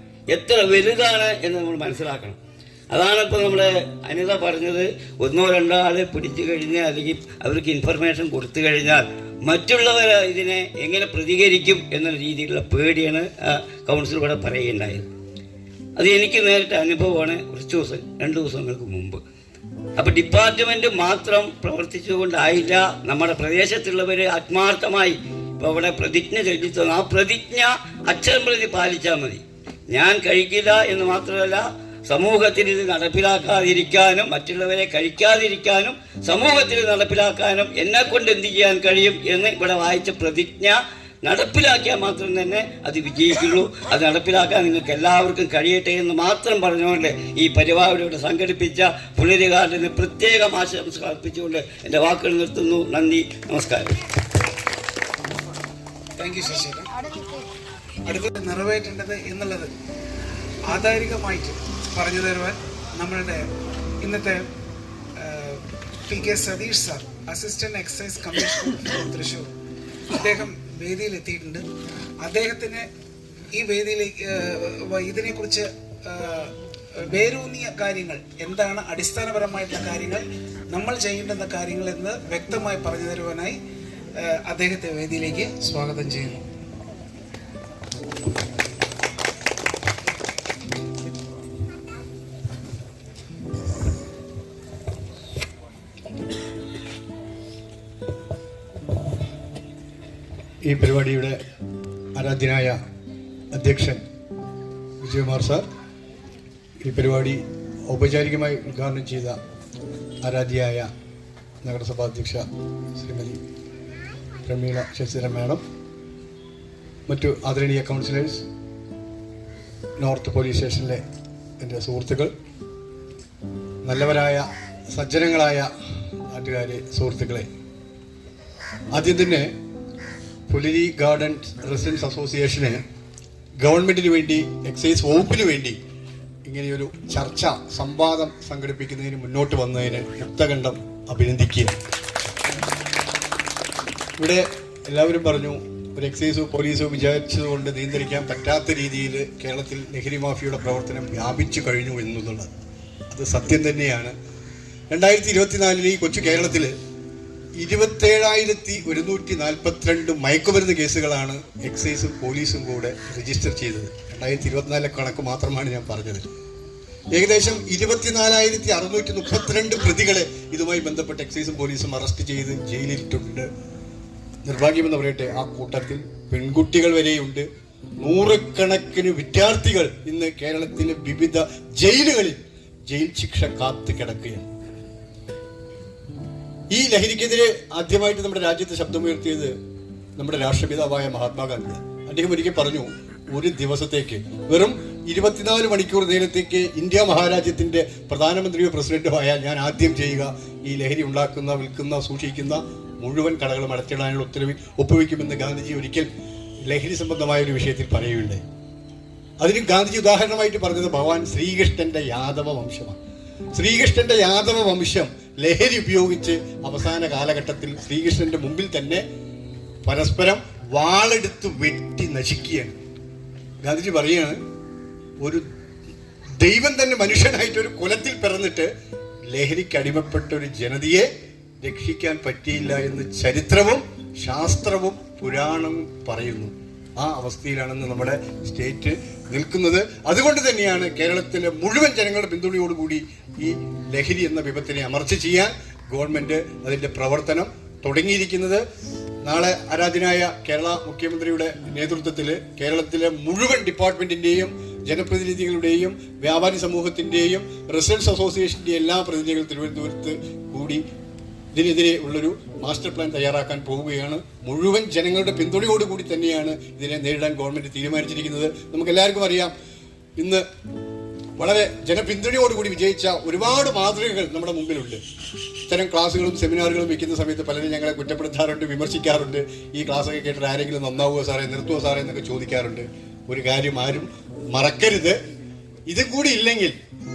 എത്ര വലുതാണ് എന്ന് നമ്മൾ മനസ്സിലാക്കണം. അതാണ് ഇപ്പോൾ നമ്മുടെ അനിത പറഞ്ഞത്, 1-2 ആളെ പിടിച്ചു കഴിഞ്ഞാൽ അല്ലെങ്കിൽ അവർക്ക് ഇൻഫർമേഷൻ കൊടുത്തു കഴിഞ്ഞാൽ മറ്റുള്ളവർ ഇതിനെ എങ്ങനെ പ്രതികരിക്കും എന്നുള്ള രീതിയിലുള്ള പേടിയാണ് കൗൺസിൽ ഇവിടെ പറയുകയുണ്ടായത്. അത് എനിക്ക് നേരിട്ട് അനുഭവമാണ്. കുറച്ച് ദിവസം 2 ദിവസങ്ങൾക്ക് മുമ്പ്. അപ്പോൾ ഡിപ്പാർട്ട്മെൻറ്റ് മാത്രം പ്രവർത്തിച്ചുകൊണ്ടായില്ല, നമ്മുടെ പ്രദേശത്തുള്ളവർ ആത്മാർത്ഥമായി ഇപ്പോൾ അവിടെ പ്രതിജ്ഞ ചൊല്ലിത്തന്നു. ആ പ്രതിജ്ഞ അക്ഷരം പ്രതി പാലിച്ചാൽ മതി. ഞാൻ കഴിക്കില്ല എന്ന് മാത്രമല്ല, സമൂഹത്തിൽ ഇത് നടപ്പിലാക്കാതിരിക്കാനും മറ്റുള്ളവരെ കഴിക്കാതിരിക്കാനും സമൂഹത്തിൽ നടപ്പിലാക്കാനും എന്നെക്കൊണ്ട് എന്ത് ചെയ്യാൻ കഴിയും എന്ന് ഇവിടെ വായിച്ച പ്രതിജ്ഞ നടപ്പിലാക്കിയാൽ മാത്രം തന്നെ അത് വിജയിക്കുള്ളൂ. അത് നടപ്പിലാക്കാൻ നിങ്ങൾക്ക് എല്ലാവർക്കും കഴിയട്ടെ എന്ന് മാത്രം പറഞ്ഞുകൊണ്ട് ഈ പരിപാടിയോട് സംഘടിപ്പിച്ച പുലരി ഗാർഡന് പ്രത്യേകം ആശംസ അർപ്പിച്ചുകൊണ്ട് എൻ്റെ വാക്കുകൾ നിർത്തുന്നു. നന്ദി, നമസ്കാരം. Thank you Sasi. അടുത്തത് നിറവേറ്റേണ്ടത് എന്നുള്ളത് ആധാരികമായിട്ട് പറഞ്ഞു തരുവാൻ നമ്മളുടെ ഇന്നത്തെ PK Satheesh sir, assistant excise commissioner Thrissur, അദ്ദേഹം വേദിയിലെത്തിയിട്ടുണ്ട്. അദ്ദേഹത്തിന് ഈ വേദിയിലേക്ക് ഇതിനെക്കുറിച്ച് വേരൂന്നിയ കാര്യങ്ങൾ എന്താണ്, അടിസ്ഥാനപരമായിട്ടുള്ള കാര്യങ്ങൾ, നമ്മൾ ചെയ്യേണ്ടുന്ന കാര്യങ്ങൾ എന്ന് വ്യക്തമായി പറഞ്ഞു തരുവാനായി അദ്ദേഹത്തെ വേദിയിലേക്ക് സ്വാഗതം ചെയ്യുന്നു. ഈ പരിപാടിയുടെ ആരാധ്യനായ അധ്യക്ഷൻ വിജയകുമാർ സാർ, ഈ പരിപാടി ഔപചാരികമായി ഉദ്ഘാടനം ചെയ്ത ആരാധ്യയായ നഗരസഭാ അധ്യക്ഷ ശ്രീമതി പ്രമീള ശശിധരൻ മാഡം, മറ്റു ആദരണീയ കൗൺസിലേഴ്സ്, നോർത്ത് പോലീസ് സ്റ്റേഷനിലെ എൻ്റെ സുഹൃത്തുക്കൾ, നല്ലവരായ സജ്ജനങ്ങളായ നാട്ടുകാരെ, സുഹൃത്തുക്കളെ, ആദ്യം തന്നെ പുലരി ഗാർഡൻ റെസിഡൻസ് അസോസിയേഷന് ഗവൺമെൻറ്റിന് വേണ്ടി, എക്സൈസ് വകുപ്പിന് വേണ്ടി ഇങ്ങനെയൊരു ചർച്ച, സംവാദം സംഘടിപ്പിക്കുന്നതിന് മുന്നോട്ട് വന്നതിന് മുക്തകണ്ഠം അഭിനന്ദിക്കുക. ഇവിടെ എല്ലാവരും പറഞ്ഞു, ഒരു എക്സൈസോ പോലീസോ വിചാരിച്ചതുകൊണ്ട് നിയന്ത്രിക്കാൻ പറ്റാത്ത രീതിയിൽ കേരളത്തിൽ ലഹരി മാഫിയയുടെ പ്രവർത്തനം വ്യാപിച്ചു കഴിഞ്ഞു എന്നുള്ളത് അത് സത്യം തന്നെയാണ്. 2024 ഈ കൊച്ചു കേരളത്തിൽ 27,142 മയക്കുമരുന്ന് കേസുകളാണ് എക്സൈസും പോലീസും കൂടെ രജിസ്റ്റർ ചെയ്തത്. 2024 കണക്ക് മാത്രമാണ് ഞാൻ പറഞ്ഞത്. ഏകദേശം 24,632 പ്രതികളെ ഇതുമായി ബന്ധപ്പെട്ട് എക്സൈസും പോലീസും അറസ്റ്റ് ചെയ്ത് ജയിലിലിട്ടുണ്ട്. നിർഭാഗ്യമെന്ന് പറയട്ടെ, ആ കൂട്ടത്തിൽ പെൺകുട്ടികൾ വരെയുണ്ട്. 100 കണക്കിന് വിദ്യാർത്ഥികൾ ഇന്ന് കേരളത്തിലെ വിവിധ ജയിലുകളിൽ ജയിൽ ശിക്ഷ കാത്തു കിടക്കുകയാണ്. ഈ ലഹരിക്കെതിരെ ആദ്യമായിട്ട് നമ്മുടെ രാജ്യത്ത് ശബ്ദമുയർത്തിയത് നമ്മുടെ രാഷ്ട്രപിതാവായ മഹാത്മാഗാന്ധിയാണ്. അദ്ദേഹം ഒരിക്കൽ പറഞ്ഞു, ഒരു ദിവസത്തേക്ക് വെറും 24 മണിക്കൂർ നേരത്തേക്ക് ഇന്ത്യ മഹാരാജ്യത്തിന്റെ പ്രധാനമന്ത്രിയോ പ്രസിഡന്റോ ആയാൽ ഞാൻ ആദ്യം ചെയ്യുക ഈ ലഹരി ഉണ്ടാക്കുന്ന, വിൽക്കുന്ന, സൂക്ഷിക്കുന്ന മുഴുവൻ കടകളും അടച്ചിടാനുള്ള ഉത്തരവിൽ ഒപ്പുവെക്കുമെന്ന് ഗാന്ധിജി ഒരിക്കൽ ലഹരി സംബന്ധമായ ഒരു വിഷയത്തിൽ പറയുകയുണ്ടായി. അതിന് ഗാന്ധിജി ഉദാഹരണമായിട്ട് പറഞ്ഞത് ഭഗവാൻ ശ്രീകൃഷ്ണന്റെ യാദവ വംശമാണ്. ശ്രീകൃഷ്ണന്റെ യാദവ വംശം ലഹരി ഉപയോഗിച്ച് അവസാന കാലഘട്ടത്തിൽ ശ്രീകൃഷ്ണന്റെ മുമ്പിൽ തന്നെ പരസ്പരം വാളെടുത്ത് വെട്ടി നശിക്കുകയാണ്. ഗാന്ധിജി പറയുകയാണ്, ഒരു ദൈവം തന്നെ മനുഷ്യനായിട്ട് ഒരു കുലത്തിൽ പിറന്നിട്ട് ലഹരിക്ക് അടിമപ്പെട്ട ഒരു ജനതയെ രക്ഷിക്കാൻ പറ്റിയില്ല എന്ന് ചരിത്രവും ശാസ്ത്രവും പുരാണവും പറയുന്നു. ആ അവസ്ഥയിലാണെന്ന് നമ്മുടെ സ്റ്റേറ്റ് നിൽക്കുന്നത്. അതുകൊണ്ട് തന്നെയാണ് കേരളത്തിലെ മുഴുവൻ ജനങ്ങളുടെ പിന്തുണയോടുകൂടി ഈ ലഹരി എന്ന വിപത്തിനെ അമർച്ച ചെയ്യാൻ ഗവൺമെന്റ് അതിന്റെ പ്രവർത്തനം തുടങ്ങിയിരിക്കുന്നത്. നാളെ ആരാധനായ കേരള മുഖ്യമന്ത്രിയുടെ നേതൃത്വത്തിൽ കേരളത്തിലെ മുഴുവൻ ഡിപ്പാർട്ട്മെന്റിന്റെയും ജനപ്രതിനിധികളുടെയും വ്യാപാരി സമൂഹത്തിന്റെയും റെസിഡൻസ് അസോസിയേഷന്റെയും എല്ലാ പ്രതിനിധികളും തിരുവനന്തപുരത്ത് കൂടി ഇതിനെതിരെ ഉള്ളൊരു മാസ്റ്റർ പ്ലാൻ തയ്യാറാക്കാൻ പോവുകയാണ്. മുഴുവൻ ജനങ്ങളുടെ പിന്തുണയോടുകൂടി തന്നെയാണ് ഇതിനെ നേരിടാൻ ഗവൺമെന്റ് തീരുമാനിച്ചിരിക്കുന്നത്. നമുക്ക് എല്ലാവർക്കും അറിയാം, ഇന്ന് വളരെ ജനപിന്തുണയോടുകൂടി വിജയിച്ച ഒരുപാട് മാതൃകകൾ നമ്മുടെ മുമ്പിലുണ്ട്. ഇത്തരം ക്ലാസ്സുകളും സെമിനാറുകളും വെക്കുന്ന സമയത്ത് പലരും ഞങ്ങളെ കുറ്റപ്പെടുത്താറുണ്ട്, വിമർശിക്കാറുണ്ട്. ഈ ക്ലാസ്സൊക്കെ കേട്ടിട്ട് ആരെങ്കിലും നന്നാവുമോ സാറേ, നിർത്തുവോ സാറേ എന്നൊക്കെ ചോദിക്കാറുണ്ട്. ഒരു കാര്യം ആരും മറക്കരുത്, ഇതും കൂടി ഇല്ലെങ്കിൽ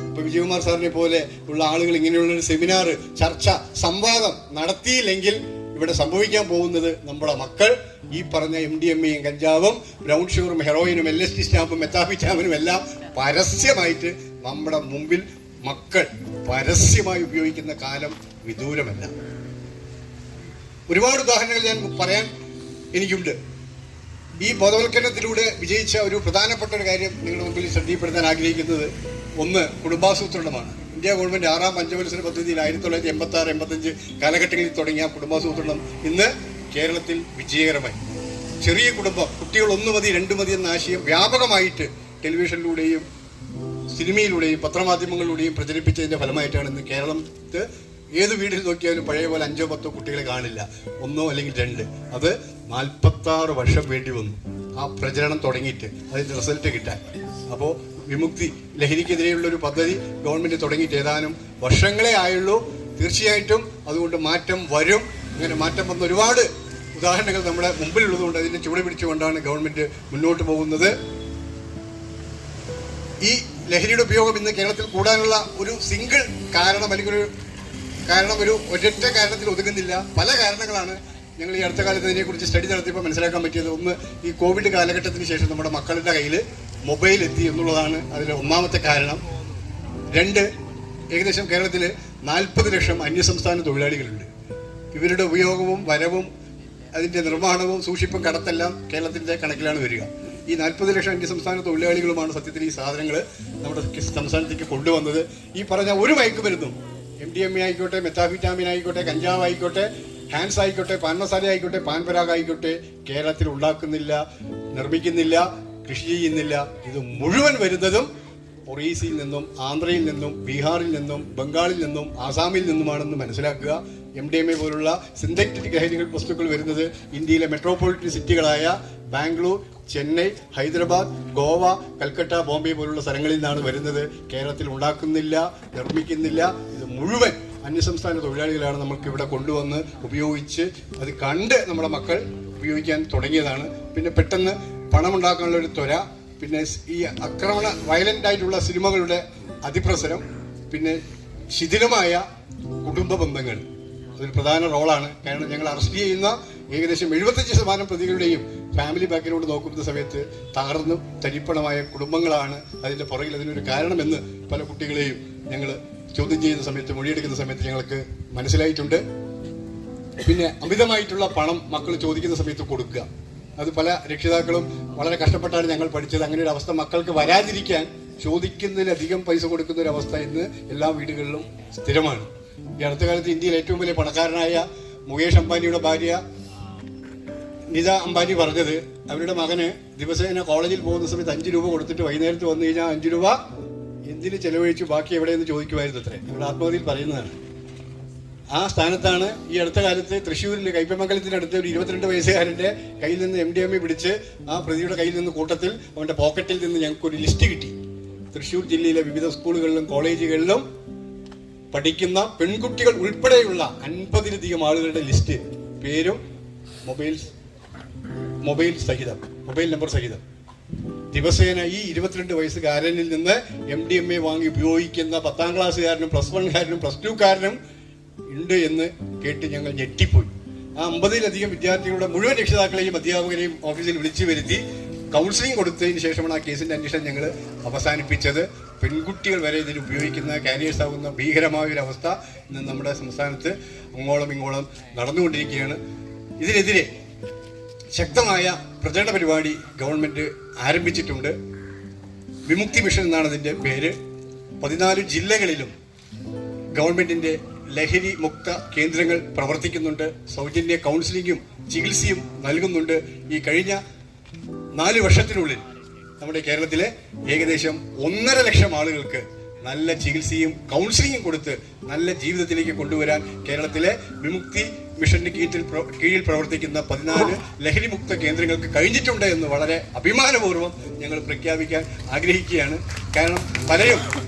ഇപ്പൊ വിജയകുമാർ സാറിനെ പോലെ ഉള്ള ആളുകൾ ഇങ്ങനെയുള്ളൊരു സെമിനാർ, ചർച്ച, സംവാദം നടത്തിയില്ലെങ്കിൽ ഇവിടെ സംഭവിക്കാൻ പോകുന്നത് നമ്മുടെ മക്കൾ ഈ പറഞ്ഞ MDMA യും കഞ്ചാവും ബ്രൗൺ ഷുഗറും ഹെറോയിനും LSD സ്റ്റാമ്പും മെത്താഫിറ്റാമിനും എല്ലാം പരസ്യമായിട്ട് നമ്മുടെ മുമ്പിൽ മക്കൾ പരസ്യമായി ഉപയോഗിക്കുന്ന കാലം വിദൂരമല്ല. ഒരുപാട് ഉദാഹരണങ്ങൾ ഞാൻ പറയാൻ എനിക്കുണ്ട്. ഈ ബോധവൽക്കരണത്തിലൂടെ വിജയിച്ച ഒരു പ്രധാനപ്പെട്ട ഒരു കാര്യം നിങ്ങളുടെ മുമ്പിൽ ശ്രദ്ധപ്പെടുത്താൻ ആഗ്രഹിക്കുന്നത്, ഒന്ന് കുടുംബാസൂത്രണമാണ്. ഇന്ത്യ ഗവൺമെന്റ് 6ാം പഞ്ചവത്സര പദ്ധതിയിൽ 1986-85 കാലഘട്ടങ്ങളിൽ തുടങ്ങിയ കുടുംബാസൂത്രണം ഇന്ന് കേരളത്തിൽ വിജയകരമായി. ചെറിയ കുടുംബം, കുട്ടികൾ 1 മതി 2 മതി എന്ന ആശയം വ്യാപകമായിട്ട് ടെലിവിഷനിലൂടെയും സിനിമയിലൂടെയും പത്രമാധ്യമങ്ങളിലൂടെയും പ്രചരിപ്പിച്ചതിന്റെ ഫലമായിട്ടാണ് ഇന്ന് കേരളത്തിൽ ഏത് വീട്ടിൽ നോക്കിയാലും പഴയ പോലെ 5 or 10 കുട്ടികളെ കാണില്ല, 1 അല്ലെങ്കിൽ 2. അത് 46 വർഷം വേണ്ടി വന്നു ആ പ്രചരണം തുടങ്ങിയിട്ട് അതിന്റെ റിസൾട്ട് കിട്ടാൻ. അപ്പോൾ വിമുക്തി, ലഹരിക്കെതിരെയുള്ള ഒരു പദ്ധതി ഗവൺമെന്റ് തുടങ്ങിയിട്ട് ഏതാനും വർഷങ്ങളെ ആയുള്ളൂ. തീർച്ചയായിട്ടും അതുകൊണ്ട് മാറ്റം വരും. അങ്ങനെ മാറ്റം വന്ന ഒരുപാട് ഉദാഹരണങ്ങൾ നമ്മുടെ മുമ്പിലുള്ളതുകൊണ്ട് അതിനെ ചുവട് പിടിച്ചുകൊണ്ടാണ് ഗവൺമെന്റ് മുന്നോട്ട് പോകുന്നത്. ഈ ലഹരിയുടെ ഉപയോഗം ഇന്ന് കേരളത്തിൽ കൂടാനുള്ള ഒരു സിംഗിൾ കാരണം അല്ലെങ്കിൽ ഒരു ഒരൊറ്റ കാരണത്തിൽ ഒതുങ്ങുന്നില്ല. പല കാരണങ്ങളാണ് ഞങ്ങൾ ഈ അടുത്ത കാലത്ത് ഇതിനെക്കുറിച്ച് സ്റ്റഡി നടത്തിയപ്പോൾ മനസ്സിലാക്കാൻ പറ്റിയത്. ഒന്ന്, ഈ കോവിഡ് കാലഘട്ടത്തിന് ശേഷം നമ്മുടെ മക്കളുടെ കയ്യിൽ മൊബൈൽ എത്തി എന്നുള്ളതാണ് അതിലെ ഒന്നാമത്തെ കാരണം. 2, ഏകദേശം കേരളത്തിൽ 40 ലക്ഷം അന്യസംസ്ഥാന തൊഴിലാളികളുണ്ട്. ഇവരുടെ ഉപയോഗവും വരവും അതിൻ്റെ നിർമ്മാണവും സൂക്ഷിപ്പും കടത്തെല്ലാം കേരളത്തിൻ്റെ കണക്കിലാണ് വരിക. ഈ 40 ലക്ഷം അന്യസംസ്ഥാന തൊഴിലാളികളുമാണ് സത്യത്തിൽ ഈ സാധനങ്ങൾ നമ്മുടെ സംസ്ഥാനത്തേക്ക് കൊണ്ടുവന്നത്. ഈ പറഞ്ഞ ഒരു മയക്കുമരുന്നും, MDMA ആയിക്കോട്ടെ, മെത്താഫിറ്റാമിൻ ആയിക്കോട്ടെ, കഞ്ചാവ് ആയിക്കോട്ടെ, ഹാൻസ് ആയിക്കോട്ടെ, പാൻ മസാല ആയിക്കോട്ടെ, പാൻ പരാഗ് ആയിക്കോട്ടെ, കേരളത്തിൽ ഉണ്ടാക്കുന്നില്ല, നിർമ്മിക്കുന്നില്ല, കൃഷി ചെയ്യുന്നില്ല. ഇത് മുഴുവൻ വരുന്നതും ഒറീസയിൽ നിന്നും, ആന്ധ്രയിൽ നിന്നും, ബീഹാറിൽ നിന്നും, ബംഗാളിൽ നിന്നും, ആസാമിൽ നിന്നുമാണെന്ന് മനസ്സിലാക്കുക. MDMA പോലുള്ള സിന്തറ്റിക് ലഹരി വസ്തുക്കൾ വരുന്നത് ഇന്ത്യയിലെ മെട്രോപൊളിറ്റൻ സിറ്റികളായ ബാംഗ്ലൂർ, ചെന്നൈ, ഹൈദരാബാദ്, ഗോവ, കൽക്കട്ട, ബോംബെ പോലുള്ള സ്ഥലങ്ങളിൽ നിന്നാണ് വരുന്നത്. കേരളത്തിൽ ഉണ്ടാക്കുന്നില്ല, നിർമ്മിക്കുന്നില്ല. ഇത് മുഴുവൻ അന്യസംസ്ഥാന തൊഴിലാളികളാണ് നമുക്ക് ഇവിടെ കൊണ്ടുവന്ന് ഉപയോഗിച്ച് അത് കണ്ട് നമ്മുടെ മക്കൾ ഉപയോഗിക്കാൻ തുടങ്ങിയതാണ്. പിന്നെ പെട്ടെന്ന് പണമുണ്ടാക്കാനുള്ള ഒരു ത്വര, പിന്നെ ഈ വയലന്റ് ആയിട്ടുള്ള സിനിമകളുടെ അതിപ്രസരം, പിന്നെ ശിഥിലമായ കുടുംബ ബന്ധങ്ങൾ അതൊരു പ്രധാന റോളാണ്. കാരണം ഞങ്ങൾ അറസ്റ്റ് ചെയ്യുന്ന ഏകദേശം 75% പ്രതികളുടെയും ഫാമിലി ബാക്ക്ഗ്രൗണ്ട് നോക്കുന്ന സമയത്ത് തകർന്നു തരിപ്പണമായ കുടുംബങ്ങളാണ് അതിൻ്റെ പുറകിൽ. അതിനൊരു കാരണമെന്ന് പല കുട്ടികളെയും ഞങ്ങൾ ചോദ്യം ചെയ്യുന്ന സമയത്ത്, മൊഴിയെടുക്കുന്ന സമയത്ത് ഞങ്ങൾക്ക് മനസ്സിലായിട്ടുണ്ട്. പിന്നെ അമിതമായിട്ടുള്ള പണം മക്കൾ ചോദിക്കുന്ന സമയത്ത് കൊടുക്കുക, അത് പല രക്ഷിതാക്കളും വളരെ കഷ്ടപ്പെട്ടാണ് ഞങ്ങൾ പഠിച്ചത്. അങ്ങനെ ഒരു അവസ്ഥ മക്കൾക്ക് വരാതിരിക്കാൻ ചോദിക്കുന്നതിലധികം പൈസ കൊടുക്കുന്ന ഒരു അവസ്ഥ ഇന്ന് എല്ലാ വീടുകളിലും സ്ഥിരമാണ്. ഈ അടുത്ത കാലത്ത് ഇന്ത്യയിൽ ഏറ്റവും വലിയ പണക്കാരനായ മുകേഷ് അംബാനിയുടെ ഭാര്യ നിത അംബാനി പറഞ്ഞത്, അവരുടെ മകന് ദിവസേന കോളേജിൽ പോകുന്ന സമയത്ത് 5 രൂപ കൊടുത്തിട്ട് വൈകുന്നേരത്ത് വന്നു കഴിഞ്ഞാൽ 5 രൂപ എന്തിന് ചെലവഴിച്ചു, ബാക്കി എവിടെയെന്ന് ചോദിക്കുമായിരുന്നു അത്രേ. അവരുടെ ആത്മഹത്യയിൽ പറയുന്നതാണ്. ആ സ്ഥാനത്താണ് ഈ അടുത്ത കാലത്ത് തൃശ്ശൂരിൽ കൈപ്പമംഗലത്തിനടുത്ത് ഒരു 22 വയസ്സുകാരൻ്റെ കയ്യിൽ നിന്ന് MDMA പിടിച്ച് ആ പ്രതിയുടെ കയ്യിൽ നിന്ന് കൂട്ടത്തിൽ അവൻ്റെ പോക്കറ്റിൽ നിന്ന് ഞങ്ങൾക്കൊരു ലിസ്റ്റ് കിട്ടി. തൃശ്ശൂർ ജില്ലയിലെ വിവിധ സ്കൂളുകളിലും കോളേജുകളിലും പഠിക്കുന്ന പെൺകുട്ടികൾ ഉൾപ്പെടെയുള്ള 50-ലധികം ആളുകളുടെ ലിസ്റ്റ്, പേരും മൊബൈൽ സഹിതം മൊബൈൽ നമ്പർ സഹിതം ദിവസേന ഈ 22 വയസ്സുകാരനിൽ നിന്ന് MDMA വാങ്ങി ഉപയോഗിക്കുന്ന 10ാം ക്ലാസ്സുകാരനും +1കാരനും +2കാരനും ഉണ്ട് എന്ന് കേട്ട് ഞങ്ങൾ ഞെട്ടിപ്പോയി. ആ 50-ലധികം വിദ്യാർത്ഥികളുടെ മുഴുവൻ രക്ഷിതാക്കളെയും അധ്യാപകരെയും ഓഫീസിൽ വിളിച്ചു വരുത്തി കൗൺസിലിംഗ് കൊടുത്തതിന് ശേഷമാണ് ആ കേസിന്റെ അന്വേഷണം ഞങ്ങൾ അവസാനിപ്പിച്ചത്. പെൺകുട്ടികൾ വരെ ഇതിൽ ഉപയോഗിക്കുന്ന കാരിയേഴ്സ് ആവുന്ന ഭീകരമായ ഒരു അവസ്ഥ ഇന്ന് നമ്മുടെ സംസ്ഥാനത്ത് അങ്ങോളം ഇങ്ങോളം നടന്നുകൊണ്ടിരിക്കുകയാണ്. ഇതിനെതിരെ ശക്തമായ പ്രചരണ പരിപാടി ഗവൺമെന്റ് ആരംഭിച്ചിട്ടുണ്ട്. വിമുക്തി മിഷൻ എന്നാണ് അതിന്റെ പേര്. 14 ജില്ലകളിലും ഗവൺമെന്റിന്റെ ലഹരി മുക്ത കേന്ദ്രങ്ങൾ പ്രവർത്തിക്കുന്നുണ്ട്. സൗജന്യ കൗൺസിലിംഗും ചികിത്സയും നൽകുന്നുണ്ട്. ഈ കഴിഞ്ഞ 4 വർഷത്തിനുള്ളിൽ നമ്മുടെ കേരളത്തിലെ ഏകദേശം 1.5 ലക്ഷം ആളുകൾക്ക് നല്ല ചികിത്സയും കൗൺസിലിംഗും കൊടുത്ത് നല്ല ജീവിതത്തിലേക്ക് കൊണ്ടുവരാൻ കേരളത്തിലെ വിമുക്തി മിഷന്റെ കീഴിൽ പ്രവർത്തിക്കുന്ന 14 ലഹരിമുക്ത കേന്ദ്രങ്ങൾക്ക് കഴിഞ്ഞിട്ടുണ്ട് എന്ന് വളരെ അഭിമാനപൂർവ്വം ഞങ്ങൾ പ്രഖ്യാപിക്കാൻ ആഗ്രഹിക്കുകയാണ്. കാരണം പലരും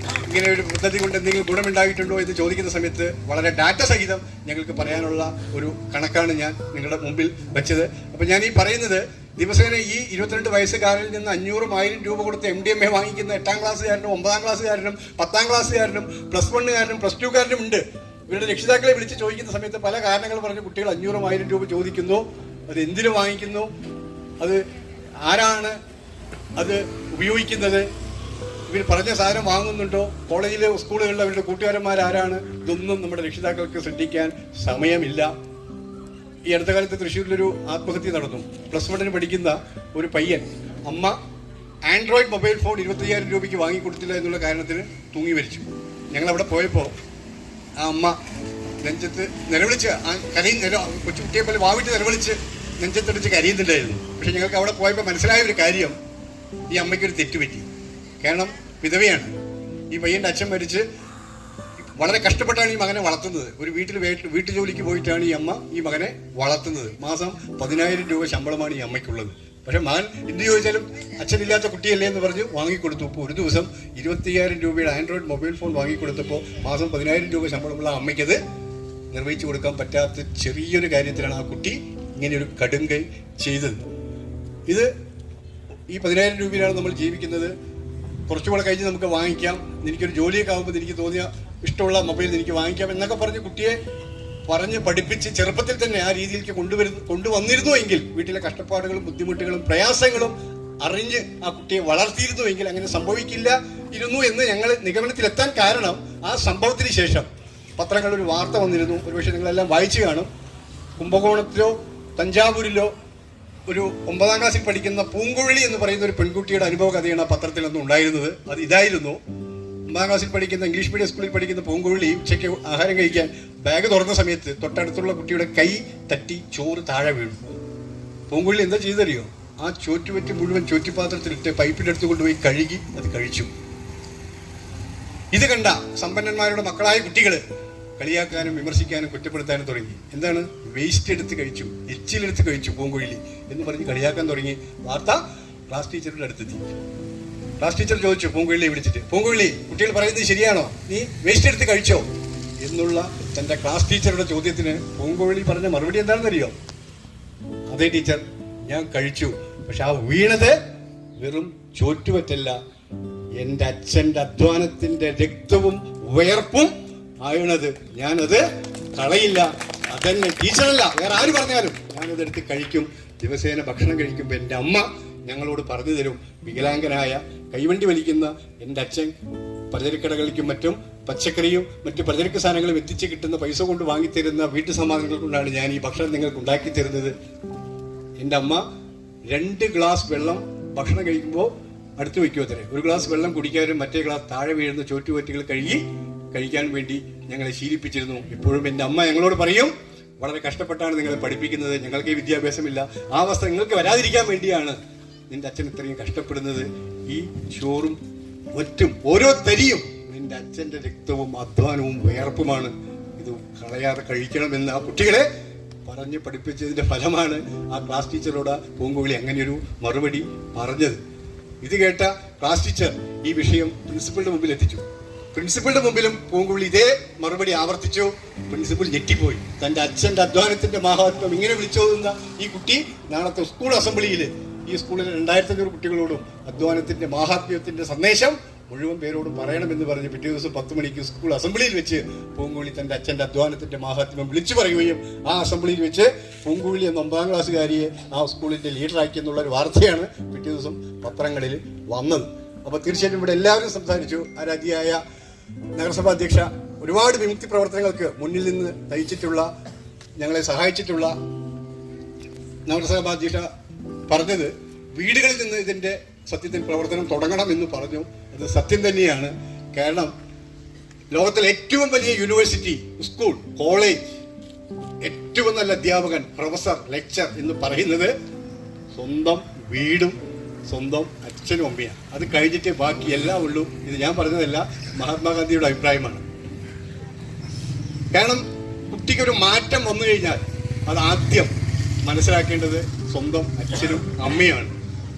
ഇങ്ങനെ ഒരു പദ്ധതി കൊണ്ട് എന്തെങ്കിലും ഗുണമുണ്ടായിട്ടുണ്ടോ എന്ന് ചോദിക്കുന്ന സമയത്ത് വളരെ ഡാറ്റ സഹിതം ഞങ്ങൾക്ക് പറയാനുള്ള ഒരു കണക്കാണ് ഞാൻ നിങ്ങളുടെ മുമ്പിൽ വെച്ചത്. അപ്പം ഞാൻ ഈ പറയുന്നത് ദിവസേന ഈ 22 വയസ്സുകാരിൽ നിന്ന് 500,000 രൂപ കൊടുത്ത് MDMA വാങ്ങിക്കുന്ന 8ാം ക്ലാസ്സുകാരനും 9ാം ക്ലാസ്സുകാരനും 10ാം ക്ലാസ്സുകാരനും +1കാരനും +2കാരനും ഉണ്ട്. ഇവരുടെ രക്ഷിതാക്കളെ വിളിച്ച് ചോദിക്കുന്ന സമയത്ത് പല കാരണങ്ങൾ പറഞ്ഞ് കുട്ടികൾ 500,000 രൂപ ചോദിക്കുന്നു. അത് എന്തിനു വാങ്ങിക്കുന്നു, അത് ആരാണ് അത് ഉപയോഗിക്കുന്നത്, ഇവർ പറഞ്ഞ സാധനം വാങ്ങുന്നുണ്ടോ, കോളേജിലെ സ്കൂളുകളിൽ അവരുടെ കൂട്ടുകാരന്മാരാരാണ്, ഇതൊന്നും നമ്മുടെ രക്ഷിതാക്കൾക്ക് ശ്രദ്ധിക്കാൻ സമയമില്ല. ഈ അടുത്ത കാലത്ത് തൃശ്ശൂരിലൊരു ആത്മഹത്യ നടന്നു. +1 പഠിക്കുന്ന ഒരു പയ്യൻ അമ്മ ആൻഡ്രോയിഡ് മൊബൈൽ ഫോൺ 25,000 രൂപയ്ക്ക് വാങ്ങിക്കൊടുത്തില്ല എന്നുള്ള കാരണത്തിന് തൂങ്ങി മരിച്ചു. ഞങ്ങൾ അവിടെ പോയപ്പോൾ ആ അമ്മ നെഞ്ചത്ത് നിലവിളിച്ച് കൊച്ചുകുട്ടിയെ പോലെ വാവിട്ട് നിലവിളിച്ച് നെഞ്ചത്തടിച്ച് കരയുന്നുണ്ടായിരുന്നു. പക്ഷെ ഞങ്ങൾക്ക് അവിടെ പോയപ്പോൾ മനസ്സിലായ ഒരു കാര്യം, ഈ അമ്മയ്ക്കൊരു തെറ്റുപറ്റി. കാരണം വിധവയാണ്. ഈ പയ്യൻ്റെ അച്ഛൻ മരിച്ച് വളരെ കഷ്ടപ്പെട്ടാണ് ഈ മകനെ വളർത്തുന്നത്. ഒരു വീട്ടുജോലിക്ക് പോയിട്ടാണ് ഈ അമ്മ ഈ മകനെ വളർത്തുന്നത്. മാസം 10,000 രൂപ ശമ്പളമാണ് ഈ അമ്മയ്ക്കുള്ളത്. പക്ഷെ മകൻ എന്ത് ചോദിച്ചാലും അച്ഛനില്ലാത്ത കുട്ടിയല്ലേ എന്ന് പറഞ്ഞ് വാങ്ങിക്കൊടുത്തു. ഇപ്പോൾ ഒരു ദിവസം 25,000 രൂപയുടെ ആൻഡ്രോയിഡ് മൊബൈൽ ഫോൺ വാങ്ങിക്കൊടുത്തപ്പോൾ മാസം 10,000 രൂപ ശമ്പളമുള്ള അമ്മയ്ക്കത് നിർവഹിച്ചു കൊടുക്കാൻ പറ്റാത്ത ചെറിയൊരു കാര്യത്തിലാണ് ആ കുട്ടി ഇങ്ങനെയൊരു കടുങ്കൈ ചെയ്തത്. ഇത് ഈ 10,000 രൂപയിലാണ് നമ്മൾ ജീവിക്കുന്നത്. കുറച്ചുകൂടെ കഴിഞ്ഞ് നമുക്ക് വാങ്ങിക്കാം, എനിക്കൊരു ജോലിയൊക്കെ ആകുമ്പോൾ എനിക്ക് തോന്നിയ ഇഷ്ടമുള്ള മൊബൈൽ എനിക്ക് വാങ്ങിക്കാം എന്നൊക്കെ പറഞ്ഞ് കുട്ടിയെ പറഞ്ഞ് പഠിപ്പിച്ച് ചെറുപ്പത്തിൽ തന്നെ ആ രീതിയിലേക്ക് കൊണ്ടുവന്നിരുന്നു എങ്കിൽ, വീട്ടിലെ കഷ്ടപ്പാടുകളും ബുദ്ധിമുട്ടുകളും പ്രയാസങ്ങളും അറിഞ്ഞ് ആ കുട്ടിയെ വളർത്തിയിരുന്നുവെങ്കിൽ അങ്ങനെ സംഭവിക്കില്ലായിരുന്നു എന്ന് ഞങ്ങൾ നിഗമനത്തിലെത്താൻ കാരണം, ആ സംഭവത്തിന് ശേഷം പത്രങ്ങളിൽ ഒരു വാർത്ത വന്നിരുന്നു. ഒരുപക്ഷെ നിങ്ങളെല്ലാം വായിച്ചു കാണും. കുംഭകോണത്തിലോ തഞ്ചാവൂരിലോ ഒരു 9ാം ക്ലാസ്സിൽ പഠിക്കുന്ന പൂങ്കുഴലി എന്ന് പറയുന്ന ഒരു പെൺകുട്ടിയുടെ അനുഭവ കഥയാണ് ആ പത്രത്തിലൊന്നും ഉണ്ടായിരുന്നത്. അത് ഇതായിരുന്നു. 9ാം ക്ലാസ്സിൽ പഠിക്കുന്ന ഇംഗ്ലീഷ് മീഡിയം സ്കൂളിൽ പഠിക്കുന്ന പൂങ്കുഴലി ഉച്ചയ്ക്ക് ആഹാരം കഴിക്കാൻ ബാഗ് തുറന്ന സമയത്ത് തൊട്ടടുത്തുള്ള കുട്ടിയുടെ കൈ തട്ടി ചോറ് താഴെ വീണു. പൂങ്കുഴലി എന്താ ചെയ്തറിയോ? ആ ചോറ്റുപറ്റ് മുഴുവൻ ചോറ്റുപാത്രത്തിലിട്ട് പൈപ്പിൻ്റെ അടുത്ത് കൊണ്ടുപോയി കഴുകി അത് കഴിച്ചു. ഇത് കണ്ട സമ്പന്നന്മാരുടെ മക്കളായ കുട്ടികൾ കളിയാക്കാനും വിമർശിക്കാനും കുറ്റപ്പെടുത്താനും തുടങ്ങി. എന്താണ്? വേസ്റ്റ് എടുത്ത് കഴിച്ചു, എച്ചിലെടുത്ത് കഴിച്ചു പൂങ്കുഴലി എന്ന് പറഞ്ഞ് കളിയാക്കാൻ തുടങ്ങി. വാർത്ത ക്ലാസ് ടീച്ചറുടെ അടുത്തെത്തി. ക്ലാസ് ടീച്ചർ ചോദിച്ചു പൂങ്കുഴലിയെ വിളിച്ചിട്ട്, പൂങ്കുഴലി, കുട്ടികൾ പറയുന്നത് ശരിയാണോ, നീ വേസ്റ്റ് എടുത്ത് കഴിച്ചോ എന്നുള്ള തന്റെ ക്ലാസ് ടീച്ചറുടെ ചോദ്യത്തിന് പൂങ്കുഴലി പറഞ്ഞ മറുപടി എന്താണെന്നറിയോ? അതെ ടീച്ചർ, ഞാൻ കഴിച്ചു. പക്ഷെ ആ വീണത് വെറും ചോറ്റുപറ്റല്ല, എൻ്റെ അച്ഛൻ്റെ അധ്വാനത്തിന്റെ രക്തവും വിയർപ്പും ആയണത്. ഞാനത് കളയില്ല. അതെന്നെ ടീച്ചറല്ല, വേറെ ആര് പറഞ്ഞാലും ഞാനതെടുത്ത് കഴിക്കും. ദിവസേന ഭക്ഷണം കഴിക്കുമ്പോൾ എൻ്റെ അമ്മ ഞങ്ങളോട് പറഞ്ഞു തരും, വികലാംഗനായ കൈവണ്ടി വലിക്കുന്ന എൻ്റെ അച്ഛൻ പലചരക്കടകളിലേക്കും മറ്റും പച്ചക്കറിയും മറ്റു പലചരക്ക് സാധനങ്ങളും എത്തിച്ച് കിട്ടുന്ന പൈസ കൊണ്ട് വാങ്ങിത്തരുന്ന വീട്ടു സാമാനങ്ങൾ കൊണ്ടാണ് ഞാൻ ഈ ഭക്ഷണം നിങ്ങൾക്ക് ഉണ്ടാക്കി തരുന്നത്. എൻ്റെ അമ്മ 2 ഗ്ലാസ് വെള്ളം ഭക്ഷണം കഴിക്കുമ്പോൾ അടുത്ത് വയ്ക്കുമോ തരേ, ഒരു ഗ്ലാസ് വെള്ളം കുടിക്കാനും മറ്റേ ഗ്ലാസ് താഴെ വീഴുന്ന ചോറ്റുപറ്റുകൾ കഴിക്കാൻ വേണ്ടി ഞങ്ങളെ ശീലിപ്പിച്ചിരുന്നു. ഇപ്പോഴും എൻ്റെ അമ്മ ഞങ്ങളോട് പറയും, വളരെ കഷ്ടപ്പെട്ടാണ് നിങ്ങളെ പഠിപ്പിക്കുന്നത്, ഞങ്ങൾക്ക് ഈ വിദ്യാഭ്യാസമില്ല, ആ അവസ്ഥ നിങ്ങൾക്ക് വരാതിരിക്കാൻ വേണ്ടിയാണ് നിന്റെ അച്ഛൻ ഇത്രയും കഷ്ടപ്പെടുന്നത്. ഈ ചോറും ഒറ്റും ഓരോ തരിയും നിന്റെ അച്ഛൻ്റെ രക്തവും അധ്വാനവും വിയർപ്പുമാണ്, ഇത് കളയാതെ കഴിക്കണമെന്ന് ആ കുട്ടികളെ പറഞ്ഞ് പഠിപ്പിച്ചതിന്റെ ഫലമാണ് ആ ക്ലാസ് ടീച്ചറോട് പൂങ്കുഴലി അങ്ങനെയൊരു മറുപടി പറഞ്ഞത്. ഇത് കേട്ട ക്ലാസ് ടീച്ചർ ഈ വിഷയം പ്രിൻസിപ്പളിന്റെ മുമ്പിൽ എത്തിച്ചു. പ്രിൻസിപ്പളിന്റെ മുമ്പിലും പൂങ്കുഴലി ഇതേ മറുപടി ആവർത്തിച്ചു. പ്രിൻസിപ്പൽ ഞെട്ടിപ്പോയി. തന്റെ അച്ഛന്റെ അധ്വാനത്തിന്റെ മഹാത്മ്യം ഇങ്ങനെ വിളിച്ചോതുന്ന ഈ കുട്ടി നാളത്തെ സ്കൂൾ അസംബ്ലിയിൽ ഈ സ്കൂളിലെ 2500 കുട്ടികളോടും അധ്വാനത്തിന്റെ മാഹാത്മ്യത്തിന്റെ സന്ദേശം മുഴുവൻ പേരോടും പറയണമെന്ന് പറഞ്ഞ് പിറ്റേ ദിവസം 10 മണിക്ക് സ്കൂൾ അസംബ്ലിയിൽ വെച്ച് പൂങ്കുഴി തന്റെ അച്ഛന്റെ അധ്വാനത്തിന്റെ മാഹാത്മ്യം വിളിച്ചു പറയുകയും ആ അസംബ്ലിയിൽ വെച്ച് പൂങ്കുഴി എന്ന 9ാം ക്ലാസ്സുകാരിയെ ആ സ്കൂളിന്റെ ലീഡറാക്കി എന്നുള്ള ഒരു വാർത്തയാണ് പിറ്റേ ദിവസം പത്രങ്ങളിൽ വന്നത്. അപ്പൊ തീർച്ചയായിട്ടും ഇവിടെ എല്ലാവരും സംസാരിച്ചു. ആരാധ്യയായ നഗരസഭാ അധ്യക്ഷ ഒരുപാട് വിമുക്തി പ്രവർത്തനങ്ങൾക്ക് മുന്നിൽ നിന്ന് നയിച്ചിട്ടുള്ള, ഞങ്ങളെ സഹായിച്ചിട്ടുള്ള നഗരസഭാ അധ്യക്ഷ പറഞ്ഞത് വീടുകളിൽ നിന്ന് ഇതിന്റെ സത്യത്തിൽ പ്രവർത്തനം തുടങ്ങണം എന്ന് പറഞ്ഞു. അത് സത്യം തന്നെയാണ്. കാരണം ലോകത്തിലെ ഏറ്റവും വലിയ യൂണിവേഴ്സിറ്റി, സ്കൂൾ, കോളേജ്, ഏറ്റവും നല്ല അധ്യാപകൻ, പ്രൊഫസർ, ലെക്ചർ എന്ന് പറയുന്നത് സ്വന്തം വീടും സ്വന്തം അച്ഛനും അമ്മയാണ്. അത് കഴിഞ്ഞിട്ട് ബാക്കി എല്ലാം ഉള്ളൂ. ഇത് ഞാൻ പറഞ്ഞതല്ല, മഹാത്മാഗാന്ധിയുടെ അഭിപ്രായമാണ്. കാരണം കുട്ടിക്കൊരു മാറ്റം വന്നു കഴിഞ്ഞാൽ അത് ആദ്യം മനസ്സിലാക്കേണ്ടത് സ്വന്തം അച്ഛനും അമ്മയാണ്.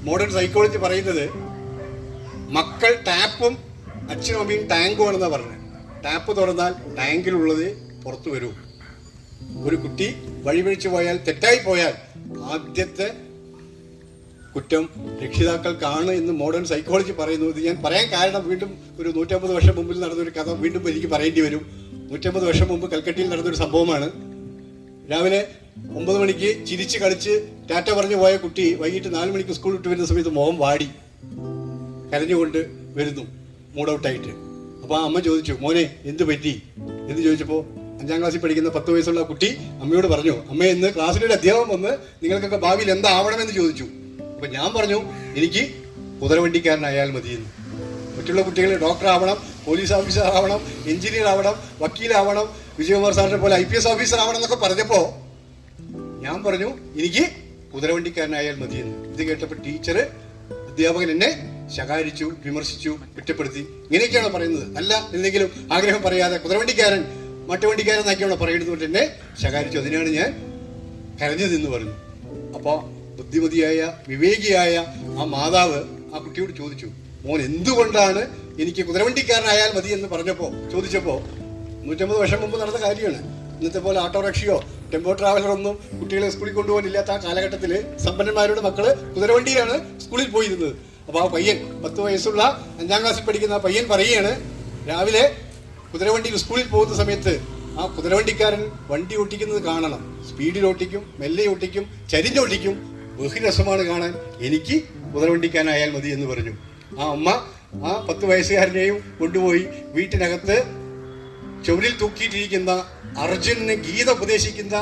മോഡേൺ സൈക്കോളജി പറയുന്നത് മക്കൾ ടാപ്പും അച്ഛനും അമ്മയും ടാങ്കും ആണെന്നാണ് പറഞ്ഞത്. ടാപ്പ് തുറന്നാൽ ടാങ്കിലുള്ളത് പുറത്തു വരൂ. ഒരു കുട്ടി വഴിപിഴിച്ചു പോയാൽ, തെറ്റായി പോയാൽ ആദ്യത്തെ കുറ്റം രക്ഷിതാക്കൾക്കാണ് എന്ന് മോഡേൺ സൈക്കോളജി പറയുന്നു. ഇത് ഞാൻ പറയാൻ കാരണം വീണ്ടും ഒരു 150 വർഷം മുമ്പിൽ നടന്നൊരു കഥ വീണ്ടും എനിക്ക് പറയേണ്ടി വരും. 150 വർഷം മുമ്പ് കൽക്കട്ടയിൽ നടന്നൊരു സംഭവമാണ്. രാവിലെ 9 മണിക്ക് ചിരിച്ച് കളിച്ച് ടാറ്റ പറഞ്ഞു പോയ കുട്ടി വൈകിട്ട് 4 മണിക്ക് സ്കൂൾ വിട്ട് വരുന്ന സമയത്ത് മുഖം വാടി കരഞ്ഞുകൊണ്ട് വരുന്നു, മൂഡൌട്ടായിട്ട്. അപ്പോൾ ആ അമ്മ ചോദിച്ചു, മോനെ എന്ത് പറ്റി എന്ന് ചോദിച്ചപ്പോൾ 5ാം ക്ലാസ്സിൽ പഠിക്കുന്ന 10 വയസ്സുള്ള കുട്ടി അമ്മയോട് പറഞ്ഞു, അമ്മ ഇന്ന് ക്ലാസ്സിലൊരു അധ്യാപകൻ വന്ന് നിങ്ങൾക്കൊക്കെ ഭാവിയിൽ എന്താവണമെന്ന് ചോദിച്ചു. അപ്പൊ ഞാൻ പറഞ്ഞു, എനിക്ക് കുതിരവണ്ടിക്കാരനായാൽ മതിയെന്ന്. മറ്റുള്ള കുട്ടികൾ ഡോക്ടർ ആവണം, പോലീസ് ഓഫീസർ ആവണം, എഞ്ചിനീയർ ആവണം, വക്കീലാവണം, വിജയകുമാർ സാറിനെ പോലെ IPS ഓഫീസർ ആവണം എന്നൊക്കെ പറഞ്ഞപ്പോ ഞാൻ പറഞ്ഞു, എനിക്ക് കുതിരവണ്ടിക്കാരനായാൽ മതിയെന്ന്. ഇത് കേട്ടപ്പോൾ ടീച്ചർ, അധ്യാപകൻ എന്നെ ശകാരിച്ചു, വിമർശിച്ചു, കുറ്റപ്പെടുത്തി. ഇങ്ങനെയൊക്കെയാണ് പറയുന്നത്. അല്ല എന്തെങ്കിലും ആഗ്രഹം പറയാതെ കുതിരവണ്ടിക്കാരൻ, മട്ടുവണ്ടിക്കാരൻ എന്നൊക്കെയാണ് പറയുന്നത് കൊണ്ട് എന്നെ ശകാരിച്ചു. അതിനാണ് ഞാൻ കരഞ്ഞതെന്ന് പറഞ്ഞു. അപ്പോൾ ബുദ്ധിമതിയായ, വിവേകിയായ ആ മാതാവ് ആ കുട്ടിയോട് ചോദിച്ചു, മോൻ എന്തുകൊണ്ടാണ് എനിക്ക് കുതിരവണ്ടിക്കാരനായാൽ മതി എന്ന് ചോദിച്ചപ്പോൾ 150 വർഷം മുമ്പ് നടന്ന കാര്യമാണ്. ഇന്നത്തെ പോലെ ഓട്ടോറിക്ഷയോ ടെമ്പോ ട്രാവലർ ഒന്നും കുട്ടികളെ സ്കൂളിൽ കൊണ്ടുപോകാനില്ലാത്ത ആ കാലഘട്ടത്തിൽ സമ്പന്നന്മാരുടെ മക്കള് കുതിരവണ്ടിയിലാണ് സ്കൂളിൽ പോയിരുന്നത്. അപ്പോൾ ആ പയ്യൻ, 10 വയസ്സുള്ള 5ാം ക്ലാസ്സിൽ പഠിക്കുന്ന ആ പയ്യൻ പറയുകയാണ്, രാവിലെ കുതിരവണ്ടിയിൽ സ്കൂളിൽ പോകുന്ന സമയത്ത് ആ കുതിരവണ്ടിക്കാരൻ വണ്ടി ഓട്ടിക്കുന്നത് കാണണം. സ്പീഡിൽ ഓട്ടിക്കും, മെല്ലെ ഓട്ടിക്കും, ചരിഞ്ഞോട്ടിക്കും. ബഹുരസമാണ് കാണാൻ. എനിക്ക് കുതിരവണ്ടിക്കാരനായാൽ മതി എന്ന് പറഞ്ഞു. ആ അമ്മ ആ 10 വയസ്സുകാരനെയും കൊണ്ടുപോയി വീട്ടിനകത്ത് ചുവരിൽ തൂക്കിയിട്ടിരിക്കുന്ന അർജുനന് ഗീത ഉപദേശിക്കുന്ന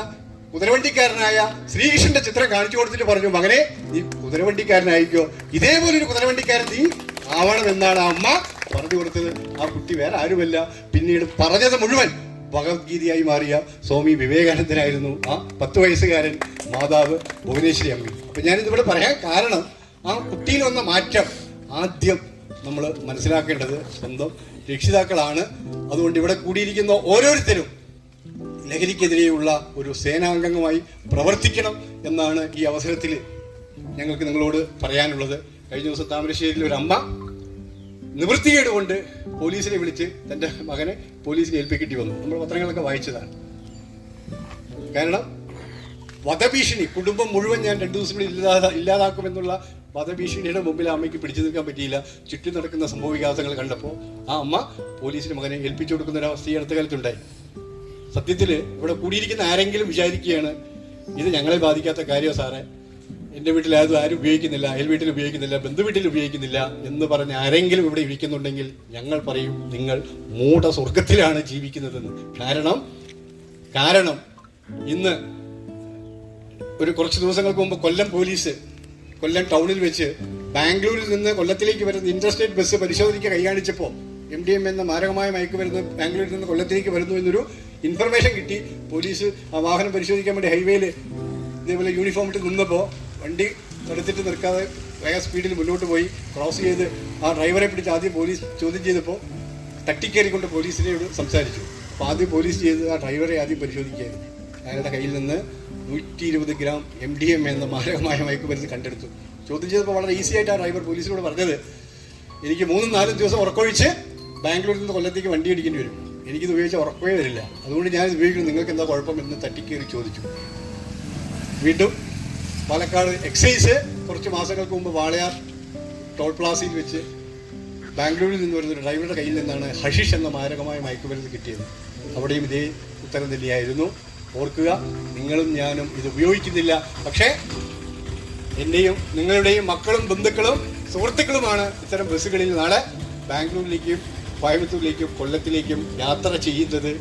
കുതിരവണ്ടിക്കാരനായ ശ്രീകൃഷ്ണന്റെ ചിത്രം കാണിച്ചു കൊടുത്തിട്ട് പറഞ്ഞു, മകനെ നീ കുതിരവണ്ടിക്കാരനായിക്കോ, ഇതേപോലൊരു കുതിരവണ്ടിക്കാരൻ നീ ആവണമെന്നാണ് ആ അമ്മ പറഞ്ഞു കൊടുത്തത്. ആ കുട്ടി വേറെ ആരുമല്ല, പിന്നീട് പറഞ്ഞത് മുഴുവൻ ഭഗവത്ഗീതയായി മാറിയ സ്വാമി വിവേകാനന്ദനായിരുന്നു. ആ 10 വയസ്സുകാരൻ മാതാവ് ഭുവനേശ്വരി അമ്മ. അപ്പൊ ഞാനിതിവിടെ പറയാൻ കാരണം, ആ കുട്ടിയിൽ വന്ന മാറ്റം ആദ്യം നമ്മൾ മനസ്സിലാക്കേണ്ടത് സ്വന്തം രക്ഷിതാക്കളാണ്. അതുകൊണ്ട് ഇവിടെ കൂടിയിരിക്കുന്ന ഓരോരുത്തരും ലഹരിക്കെതിരെയുള്ള ഒരു സേനാംഗമായി പ്രവർത്തിക്കണം എന്നാണ് ഈ അവസരത്തിൽ ഞങ്ങൾക്ക് നിങ്ങളോട് പറയാനുള്ളത്. കഴിഞ്ഞ ദിവസം താമരശ്ശേരിയിൽ ഒരു അമ്മ നിവൃത്തികേട് കൊണ്ട് പോലീസിനെ വിളിച്ച് തന്റെ മകനെ പോലീസിനെ ഏൽപ്പിക്കേണ്ടി വന്നു. നമ്മൾ പത്രങ്ങളൊക്കെ വായിച്ചതാണ്. കാരണം വധഭീഷണി, കുടുംബം മുഴുവൻ ഞാൻ 2 ദിവസങ്ങളിൽ ഇല്ലാതാക്കുമെന്നുള്ള വധഭീഷണിയുടെ മുമ്പിൽ ആ അമ്മയ്ക്ക് പിടിച്ചു നിൽക്കാൻ പറ്റിയില്ല. ചുറ്റും നടക്കുന്ന സംഭവ വികാസങ്ങൾ കണ്ടപ്പോൾ ആ അമ്മ പോലീസിന് മകനെ ഏൽപ്പിച്ചു കൊടുക്കുന്ന ഒരു അവസ്ഥ ഈ അടുത്ത കാലത്തുണ്ടായി. സത്യത്തിൽ ഇവിടെ കൂടിയിരിക്കുന്ന ആരെങ്കിലും വിചാരിക്കുകയാണ്, ഇത് ഞങ്ങളെ ബാധിക്കാത്ത കാര്യമോ സാറേ, എൻ്റെ വീട്ടിലായത് ആരും ഉപയോഗിക്കുന്നില്ല, അയൽ വീട്ടിൽ ഉപയോഗിക്കുന്നില്ല, ബന്ധുവീട്ടിൽ ഉപയോഗിക്കുന്നില്ല എന്ന് പറഞ്ഞ് ആരെങ്കിലും ഇവിടെ ഇരിക്കുന്നുണ്ടെങ്കിൽ ഞങ്ങൾ പറയും, നിങ്ങൾ മൂഢ സ്വർഗത്തിലാണ് ജീവിക്കുന്നതെന്ന്. കാരണം ഇന്ന് ഒരു കുറച്ച് ദിവസങ്ങൾക്ക് മുമ്പ് കൊല്ലം ടൗണിൽ വെച്ച് ബാംഗ്ലൂരിൽ നിന്ന് കൊല്ലത്തിലേക്ക് വരുന്ന ഇന്റർസ്റ്റേറ്റ് ബസ് പരിശോധനയ്ക്ക് കൈകാണിച്ചപ്പോൾ MDMA എന്ന മാരകമായ മയക്കുമരുന്ന് ബാംഗ്ലൂരിൽ നിന്ന് കൊല്ലത്തിലേക്ക് വരുന്നു എന്നൊരു ഇൻഫർമേഷൻ കിട്ടി. പോലീസ് ആ വാഹനം പരിശോധിക്കാൻ വേണ്ടി ഹൈവേയിൽ ഇതേപോലെ യൂണിഫോം ഇട്ട് നിന്നപ്പോൾ വണ്ടി തടുത്തിട്ട് നിൽക്കാതെ വേഗം സ്പീഡിൽ മുന്നോട്ട് പോയി ക്രോസ് ചെയ്ത് ആ ഡ്രൈവറെ പിടിച്ച് ആദ്യം പോലീസ് ചോദ്യം ചെയ്തപ്പോൾ തട്ടിക്കയറിക്കൊണ്ട് പോലീസിനോട് സംസാരിച്ചു. അപ്പോൾ ആദ്യം പോലീസ് ചെയ്ത് ആ ഡ്രൈവറെ ആദ്യം പരിശോധിക്കുകയായിരുന്നു. അയാളുടെ കയ്യിൽ നിന്ന് 120 ഗ്രാം MDMA എന്ന മാരകമായ മയക്കുമരുന്ന് കണ്ടെടുത്തു. ചോദ്യം ചെയ്തപ്പോൾ വളരെ ഈസി ആയിട്ട് ആ ഡ്രൈവർ പോലീസിനോട് പറഞ്ഞത്, എനിക്ക് 3-4 ദിവസം ഉറക്കമൊഴിച്ച് ബാംഗ്ലൂരിൽ നിന്ന് കൊല്ലത്തേക്ക് വണ്ടി അടിക്കേണ്ടി വരും, എനിക്കിത് ഉപയോഗിച്ചാൽ ഉറക്കമേ വരില്ല, അതുകൊണ്ട് ഞാനിത് ഉപയോഗിക്കുന്നു, നിങ്ങൾക്ക് എന്താ കുഴപ്പം എന്ന് തട്ടിക്കയറി ചോദിച്ചു. വീണ്ടും പാലക്കാട് എക്സൈസ് കുറച്ച് മാസങ്ങൾക്ക് മുമ്പ് വാളയാർ ടോൾ പ്ലാസയിൽ വെച്ച് ബാംഗ്ലൂരിൽ നിന്ന് വരുന്ന ഒരു ഡ്രൈവറുടെ കയ്യിൽ നിന്നാണ് ഹഷിഷ് എന്ന മാരകമായ മയക്കുമരുന്ന് കിട്ടിയത്. അവിടെയും ഇതേ ഉത്തരം തന്നെയായിരുന്നു. ഓർക്കുക, നിങ്ങളും ഞാനും ഇത് ഉപയോഗിക്കുന്നില്ല. പക്ഷേ എൻ്റെയും നിങ്ങളുടെയും മക്കളും ബന്ധുക്കളും സുഹൃത്തുക്കളുമാണ് ഇത്തരം ബസ്സുകളിൽ നാളെ ബാംഗ്ലൂരിലേക്കും കോയമ്പത്തൂരിലേക്കും കൊല്ലത്തിലേക്കും യാത്ര ചെയ്യുന്നത്.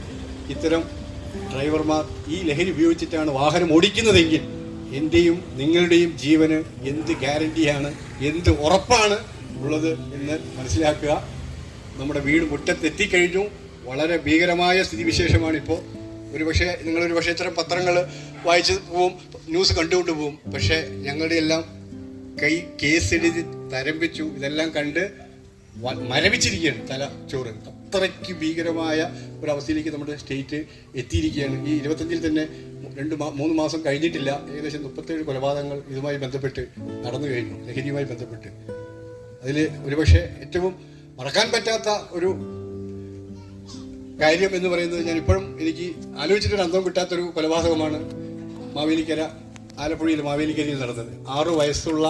ഇത്തരം ഡ്രൈവർമാർ ഈ ലഹരി ഉപയോഗിച്ചിട്ടാണ് വാഹനം ഓടിക്കുന്നതെങ്കിൽ എൻ്റെയും നിങ്ങളുടെയും ജീവന് എന്ത് ഗ്യാരണ്ടിയാണ്, എന്ത് ഉറപ്പാണ് ഉള്ളത് എന്ന് മനസ്സിലാക്കുക. നമ്മുടെ വീട് മുറ്റത്തെത്തിക്കഴിഞ്ഞു. വളരെ ഭീകരമായ സ്ഥിതിവിശേഷമാണിപ്പോൾ. നിങ്ങളൊരു പക്ഷേ ഇത്തരം പത്രങ്ങൾ വായിച്ച് പോവും, ന്യൂസ് കണ്ടുകൊണ്ട് പോവും. പക്ഷേ ഞങ്ങളുടെ എല്ലാം കൈ കേസെഴുതി തരംപിച്ചു. ഇതെല്ലാം കണ്ട് മരവിച്ചിരിക്കുകയാണ് തല ചോറ്. അത്രയ്ക്ക് ഭീകരമായ ഒരവസ്ഥയിലേക്ക് നമ്മുടെ സ്റ്റേറ്റ് എത്തിയിരിക്കുകയാണ്. ഈ 25-ൽ തന്നെ 2-3 മാസം കഴിഞ്ഞിട്ടില്ല, ഏകദേശം 37 കൊലപാതകങ്ങൾ ഇതുമായി ബന്ധപ്പെട്ട് നടന്നു കഴിഞ്ഞു, ലഹരിയുമായി ബന്ധപ്പെട്ട്. അതിൽ ഒരുപക്ഷെ ഏറ്റവും മറക്കാൻ പറ്റാത്ത ഒരു കാര്യം എന്ന് പറയുന്നത്, ഞാൻ ഇപ്പോഴും എനിക്ക് ആലോചിച്ചിട്ടൊരു അന്തം കിട്ടാത്തൊരു കൊലപാതകമാണ് മാവേലിക്കര, ആലപ്പുഴയിൽ മാവേലിക്കരയിൽ നടന്നത്. 6 വയസ്സുള്ള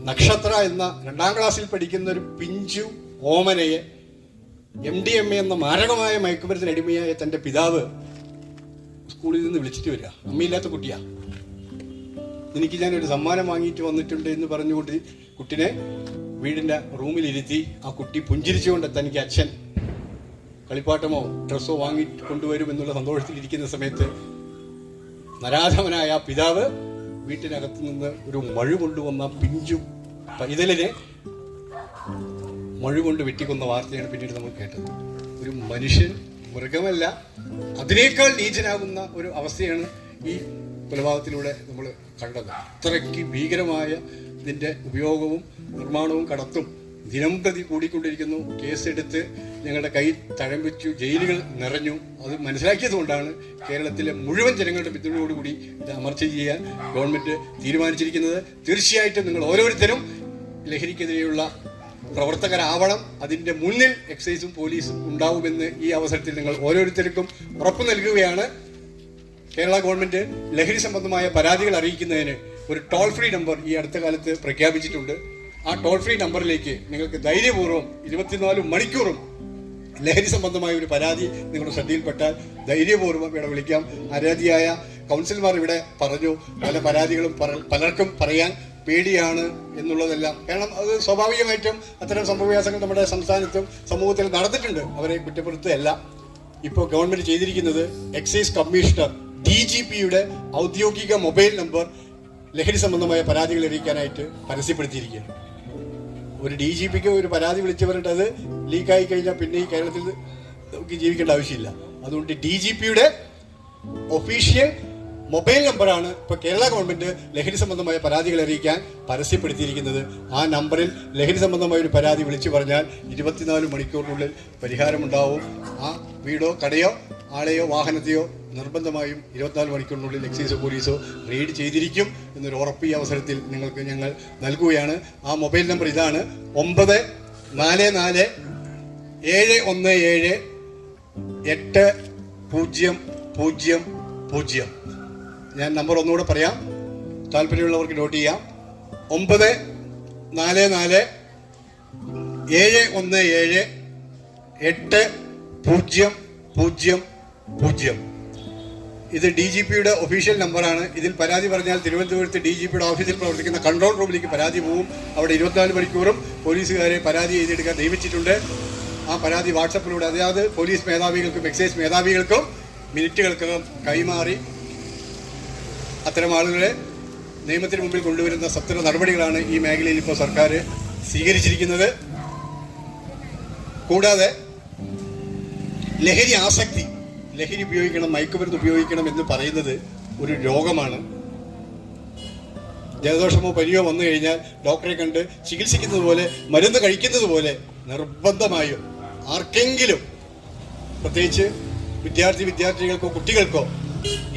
നക്ഷത്ര എന്ന 2ാം ക്ലാസ്സിൽ പഠിക്കുന്ന ഒരു പിഞ്ചു ഓമനയെ MDMA എന്ന മാരകമായ മയക്കുമരുന്നിന് അടിമയായ തൻ്റെ പിതാവ് സ്കൂളിൽ നിന്ന് വിളിച്ചിട്ട് വരിക. അമ്മയില്ലാത്ത കുട്ടിയാ. എനിക്ക് ഞാനൊരു സമ്മാനം വാങ്ങിയിട്ട് വന്നിട്ടുണ്ട് എന്ന് പറഞ്ഞുകൊണ്ട് കുട്ടിനെ വീടിൻ്റെ റൂമിലിരുത്തി ആ കുട്ടി പുഞ്ചിരിച്ചുകൊണ്ട് തനിക്ക് അച്ഛൻ കളിപ്പാട്ടമോ ഡ്രസ്സോ വാങ്ങി കൊണ്ടുവരും എന്നുള്ള സന്തോഷത്തിലിരിക്കുന്ന സമയത്ത് നരാധമനായ ആ പിതാവ് വീട്ടിനകത്ത് നിന്ന് ഒരു മഴ കൊണ്ടുവന്ന പിഞ്ചു പൈതലിനെ മഴ കൊണ്ട് വെട്ടിക്കൊന്ന വാർത്തയാണ് പിന്നീട് നമ്മൾ കേട്ടത്. ഒരു മനുഷ്യൻ, മൃഗമല്ല, അതിനേക്കാൾ നീചനാകുന്ന ഒരു അവസ്ഥയാണ് ഈ കൊലപാതകത്തിലൂടെ നമ്മൾ കണ്ടത്. അത്രയ്ക്ക് ഭീകരമായ ഇതിൻ്റെ ഉപയോഗവും നിർമ്മാണവും കടത്തും ദിനം പ്രതി കൂടിക്കൊണ്ടിരിക്കുന്നു. കേസെടുത്ത് ഞങ്ങളുടെ കൈ തഴമ്പിച്ചു, ജയിലുകൾ നിറഞ്ഞു. അത് മനസ്സിലാക്കിയതുകൊണ്ടാണ് കേരളത്തിലെ മുഴുവൻ ജനങ്ങളുടെ പിന്തുണയോടുകൂടി ഇത് അമർച്ച ചെയ്യാൻ ഗവൺമെൻറ് തീരുമാനിച്ചിരിക്കുന്നത്. തീർച്ചയായിട്ടും നിങ്ങൾ ഓരോരുത്തരും ലഹരിക്കെതിരെയുള്ള പ്രവർത്തകരാവണം. അതിൻ്റെ മുന്നിൽ എക്സൈസും പോലീസും ഉണ്ടാവുമെന്ന് ഈ അവസരത്തിൽ നിങ്ങൾ ഓരോരുത്തർക്കും ഉറപ്പു നൽകുകയാണ്. കേരള ഗവൺമെൻറ് ലഹരി സംബന്ധമായ പരാതികൾ അറിയിക്കുന്നതിന് ഒരു ടോൾ ഫ്രീ നമ്പർ ഈ അടുത്ത കാലത്ത് പ്രഖ്യാപിച്ചിട്ടുണ്ട്. ആ ടോൾ ഫ്രീ നമ്പറിലേക്ക് നിങ്ങൾക്ക് ധൈര്യപൂർവ്വം 24 മണിക്കൂറും ലഹരി സംബന്ധമായ ഒരു പരാതി നിങ്ങളുടെ ശ്രദ്ധയിൽപ്പെട്ടാൽ ധൈര്യപൂർവ്വം ഇവിടെ വിളിക്കാം. ആരാധ്യയായ കൗൺസിലർമാർ ഇവിടെ പറഞ്ഞു, പല പരാതികളും പലർക്കും പറയാൻ പേടിയാണ് എന്നുള്ളതെല്ലാം. കാരണം അത് സ്വാഭാവികമായിട്ടും അത്തരം സംഭവവികാസങ്ങൾ നമ്മുടെ സംസ്ഥാനത്തും സമൂഹത്തിൽ നടന്നിട്ടുണ്ട്. അവരെ കുറ്റപ്പെടുത്തുകയല്ല. ഇപ്പോൾ ഗവൺമെൻറ് ചെയ്തിരിക്കുന്നത് എക്സൈസ് കമ്മീഷണർ DGPയുടെ ഔദ്യോഗിക മൊബൈൽ നമ്പർ ലഹരി സംബന്ധമായ പരാതികൾ അറിയിക്കാനായിട്ട് പരസ്യപ്പെടുത്തിയിരിക്കുകയാണ്. ഒരു DGPക്ക് ഒരു പരാതി വിളിച്ചു പറഞ്ഞിട്ട് അത് ലീക്കായി കഴിഞ്ഞാൽ പിന്നെ ഈ കേരളത്തിൽ നമുക്ക് ജീവിക്കേണ്ട ആവശ്യമില്ല. അതുകൊണ്ട് DGPയുടെ ഒഫീഷ്യൽ മൊബൈൽ നമ്പറാണ് ഇപ്പോൾ കേരള ഗവൺമെൻറ് ലഹരി സംബന്ധമായ പരാതികൾ അറിയിക്കാൻ പരസ്യപ്പെടുത്തിയിരിക്കുന്നത്. ആ നമ്പറിൽ ലഹരി സംബന്ധമായ ഒരു പരാതി വിളിച്ചു പറഞ്ഞാൽ 24 മണിക്കൂറിനുള്ളിൽ പരിഹാരമുണ്ടാവും. ആ വീടോ കടയോ ആളെയോ വാഹനത്തെയോ നിർബന്ധമായും 24 മണിക്കൂറിനുള്ളിൽ എക്സൈസോ പോലീസോ റെയ്ഡ് ചെയ്തിരിക്കും എന്നൊരു ഉറപ്പ് ഈ അവസരത്തിൽ നിങ്ങൾക്ക് ഞങ്ങൾ നൽകുകയാണ്. ആ മൊബൈൽ നമ്പർ ഇതാണ്: 9447178000. ഞാൻ നമ്പർ ഒന്നുകൂടെ പറയാം, താല്പര്യമുള്ളവർക്ക് നോട്ട് ചെയ്യാം. 9447178000. ഇത് DGPയുടെ ഒഫീഷ്യൽ നമ്പറാണ്. ഇതിൽ പരാതി പറഞ്ഞാൽ തിരുവനന്തപുരത്ത് DGPയുടെ ഓഫീസിൽ പ്രവർത്തിക്കുന്ന കൺട്രോൾ റൂമിലേക്ക് പരാതി പോവും. അവിടെ 24 മണിക്കൂറും പോലീസുകാരെ പരാതി എഴുതിയെടുക്കാൻ നിയമിച്ചിട്ടുണ്ട്. ആ പരാതി വാട്സപ്പിലൂടെ അതായത് പോലീസ് മേധാവികൾക്കും എക്സൈസ് മേധാവികൾക്കും മിനിറ്റുകൾക്കകം കൈമാറി അത്തരം ആളുകളെ നിയമത്തിന് മുമ്പിൽ കൊണ്ടുവരുന്ന സത്വര നടപടികളാണ് ഈ മേഖലയിൽ ഇപ്പോൾ സർക്കാർ സ്വീകരിച്ചിരിക്കുന്നത്. കൂടാതെ ലഹരി ആസക്തി, ലഹരി ഉപയോഗിക്കണം, മയക്കുമരുന്ന് ഉപയോഗിക്കണം എന്ന് പറയുന്നത് ഒരു രോഗമാണ്. ജലദോഷമോ പനിയോ വന്നു കഴിഞ്ഞാൽ ഡോക്ടറെ കണ്ട് ചികിത്സിക്കുന്നത് പോലെ, മരുന്ന് കഴിക്കുന്നത് പോലെ നിർബന്ധമായും ആർക്കെങ്കിലും, പ്രത്യേകിച്ച് വിദ്യാർത്ഥികൾക്കോ കുട്ടികൾക്കോ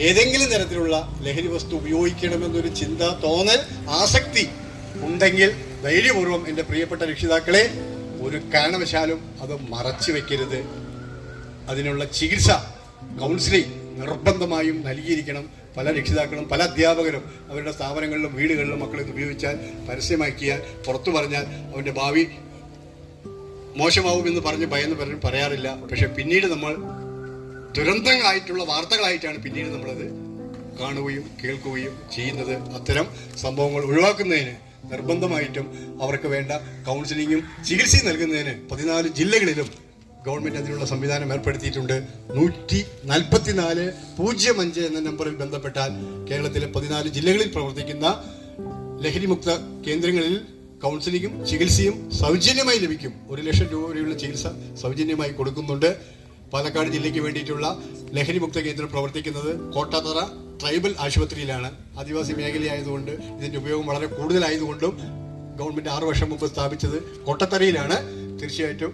ഏതെങ്കിലും തരത്തിലുള്ള ലഹരി വസ്തു ഉപയോഗിക്കണമെന്നൊരു ചിന്ത, തോന്നൽ, ആസക്തി ഉണ്ടെങ്കിൽ ധൈര്യപൂർവ്വം എൻ്റെ പ്രിയപ്പെട്ട രക്ഷിതാക്കളെ ഒരു കാരണവശാലും അത് മറച്ചു വെക്കരുത്. അതിനുള്ള ചികിത്സ, കൗൺസിലിംഗ് നിർബന്ധമായും നൽകിയിരിക്കണം. പല രക്ഷിതാക്കളും പല അധ്യാപകരും അവരുടെ സ്ഥാപനങ്ങളിലും വീടുകളിലും മക്കളെ ഉപയോഗിച്ചാൽ പരസ്യമാക്കിയാൽ പുറത്തു പറഞ്ഞാൽ അവൻ്റെ ഭാവി മോശമാവുമെന്ന് പറഞ്ഞ് ഭയന്ന് പറയാറില്ല. പക്ഷെ പിന്നീട് നമ്മൾ ദുരന്തങ്ങളായിട്ടുള്ള വാർത്തകളായിട്ടാണ് പിന്നീട് നമ്മളത് കാണുകയും കേൾക്കുകയും ചെയ്യുന്നത്. അത്തരം സംഭവങ്ങൾ ഒഴിവാക്കുന്നതിന് നിർബന്ധമായിട്ടും അവർക്ക് വേണ്ട കൗൺസിലിങ്ങും ചികിത്സയും നൽകുന്നതിന് 14 ജില്ലകളിലും ഗവൺമെന്റ് അതിനുള്ള സംവിധാനം ഏർപ്പെടുത്തിയിട്ടുണ്ട്. 144-05 എന്ന നമ്പറിൽ ബന്ധപ്പെട്ടാൽ കേരളത്തിലെ 14 ജില്ലകളിൽ പ്രവർത്തിക്കുന്ന ലഹരിമുക്ത കേന്ദ്രങ്ങളിൽ കൗൺസിലിങ്ങും ചികിത്സയും സൗജന്യമായി ലഭിക്കും. 1 ലക്ഷം രൂപ വരെയുള്ള ചികിത്സ സൗജന്യമായി കൊടുക്കുന്നുണ്ട്. പാലക്കാട് ജില്ലയ്ക്ക് വേണ്ടിയിട്ടുള്ള ലഹരിമുക്ത കേന്ദ്രം പ്രവർത്തിക്കുന്നത് കോട്ടാത്തറ ട്രൈബൽ ആശുപത്രിയിലാണ്. ആദിവാസി മേഖലയായതുകൊണ്ട് ഇതിന്റെ ഉപയോഗം വളരെ കൂടുതലായതുകൊണ്ടും ഗവൺമെന്റ് 6 വർഷം മുമ്പ് സ്ഥാപിച്ചത് കോട്ടത്തറയിലാണ്. തീർച്ചയായിട്ടും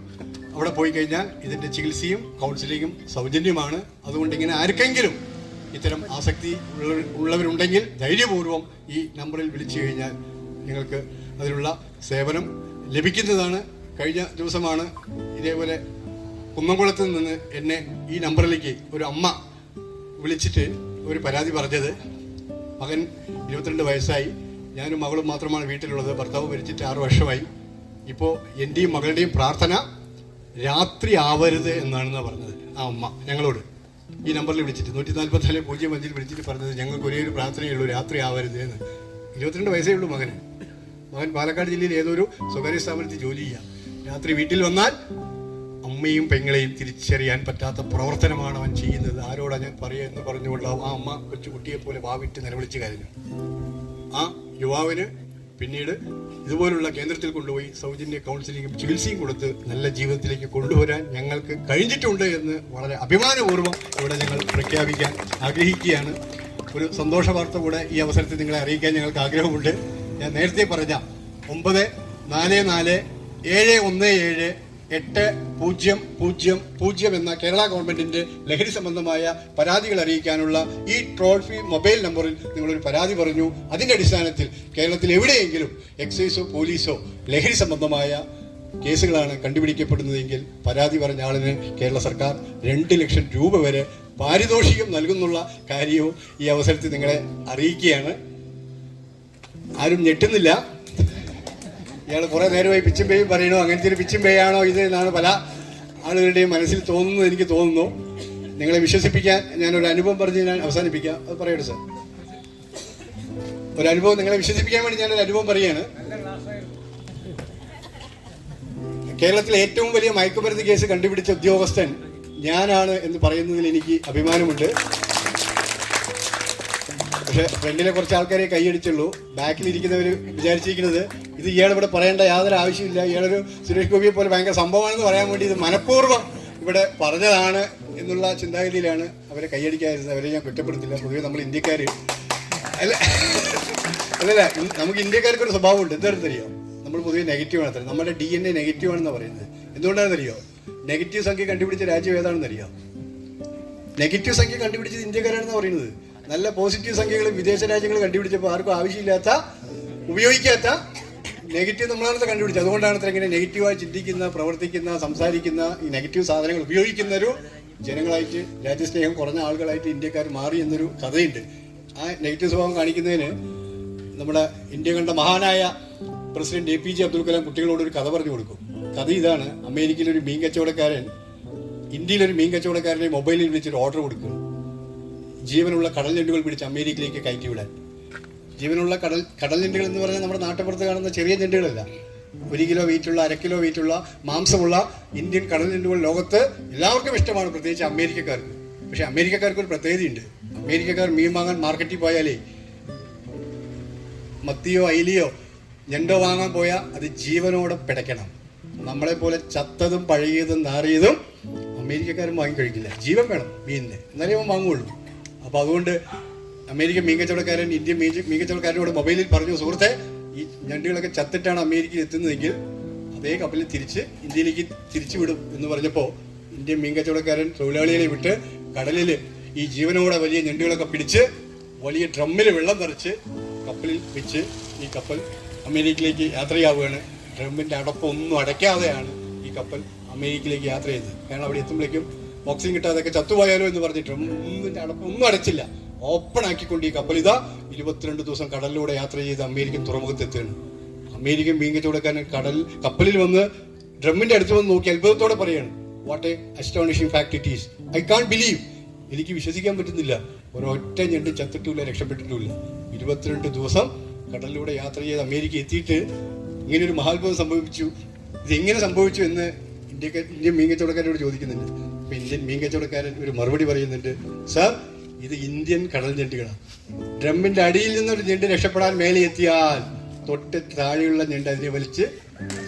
അവിടെ പോയി കഴിഞ്ഞാൽ ഇതിന്റെ ചികിത്സയും കൗൺസിലിങ്ങും സൗജന്യമാണ്. അതുകൊണ്ട് ഇങ്ങനെ ആർക്കെങ്കിലും ഇത്തരം ആസക്തി ഉള്ളവരുണ്ടെങ്കിൽ ധൈര്യപൂർവ്വം ഈ നമ്പറിൽ വിളിച്ചു കഴിഞ്ഞാൽ നിങ്ങൾക്ക് അതിനുള്ള സേവനം ലഭിക്കുന്നതാണ്. കഴിഞ്ഞ ദിവസമാണ് ഇതേപോലെ കുന്നംകുളത്ത് നിന്ന് എന്നെ ഈ നമ്പറിലേക്ക് ഒരു അമ്മ വിളിച്ചിട്ട് ഒരു പരാതി പറഞ്ഞത്. മകൻ 22 വയസ്സായി, ഞാനും മകളും മാത്രമാണ് വീട്ടിലുള്ളത്. ഭർത്താവ് മരിച്ചിട്ട് 6 വർഷമായി. ഇപ്പോൾ എൻ്റെയും മകളുടെയും പ്രാർത്ഥന രാത്രി ആവരുത് എന്നാണെന്നാണ് പറഞ്ഞത് ആ അമ്മ ഞങ്ങളോട്. ഈ നമ്പറിൽ വിളിച്ചിട്ട് 144-05 വിളിച്ചിട്ട് പറഞ്ഞത് ഞങ്ങൾക്ക് ഒരേ ഒരു പ്രാർത്ഥനയുള്ളൂ, രാത്രി ആവരുത് എന്ന്. 22 വയസ്സേ ഉള്ളൂ മകൻ പാലക്കാട് ജില്ലയിൽ ഏതൊരു സ്വകാര്യ സ്ഥാപനത്തിൽ ജോലി ചെയ്യാം. രാത്രി വീട്ടിൽ വന്നാൽ അമ്മയും പെങ്ങളെയും തിരിച്ചറിയാൻ പറ്റാത്ത പ്രവർത്തനമാണ് അവൻ ചെയ്യുന്നത്. ആരോടാ ഞാൻ പറയുക എന്ന് പറഞ്ഞുകൊണ്ട് ആ അമ്മ കൊച്ചുകുട്ടിയെ പോലെ വാവിട്ട് നിലവിളിച്ച് കരഞ്ഞു. ആ യുവാവിന് പിന്നീട് ഇതുപോലുള്ള കേന്ദ്രത്തിൽ കൊണ്ടുപോയി സൗജന്യ കൗൺസിലിങ്ങും ചികിത്സയും കൊടുത്ത് നല്ല ജീവിതത്തിലേക്ക് കൊണ്ടുവരാൻ ഞങ്ങൾക്ക് കഴിഞ്ഞിട്ടുണ്ട് എന്ന് വളരെ അഭിമാനപൂർവ്വം ഇവിടെ ഞങ്ങൾ പ്രഖ്യാപിക്കാൻ ആഗ്രഹിക്കുകയാണ്. ഒരു സന്തോഷ വാർത്ത കൂടെ ഈ അവസരത്തിൽ നിങ്ങളെ അറിയിക്കാൻ ഞങ്ങൾക്ക് ആഗ്രഹമുണ്ട്. ഞാൻ നേരത്തെ പറഞ്ഞ 944-717-8000 എന്ന കേരള ഗവൺമെന്റിന്റെ ലഹരി സംബന്ധമായ പരാതികൾ അറിയിക്കാനുള്ള ഈ ടോൾ ഫ്രീ മൊബൈൽ നമ്പറിൽ നിങ്ങളൊരു പരാതി പറഞ്ഞു. അതിന്റെ അടിസ്ഥാനത്തിൽ കേരളത്തിൽ എവിടെയെങ്കിലും എക്സൈസോ പോലീസോ ലഹരി സംബന്ധമായ കേസുകളാണ് കണ്ടുപിടിക്കപ്പെടുന്നതെങ്കിൽ പരാതി പറഞ്ഞ ആളിന് കേരള സർക്കാർ 2 ലക്ഷം രൂപ വരെ പാരിതോഷികം നൽകുന്നുള്ള കാര്യവും ഈ അവസരത്തിൽ നിങ്ങളെ അറിയിക്കുകയാണ്. ആരും ഞെട്ടുന്നില്ല. ഇയാൾ കുറെ നേരമായി പിച്ചും പേയും പറയണോ, അങ്ങനത്തെ ഒരു പിച്ചും പേയാണോ ഇത് എന്നാണ് പല ആളുകളുടെയും മനസ്സിൽ തോന്നുന്നത് എനിക്ക് തോന്നുന്നു. നിങ്ങളെ വിശ്വസിപ്പിക്കാൻ ഞാനൊരു അനുഭവം പറഞ്ഞ് ഞാൻ അവസാനിപ്പിക്കാം. അത് പറയട്ടെ സാർ, ഒരു അനുഭവം നിങ്ങളെ വിശ്വസിപ്പിക്കാൻ വേണ്ടി ഞാനൊരു അനുഭവം പറയുകയാണ്. കേരളത്തിലെ ഏറ്റവും വലിയ മയക്കുമരുന്ന് കേസ് കണ്ടുപിടിച്ച ഉദ്യോഗസ്ഥൻ ഞാനാണ് എന്ന് പറയുന്നതിൽ എനിക്ക് അഭിമാനമുണ്ട്. പക്ഷെ ഫ്രണ്ടിലെ കുറച്ച് ആൾക്കാരെ കൈയടിച്ചുള്ളൂ. ബാക്കിലിരിക്കുന്നവർ വിചാരിച്ചിരിക്കുന്നത് ഇത് ഇയാളിവിടെ പറയേണ്ട യാതൊരു ആവശ്യമില്ല, ഇയാളൊരു സുരേഷ് ഗോപിയെ പോലെ ഭയങ്കര സംഭവമാണെന്ന് പറയാൻ വേണ്ടി ഇത് മനഃപൂർവ്വം ഇവിടെ പറഞ്ഞതാണ് എന്നുള്ള ചിന്താഗതിയിലാണ് അവരെ കൈയടിക്കാതിരുന്നത്. അവരെ ഞാൻ കുറ്റപ്പെടുത്തില്ല. പൊതുവെ നമ്മൾ ഇന്ത്യക്കാർ അല്ലല്ല, നമുക്ക് ഇന്ത്യക്കാർക്ക് ഒരു സ്വഭാവമുണ്ട്. എന്താണെന്നറിയോ, നമ്മൾ പൊതുവെ നെഗറ്റീവാണ് തരുന്നത്. നമ്മുടെ DNA നെഗറ്റീവാണെന്ന് പറയുന്നത്. എന്തുകൊണ്ടാണെന്നറിയോ? നെഗറ്റീവ് സംഖ്യ കണ്ടുപിടിച്ച രാജ്യം ഏതാണെന്നറിയോ? നെഗറ്റീവ് സംഖ്യ കണ്ടുപിടിച്ചത് ഇന്ത്യക്കാരാണെന്ന് പറയുന്നത്. നല്ല പോസിറ്റീവ് സംഖ്യകൾ വിദേശ രാജ്യങ്ങൾ കണ്ടുപിടിച്ചപ്പോൾ ആർക്കും ആവശ്യമില്ലാത്ത ഉപയോഗിക്കാത്ത നെഗറ്റീവ് നമ്മളാണ് കണ്ടുപിടിച്ചത്. അതുകൊണ്ടാണ് ഇങ്ങനെ നെഗറ്റീവായി ചിന്തിക്കുന്ന, പ്രവർത്തിക്കുന്ന, സംസാരിക്കുന്ന ഈ നെഗറ്റീവ് സാധനങ്ങൾ ഉപയോഗിക്കുന്നൊരു ജനങ്ങളായിട്ട്, രാജ്യസ്നേഹം കുറഞ്ഞ ആളുകളായിട്ട് ഇന്ത്യക്കാർ മാറി എന്നൊരു കഥയുണ്ട്. ആ നെഗറ്റീവ് സ്വഭാവം കാണിക്കുന്നതിന് നമ്മുടെ ഇന്ത്യ കണ്ട മഹാനായ പ്രസിഡന്റ് APJ അബ്ദുൽ കലാം കുട്ടികളോട് ഒരു കഥ പറഞ്ഞു കൊടുക്കും. കഥ ഇതാണ്: അമേരിക്കയിലൊരു മീൻ കച്ചവടക്കാരൻ ഇന്ത്യയിലൊരു മീൻ കച്ചവടക്കാരനെ മൊബൈലിൽ വിളിച്ചൊരു ഓർഡർ കൊടുക്കും. ജീവനുള്ള കടൽ ഞണ്ടുകൾ പിടിച്ച് അമേരിക്കയിലേക്ക് കയറ്റി വിടാൻ. ജീവനുള്ള കടൽ ഞണ്ടുകൾ എന്ന് പറഞ്ഞാൽ നമ്മുടെ നാട്ടുപുറത്ത് കാണുന്ന ചെറിയ ഞണ്ടുകളല്ല. 1 കിലോ വെയിറ്റുള്ള, 1/2 കിലോ വെയിറ്റുള്ള മാംസമുള്ള ഇന്ത്യൻ കടൽ ഞണ്ടുകൾ ലോകത്ത് എല്ലാവർക്കും ഇഷ്ടമാണ്, പ്രത്യേകിച്ച് അമേരിക്കക്കാർക്ക്. പക്ഷെ അമേരിക്കക്കാർക്ക് ഒരു പ്രത്യേകതയുണ്ട്. അമേരിക്കക്കാർ മീൻ വാങ്ങാൻ മാർക്കറ്റിൽ പോയാലേ മത്തിയോ അയിലിയോ ഞണ്ടോ വാങ്ങാൻ പോയാൽ അത് ജീവനോടെ പിടയ്ക്കണം. നമ്മളെപ്പോലെ ചത്തതും പഴകിയതും നാറിയതും അമേരിക്കക്കാരും വാങ്ങിക്കഴിക്കില്ല. ജീവൻ വേണം മീനിന്, എന്നാലേ അവൻ വാങ്ങുള്ളൂ. അപ്പോൾ അതുകൊണ്ട് അമേരിക്കൻ മീൻ കച്ചവടക്കാരൻ ഇന്ത്യൻ മീൻ കച്ചവടക്കാരനോട് മൊബൈലിൽ പറഞ്ഞു, സുഹൃത്തെ, ഈ ഞണ്ടുകളൊക്കെ ചത്തിട്ടാണ് അമേരിക്കയിൽ എത്തുന്നതെങ്കിൽ അതേ കപ്പലിൽ തിരിച്ച് ഇന്ത്യയിലേക്ക് തിരിച്ചു വിടും എന്ന് പറഞ്ഞപ്പോൾ ഇന്ത്യൻ മീൻ കച്ചവടക്കാരൻ തൊഴിലാളികളെ വിട്ട് കടലിൽ ഈ ജീവനോടെ വലിയ ഞണ്ടുകളൊക്കെ പിടിച്ച് വലിയ ഡ്രമ്മിൽ വെള്ളം നിറച്ച് കപ്പലിൽ വെച്ച് ഈ കപ്പൽ അമേരിക്കയിലേക്ക് യാത്രയാവുകയാണ്. ഡ്രമ്മിൻ്റെ അടപ്പൊന്നും അടയ്ക്കാതെയാണ് ഈ കപ്പൽ അമേരിക്കയിലേക്ക് യാത്ര ചെയ്തത്. കാരണം അവിടെ എത്തുമ്പോഴേക്കും ഓക്സിജൻ കിട്ടാതൊക്കെ ചത്തുപോയാലോ എന്ന് പറഞ്ഞ് ഡ്രമ്മിൻ്റെ അടപ്പൊന്നും അടച്ചില്ല. ഓപ്പൺ ആക്കിക്കൊണ്ട് ഈ കപ്പൽ ഇതാ 22 ദിവസം കടലിലൂടെ യാത്ര ചെയ്ത് അമേരിക്കൻ തുറമുഖത്ത് എത്തുകയാണ്. അമേരിക്കൻ മീൻ കച്ചവടക്കാരൻ കപ്പലിൽ വന്ന് ഡ്രമ്മിന്റെ അടുത്ത് വന്ന് നോക്കി അത്ഭുതത്തോടെ പറയാണ്, what a astonishing fact it is, I can't believe. എനിക്ക് വിശ്വസിക്കാൻ പറ്റുന്നില്ല, ഒരൊറ്റ ഞണ്ട് ചത്തിട്ടില്ല, രക്ഷപ്പെട്ടിട്ടില്ല. 22 ദിവസം കടലിലൂടെ യാത്ര ചെയ്ത് അമേരിക്ക എത്തിയിട്ട് ഇങ്ങനെ ഒരു മഹാത്ഭുതം സംഭവിച്ചു. ഇതെങ്ങനെ സംഭവിച്ചു എന്ന് ഇന്ത്യൻ മീൻ കച്ചവടക്കാരോട് ചോദിക്കുന്നുണ്ട്. അപ്പൊ ഇന്ത്യൻ മീൻ കച്ചവടക്കാരൻ ഒരു മറുപടി പറയുന്നുണ്ട്, സാർ ഇത് ഇന്ത്യൻ കടൽ ഞണ്ടുകളാണ്. ഡ്രമ്മിന്റെ അടിയിൽ നിന്നൊരു ഞണ്ട് രക്ഷപ്പെടാൻ മേലെ എത്തിയാൽ തൊട്ട് താഴെയുള്ള ഞണ്ട് അതിനെ വലിച്ച്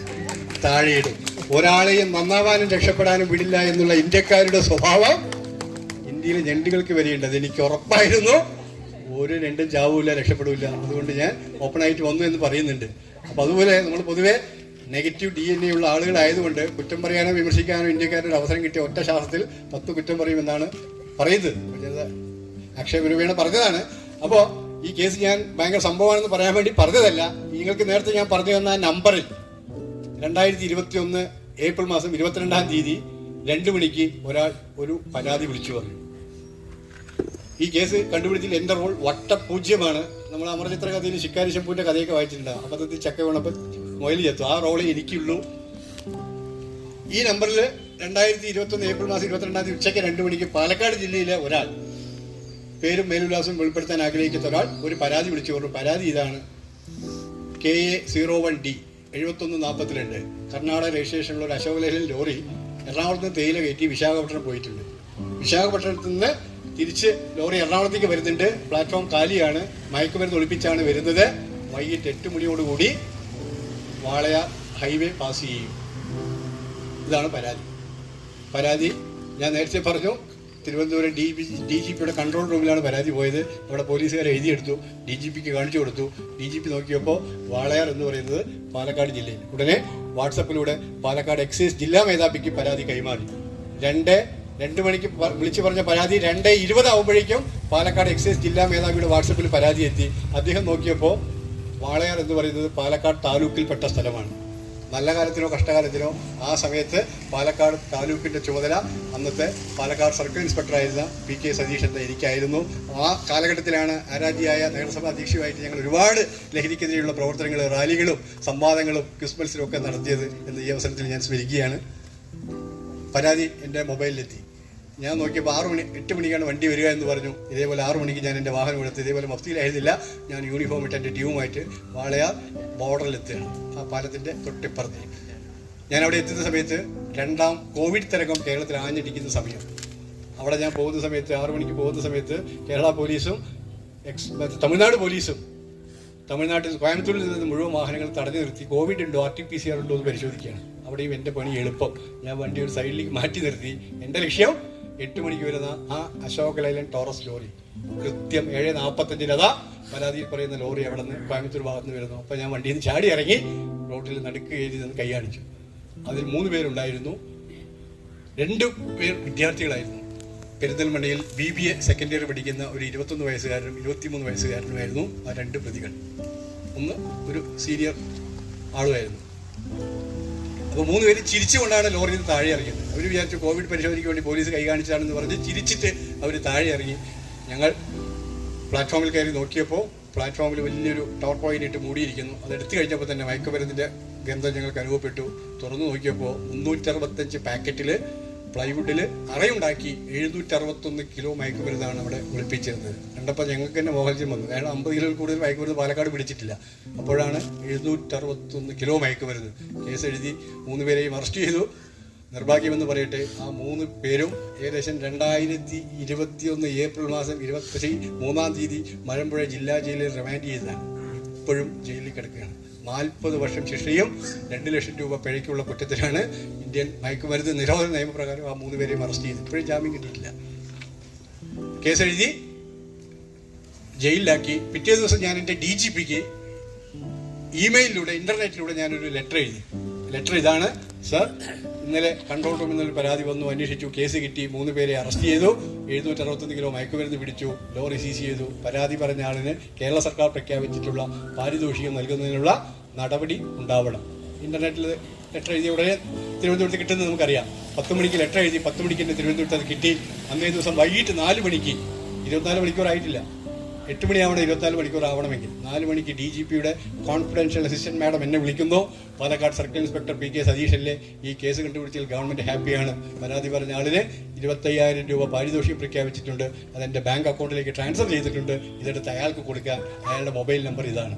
താഴെയിടും. ഒരാളെയും നന്നാവാനും രക്ഷപ്പെടാനും വിടില്ല എന്നുള്ള ഇന്ത്യക്കാരുടെ സ്വഭാവം ഇന്ത്യയിലെ ഞണ്ടുകൾക്ക് വരെയുണ്ട്. അതെനിക്ക് ഉറപ്പായിരുന്നു. ഒരു ഞണ്ടും ചാവൂല, രക്ഷപ്പെടില്ല. അതുകൊണ്ട് ഞാൻ ഓപ്പണായിട്ട് വന്നു എന്ന് പറയുന്നുണ്ട്. അപ്പൊ അതുപോലെ നമ്മൾ പൊതുവെ നെഗറ്റീവ് DNA ഉള്ള ആളുകളായതുകൊണ്ട് കുറ്റം പറയാനോ വിമർശിക്കാനോ ഇന്ത്യക്കാരുടെ അവസരം കിട്ടിയ ഒറ്റ ശാസ്ത്രത്തിൽ 10 കുറ്റം പറയുമെന്നാണ് പറയുന്നത്. അക്ഷയപരൂപേണ പറഞ്ഞതാണ്. അപ്പോൾ ഈ കേസ് ഞാൻ ഭയങ്കര സംഭവമാണെന്ന് പറയാൻ വേണ്ടി പറഞ്ഞതല്ല. നിങ്ങൾക്ക് നേരത്തെ ഞാൻ പറഞ്ഞു തന്ന നമ്പറിൽ 2021 ഏപ്രിൽ മാസം 22-ാം തീയതി 2 മണിക്ക് ഒരാൾ ഒരു പരാതി വിളിച്ചു പറഞ്ഞു. ഈ കേസ് കണ്ടുപിടിച്ചതിൽ എൻ്റെ റോൾ വട്ടപൂജ്യമാണ്. നമ്മൾ അമർചിത്ര കഥയിൽ ശിക്കാരി ശംഭുവിന്റെ കഥയൊക്കെ വായിച്ചിട്ടുണ്ടാകും. അബദ്ധത്തിൽ ചക്ക വീണപ്പോൾ മൊയിൽ ചെത്തു. ആ റോളേ എനിക്കുള്ളൂ. ഈ നമ്പറിൽ 2021 ഏപ്രിൽ മാസം 22-ാം തീയതി ഉച്ചയ്ക്ക് 2 മണിക്ക് പാലക്കാട് ജില്ലയിലെ ഒരാൾ, പേരും മേലുല്ലാസവും വെളിപ്പെടുത്താൻ ആഗ്രഹിക്കുന്ന ഒരാൾ ഒരു പരാതി വിളിച്ചു പറഞ്ഞു. പരാതി ഇതാണ്: KA01D 7142 കർണാടക രജിസ്ട്രേഷനുള്ള ഒരു അശോക് ലേലൻ ലോറി എറണാകുളത്ത് നിന്ന് തേയില കയറ്റി വിശാഖപട്ടണം പോയിട്ടുണ്ട്. വിശാഖപട്ടണത്തിൽ നിന്ന് തിരിച്ച് ലോറി എറണാകുളത്തേക്ക് വരുന്നുണ്ട്. പ്ലാറ്റ്ഫോം കാലിയാണ്. മയക്കുമരുന്ന് ഒളിപ്പിച്ചാണ് വരുന്നത്. വൈകിട്ട് 8 മണിയോടുകൂടി വാളയാർ ഹൈവേ പാസ് ചെയ്യും. ഇതാണ് പരാതി. ഞാൻ നേരത്തെ പറഞ്ഞു, തിരുവനന്തപുരം DGPയുടെ കൺട്രോൾ റൂമിലാണ് പരാതി പോയത്. അവിടെ പോലീസുകാരെ എഴുതിയെടുത്തു, DGPക്ക് കാണിച്ചു കൊടുത്തു. DGP നോക്കിയപ്പോൾ വാളയാർ എന്ന് പറയുന്നത് പാലക്കാട് ജില്ലയിൽ. ഉടനെ വാട്സപ്പിലൂടെ പാലക്കാട് എക്സൈസ് ജില്ലാ മേധാവിക്ക് പരാതി കൈമാറി. 2 മണിക്ക് വിളിച്ചു പറഞ്ഞ പരാതി 2:20 ആവുമ്പോഴേക്കും പാലക്കാട് എക്സൈസ് ജില്ലാ മേധാവിയുടെ വാട്സപ്പിൽ പരാതി എത്തി. അദ്ദേഹം നോക്കിയപ്പോൾ വാളയാർ എന്ന് പറയുന്നത് പാലക്കാട് താലൂക്കിൽപ്പെട്ട സ്ഥലമാണ്. നല്ല കാലത്തിനോ കഷ്ടകാലത്തിനോ ആ സമയത്ത് പാലക്കാട് താലൂക്കിന്റെ ചുമതല അന്നത്തെ പാലക്കാട് സർക്കിൾ ഇൻസ്പെക്ടറായിരുന്ന PK സതീഷ് എന്ന എനിക്കായിരുന്നു. ആ കാലഘട്ടത്തിലാണ് ആരാധ്യയായ നഗരസഭാ അധ്യക്ഷയുമായിട്ട് ഞങ്ങൾ ഒരുപാട് ലഹരിക്കെതിരെയുള്ള പ്രവർത്തനങ്ങൾ, റാലികളും സംവാദങ്ങളും ക്വിസ് മത്സരവും ഒക്കെ നടത്തിയത് എന്ന് ഈ അവസരത്തിൽ ഞാൻ സ്മരിക്കുകയാണ്. പരാതി എൻ്റെ മൊബൈലിലെത്തി. ഞാൻ നോക്കിയപ്പോൾ 8 മണിക്കാണ് വണ്ടി വരിക എന്ന് പറഞ്ഞു. ഇതേപോലെ 6 മണിക്ക് ഞാൻ എൻ്റെ വാഹനം എടുത്ത്, ഇതേപോലെ മഫ്തിയിലായിരുന്നില്ല, ഞാൻ യൂണിഫോം ഇട്ട് എൻ്റെ ടീമുമായിട്ട് വാളയാർ ബോർഡറിലെത്തുകയാണ്. ആ പാലത്തിൻ്റെ തൊട്ടിപ്പുറത്ത് ഞാൻ അവിടെ എത്തുന്ന സമയത്ത് 2ാം കോവിഡ് തരംഗം കേരളത്തിൽ ആഞ്ഞടിക്കുന്ന സമയം. അവിടെ ഞാൻ പോകുന്ന സമയത്ത് 6 മണിക്ക് പോകുന്ന സമയത്ത് കേരള പോലീസും തമിഴ്നാട് പോലീസും തമിഴ്നാട്ടിൽ കോയമ്പത്തൂരിൽ നിന്ന് മുഴുവൻ വാഹനങ്ങൾ തടഞ്ഞു നിർത്തി കോവിഡ് ഉണ്ടോ RT-PCR ഉണ്ടോ എന്ന് പരിശോധിക്കുകയാണ്. അവിടെയും എൻ്റെ പണി എളുപ്പം. ഞാൻ വണ്ടി ഒരു സൈഡിലേക്ക് മാറ്റി നിർത്തി. എൻ്റെ ലക്ഷ്യം 8 മണിക്ക് വരുന്ന ആ അശോക് ലൈലൻ ടോറസ് ലോറി കൃത്യം 7:45 അതാ പരാതിയിൽ പറയുന്ന ലോറി അവിടെ നിന്ന് കോയമ്പത്തൂർ ഭാഗത്ത് നിന്ന് വരുന്നു. അപ്പോൾ ഞാൻ വണ്ടിയിൽ നിന്ന് ചാടി ഇറങ്ങി റോഡിൽ നടുക്ക് കയറി നിന്ന് കൈ കാണിച്ചു. അതിൽ 3 പേരുണ്ടായിരുന്നു. 2 പേർ വിദ്യാർത്ഥികളായിരുന്നു. പെരിന്തൽമണ്ണയിൽ BBA സെക്കൻഡ് ഇയർ പഠിക്കുന്ന ഒരു 21 വയസ്സുകാരനും 23 വയസ്സുകാരനുമായിരുന്നു ആ 2 പ്രതികൾ. ഒന്ന് ഒരു സീനിയർ ആളുമായിരുന്നു. അപ്പോൾ 3 പേര് ചിരിച്ചുകൊണ്ടാണ് ലോറിയിൽ നിന്ന് താഴെ ഇറങ്ങിയത്. അവർ വിചാരിച്ചു കോവിഡ് പരിശോധനയ്ക്ക് വേണ്ടി പോലീസ് കൈ കാണിച്ചാണെന്ന് പറഞ്ഞ് ചിരിച്ചിട്ട് അവർ താഴെ ഇറങ്ങി. ഞങ്ങൾ പ്ലാറ്റ്ഫോമിൽ കയറി നോക്കിയപ്പോൾ പ്ലാറ്റ്ഫോമിൽ വലിയൊരു ടോർപോയിന്റ് ഇട്ട് മൂടിയിരിക്കുന്നു. അതെടുത്തു കഴിഞ്ഞപ്പോൾ തന്നെ മയക്കുമരുന്നിൻ്റെ ഗന്ധം ഞങ്ങൾക്ക് അനുഭവപ്പെട്ടു. തുറന്നു നോക്കിയപ്പോൾ 365 പാക്കറ്റിൽ പ്ലൈവുഡിൽ അറയുണ്ടാക്കി 761 കിലോ മയക്കുമരുന്നാണ് അവിടെ ഒളിപ്പിച്ചിരുന്നത്. കണ്ടപ്പോൾ ഞങ്ങൾക്ക് തന്നെ മോഹൻജം വന്നു. കാരണം 50 കിലോയിൽ കൂടുതൽ മയക്കുമരുന്ന് പാലക്കാട് പിടിച്ചിട്ടില്ല. അപ്പോഴാണ് 761 കിലോ മയക്കുമരുന്ന്. കേസ് എഴുതി 3 പേരെയും അറസ്റ്റ് ചെയ്തു. നിർഭാഗ്യമെന്ന് പറയട്ടെ, ആ 3 പേരും ഏകദേശം 2021 ഏപ്രിൽ മാസം 23-ാം തീയതി മലമ്പുഴ ജില്ലാ ജയിലിൽ റിമാൻഡ് ചെയ്തതാണ്. ഇപ്പോഴും ജയിലിൽ കിടക്കുകയാണ്. 40 വർഷം ശിക്ഷയും 2 ലക്ഷം രൂപ പിഴയ്ക്കുള്ള കുറ്റത്തിലാണ് ഇന്ത്യൻ മയക്കുമരുന്ന് നിരോധന നിയമപ്രകാരം ആ 3 പേരെയും അറസ്റ്റ് ചെയ്ത്. ഇപ്പോഴും ജാമ്യം കിട്ടിയിട്ടില്ല. കേസെഴുതി ജയിലിലാക്കി. പിറ്റേ ദിവസം ഞാൻ എൻ്റെ DGPക്ക് ഇമെയിലിലൂടെ ഇന്റർനെറ്റിലൂടെ ഞാനൊരു ലെറ്റർ എഴുതി. ലെറ്റർ ഇതാണ്: സർ, ഇന്നലെ കൺട്രോൾ റൂമിൽ നിന്നൊരു പരാതി വന്നു, അന്വേഷിച്ചു, കേസ് കിട്ടി, 3 പേരെ അറസ്റ്റ് ചെയ്തു, 761 കിലോ മയക്കുമരുന്ന് പിടിച്ചു, ലോറി സീസ് ചെയ്തു. പരാതി പറഞ്ഞ ആളിന് കേരള സർക്കാർ പ്രഖ്യാപിച്ചിട്ടുള്ള പാരിതോഷികം നൽകുന്നതിനുള്ള നടപടി ഉണ്ടാവണം. ഇന്റർനെറ്റിൽ ലെറ്റർ എഴുതിയ ഉടനെ തിരുവനന്തപുരത്ത് കിട്ടുന്നത് നമുക്കറിയാം. 10 മണിക്ക് ലെറ്റർ എഴുതി, 10 മണിക്ക് തന്നെ തിരുവനന്തപുരത്ത് അത് കിട്ടി. അന്നേ ദിവസം വൈകിട്ട് 4 മണിക്ക് 24 മണിക്കൂർ ആയിട്ടില്ല. 8 മണിയാവണം 24 മണിക്കൂർ ആവണമെങ്കിൽ. 4 മണിക്ക് DGPയുടെ കോൺഫിഡൻഷ്യൽ അസിസ്റ്റന്റ് മാഡം എന്നെ വിളിക്കുന്നു. പാലക്കാട് സർക്കിൾ ഇൻസ്പെക്ടർ PK സതീഷല്ലേ ഈ കേസ് കണ്ടുപിടിച്ചാൽ ഗവൺമെന്റ് ഹാപ്പിയാണ്. പരാതി പറഞ്ഞ ആളിന് 25,000 രൂപ പാരിതോഷികം പ്രഖ്യാപിച്ചിട്ടുണ്ട്. അതെൻ്റെ ബാങ്ക് അക്കൗണ്ടിലേക്ക് ട്രാൻസ്ഫർ ചെയ്തിട്ടുണ്ട്. ഇതെടുത്ത് അയാൾക്ക് കൊടുക്കാൻ. അയാളുടെ മൊബൈൽ നമ്പർ ഇതാണ്.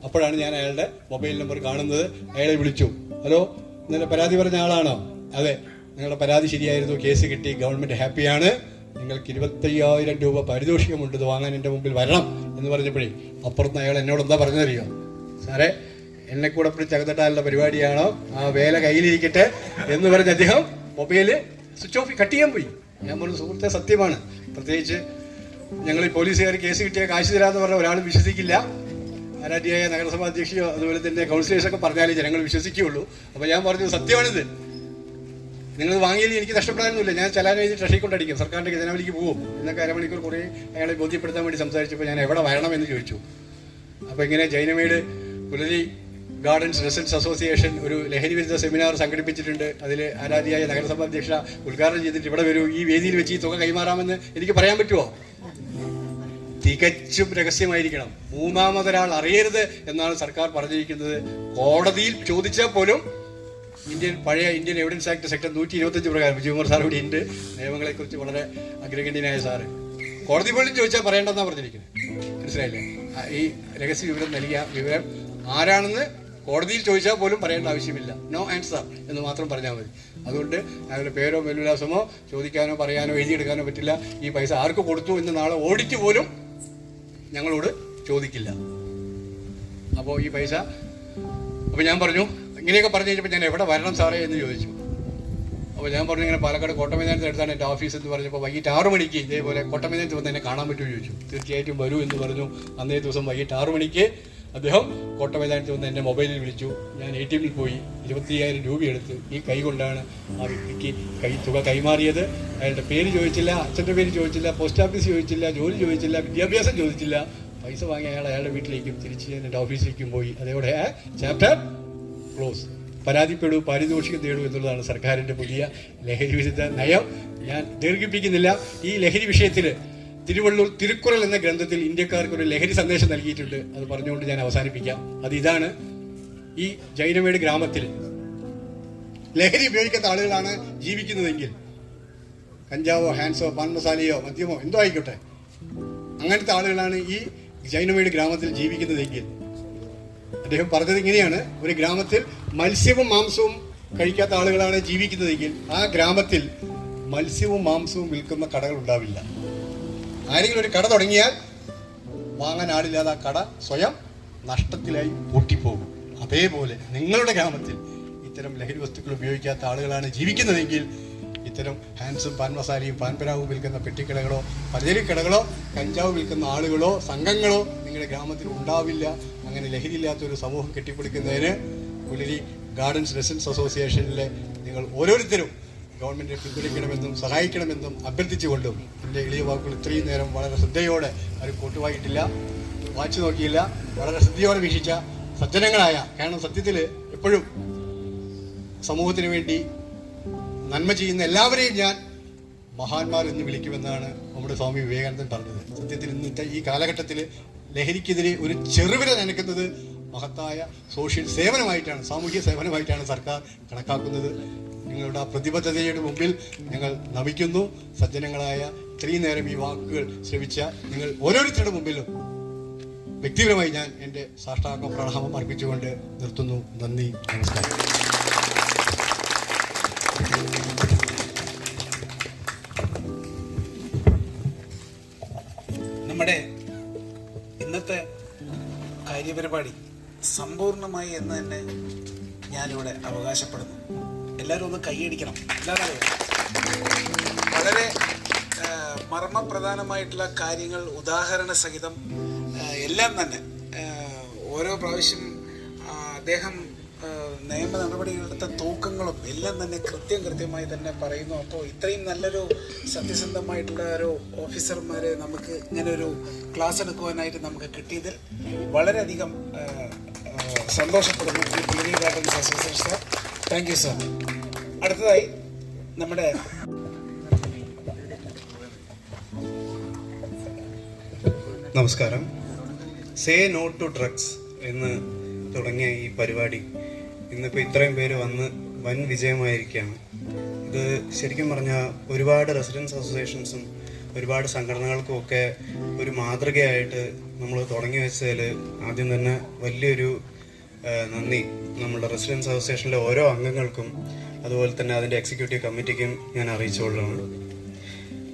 അപ്പോഴാണ് ഞാൻ അയാളുടെ മൊബൈൽ നമ്പർ കാണുന്നത്. അയാളെ വിളിച്ചു. ഹലോ, ഇന്നലെ പരാതി പറഞ്ഞ ആളാണോ? അതെ, നിങ്ങളുടെ പരാതി ശരിയായിരുന്നു, കേസ് കിട്ടി, ഗവൺമെന്റ് ഹാപ്പിയാണ്, നിങ്ങൾക്ക് 25,000 രൂപ പാരിതോഷികമുണ്ട്, ഇത് വാങ്ങാൻ എൻ്റെ മുമ്പിൽ വരണം എന്ന് പറഞ്ഞപ്പോഴേ അപ്പുറത്ത് അയാൾ എന്നോട് എന്താ പറഞ്ഞതറിയോ? സാറേ, എന്നെ കൂടെ പിടിച്ച് അകത്തിട്ടാനുള്ള പരിപാടിയാണോ? ആ വേല കയ്യിലിരിക്കട്ടെ എന്ന് പറഞ്ഞ് അദ്ദേഹം മൊബൈല് സ്വിച്ച് ഓഫ് കട്ട് ചെയ്യാൻ പോയി. ഞാൻ പറഞ്ഞു, സുഹൃത്തെ സത്യമാണ്, പ്രത്യേകിച്ച് ഞങ്ങൾ ഈ പോലീസുകാർ കേസ് കിട്ടിയ കാശ് തരാമെന്ന് പറഞ്ഞാൽ ഒരാളും വിശ്വസിക്കില്ല. ആരാധ്യയായ നഗരസഭാ അധ്യക്ഷയോ അതുപോലെ തന്നെ കൗൺസിലേഴ്സൊക്കെ പറഞ്ഞാലേ ജനങ്ങൾ വിശ്വസിക്കുകയുള്ളൂ. അപ്പോൾ ഞാൻ പറഞ്ഞു, സത്യമാണിത്, നിങ്ങൾ വാങ്ങിയാലും എനിക്ക് നഷ്ടപ്പെടാനൊന്നുമില്ല, ഞാൻ ചലാൻ എഴുതി ട്രഷറി കൊണ്ടടിക്കും, സർക്കാരിൻ്റെ ഖജനാവിലേക്ക് പോകും എന്നൊക്കെ അരമണിക്കൂർ കുറേ അയാളെ ബോധ്യപ്പെടുത്താൻ വേണ്ടി സംസാരിച്ചപ്പോൾ ഞാൻ എവിടെ വരണമെന്ന് ചോദിച്ചു. അപ്പോൾ ഇങ്ങനെ ജൈനമേട് പുലരി ഗാർഡൻസ് റെസിഡൻസ് അസോസിയേഷൻ ഒരു ലഹരി വിരുദ്ധ സെമിനാർ സംഘടിപ്പിച്ചിട്ടുണ്ട്. അതിൽ ആരാധ്യയായ നഗരസഭാ അധ്യക്ഷ ഉദ്ഘാടനം ചെയ്തിട്ട് ഇവിടെ വരൂ, ഈ വേദിയിൽ വെച്ച് ഈ തുക കൈമാറാമെന്ന് എനിക്ക് പറയാൻ പറ്റുമോ? തികച്ചും രഹസ്യമായിരിക്കണം, മൂന്നാമതൊരാൾ അറിയരുത് എന്നാണ് സർക്കാർ പറഞ്ഞിരിക്കുന്നത്. കോടതിയിൽ ചോദിച്ചാൽ പോലും പഴയ ഇന്ത്യൻ എവിഡൻസ് ആക്ട് സെക്ഷൻ 125 പ്രകാരം വിജയകുമാർ സാർ ഇവിടെ ഉണ്ട്, നിയമങ്ങളെക്കുറിച്ച് വളരെ അഗ്രഗണ്യനായ സാറ്, കോടതി പോലും ചോദിച്ചാൽ പറയേണ്ടെന്നാണ് പറഞ്ഞിരിക്കുന്നത്. മനസ്സിലായില്ലേ? ഈ രഹസ്യ വിവരം നൽകിയ വിവരം ആരാണെന്ന് കോടതിയിൽ ചോദിച്ചാൽ പോലും പറയേണ്ട ആവശ്യമില്ല, നോ ആൻസർ എന്ന് മാത്രം പറഞ്ഞാൽ മതി. അതുകൊണ്ട് അവരുടെ പേരോ മേൽവിലാസമോ ചോദിക്കാനോ പറയാനോ എഴുതിയെടുക്കാനോ പറ്റില്ല. ഈ പൈസ ആർക്ക് കൊടുത്തു എന്ന് നാളെ ഓഡിറ്റ് പോലും ഞങ്ങളോട് ചോദിക്കില്ല. അപ്പോൾ ഈ പൈസ, അപ്പോൾ ഞാൻ പറഞ്ഞു, ഇങ്ങനെയൊക്കെ പറഞ്ഞു കഴിഞ്ഞപ്പോൾ ഞാൻ എവിടെ വരണം സാറേ എന്ന് ചോദിച്ചു. അപ്പോൾ ഞാൻ പറഞ്ഞു, ഇങ്ങനെ പാലക്കാട് കോട്ടമൈതാനത്ത് അടുത്താണ് എൻ്റെ ഓഫീസ് എന്ന് പറഞ്ഞപ്പോൾ വൈകിട്ട് 6 മണിക്ക് ഇതേപോലെ കോട്ടമൈതാനത്ത് വന്ന് എന്നെ കാണാൻ പറ്റുമോ ചോദിച്ചു. തീർച്ചയായിട്ടും വരൂ എന്ന് പറഞ്ഞു. അന്നേ ദിവസം വൈകിട്ട് 6 മണിക്ക് അദ്ദേഹം കോട്ടമൈതാനത്ത് വന്ന് എൻ്റെ മൊബൈലിൽ വിളിച്ചു. ഞാൻ ATMിൽ പോയി 25,000 രൂപ എടുത്ത് ഈ കൈ കൊണ്ടാണ് ആ വ്യക്തിക്ക് തുക കൈമാറിയത്. അയാളുടെ പേര് ചോദിച്ചില്ല, അച്ഛൻ്റെ പേര് ചോദിച്ചില്ല, പോസ്റ്റ് ഓഫീസ് ചോദിച്ചില്ല, ജോലി ചോദിച്ചില്ല, വിദ്യാഭ്യാസം ചോദിച്ചില്ല. പൈസ വാങ്ങി അയാളുടെ വീട്ടിലേക്കും തിരിച്ച് ഞാൻ എൻ്റെ ഓഫീസിലേക്കും പോയി. അതോടെ ചാപ്റ്റർ ക്ലോസ്. പരാതിപ്പെടൂ, പാരിതോഷികം നേടൂ എന്നുള്ളതാണ് സർക്കാരിൻ്റെ പുതിയ ലഹരി വിരുദ്ധ നയം. ഞാൻ ദീർഘിപ്പിക്കുന്നില്ല. ഈ ലഹരി വിഷയത്തിൽ തിരുക്കുറൾ എന്ന ഗ്രന്ഥത്തിൽ ഇന്ത്യക്കാർക്ക് ഒരു ലഹരി സന്ദേശം നൽകിയിട്ടുണ്ട്. അത് പറഞ്ഞുകൊണ്ട് ഞാൻ അവസാനിപ്പിക്കാം. അത് ഇതാണ്: ഈ ജൈനമേട് ഗ്രാമത്തിൽ ലഹരി ഉപയോഗിക്കാത്ത ആളുകളാണ് ജീവിക്കുന്നതെങ്കിൽ, കഞ്ചാവോ ഹാൻസോ പാൻ മസാലയോ മദ്യമോ എന്തോ ആയിക്കോട്ടെ, അങ്ങനത്തെ ആളുകളാണ് ഈ ജൈനമേട് ഗ്രാമത്തിൽ ജീവിക്കുന്നതെങ്കിൽ, അദ്ദേഹം പറഞ്ഞത് ഇങ്ങനെയാണ്: ഒരു ഗ്രാമത്തിൽ മത്സ്യവും മാംസവും കഴിക്കാത്ത ആളുകളാണ് ജീവിക്കുന്നതെങ്കിൽ ആ ഗ്രാമത്തിൽ മത്സ്യവും മാംസവും വിൽക്കുന്ന കടകൾ ഉണ്ടാവില്ല. ആരെങ്കിലും ഒരു കട തുടങ്ങിയാൽ വാങ്ങാൻ ആളില്ലാതെ ആ കട സ്വയം നഷ്ടത്തിലായി പൂട്ടിപ്പോകും. അതേപോലെ നിങ്ങളുടെ ഗ്രാമത്തിൽ ഇത്തരം ലഹരി വസ്തുക്കൾ ഉപയോഗിക്കാത്ത ആളുകളാണ് ജീവിക്കുന്നതെങ്കിൽ ഇത്തരം ഹാൻസും പാൻ മസാലയും പാൻപരാവും വിൽക്കുന്ന പെട്ടിക്കടകളോ പലചരക്കടകളോ കഞ്ചാവ് വിൽക്കുന്ന ആളുകളോ സംഘങ്ങളോ നിങ്ങളുടെ ഗ്രാമത്തിൽ ഉണ്ടാവില്ല. അങ്ങനെ ലഹരിയില്ലാത്തൊരു സമൂഹം കെട്ടിപ്പടുക്കുന്നതിന് പുലരി ഗാർഡൻസ് റെസിഡൻസ് അസോസിയേഷനിലെ നിങ്ങൾ ഓരോരുത്തരും ഗവൺമെൻറ്റിനെ പിന്തുണയ്ക്കണമെന്നും സഹായിക്കണമെന്നും അഭ്യർത്ഥിച്ചുകൊണ്ടും എൻ്റെ എളിയ വാക്കുകൾ ഇത്രയും നേരം വളരെ ശ്രദ്ധയോടെ ആരും കൊട്ടുവായിട്ടില്ല, വായിച്ചു നോക്കിയില്ല, വളരെ ശ്രദ്ധയോടെ വീക്ഷിച്ച സജ്ജനങ്ങളായ, കാരണം സത്യത്തിൽ എപ്പോഴും സമൂഹത്തിന് വേണ്ടി നന്മ ചെയ്യുന്ന എല്ലാവരെയും ഞാൻ മഹാന്മാർ എന്ന് വിളിക്കുമെന്നാണ് നമ്മുടെ സ്വാമി വിവേകാനന്ദൻ പറഞ്ഞത്. സത്യത്തിൽ ഇന്നത്തെ ഈ കാലഘട്ടത്തിൽ ലഹരിക്കെതിരെ ഒരു ചെറുവിര നനയ്ക്കുന്നത് മഹത്തായ സോഷ്യൽ സേവനമായിട്ടാണ്, സാമൂഹ്യ സേവനമായിട്ടാണ് സർക്കാർ കണക്കാക്കുന്നത്. നിങ്ങളുടെ ആ പ്രതിബദ്ധതയുടെ മുമ്പിൽ ഞങ്ങൾ നമിക്കുന്നു. സജ്ജനങ്ങളായ ഇത്രയും നേരം ഈ വാക്കുകൾ ശ്രവിച്ച നിങ്ങൾ ഓരോരുത്തരുടെ മുമ്പിലും വ്യക്തിപരമായി ഞാൻ എൻ്റെ സാഷ്ടാംഗ പ്രണാമം അർപ്പിച്ചുകൊണ്ട് നിർത്തുന്നു. നന്ദി, നമസ്കാരം. നമ്മുടെ ഇന്നത്തെ കാര്യപരിപാടി സമ്പൂർണമായി എന്ന് തന്നെ ഞാനിവിടെ അവകാശപ്പെടുന്നു. എല്ലാവരും ഒന്ന് കൈയടിക്കണം. എല്ലാവരും വളരെ മർമ്മപ്രധാനമായിട്ടുള്ള കാര്യങ്ങൾ ഉദാഹരണ സഹിതം എല്ലാം തന്നെ ഓരോ പ്രാവശ്യം അദ്ദേഹം നിയമ നടപടികളെടുത്ത തൂക്കങ്ങളും എല്ലാം തന്നെ കൃത്യമായി തന്നെ പറയുന്നു. അപ്പോൾ ഇത്രയും നല്ലൊരു സത്യസന്ധമായിട്ടുള്ള ഒരു ഓഫീസർമാരെ നമുക്ക് ഇങ്ങനൊരു ക്ലാസ് എടുക്കുവാനായിട്ട് നമുക്ക് കിട്ടിയതിൽ വളരെയധികം സന്തോഷപ്പെടുന്നു. ഈ പുലരി gardens association sir, thank you sir. അടുത്തതായി നമ്മുടെ നമസ്കാരം. സേ നോ ടു ഡ്രഗ്സ് എന്ന് തുടങ്ങിയ ഈ പരിപാടി ഇന്നിപ്പോൾ ഇത്രയും പേര് വന്ന് വൻ വിജയമായിരിക്കുകയാണ്. ഇത് ശരിക്കും പറഞ്ഞാൽ ഒരുപാട് റെസിഡൻസ് അസോസിയേഷൻസും ഒരുപാട് സംഘടനകൾക്കും ഒക്കെ ഒരു മാതൃകയായിട്ട് നമ്മൾ തുടങ്ങി വെച്ചതിൽ ആദ്യം തന്നെ വലിയൊരു നന്ദി നമ്മളുടെ റെസിഡൻസ് അസോസിയേഷനിലെ ഓരോ അംഗങ്ങൾക്കും അതുപോലെ തന്നെ അതിൻ്റെ എക്സിക്യൂട്ടീവ് കമ്മിറ്റിക്കും ഞാൻ അറിയിച്ചുകൊള്ളുന്നു.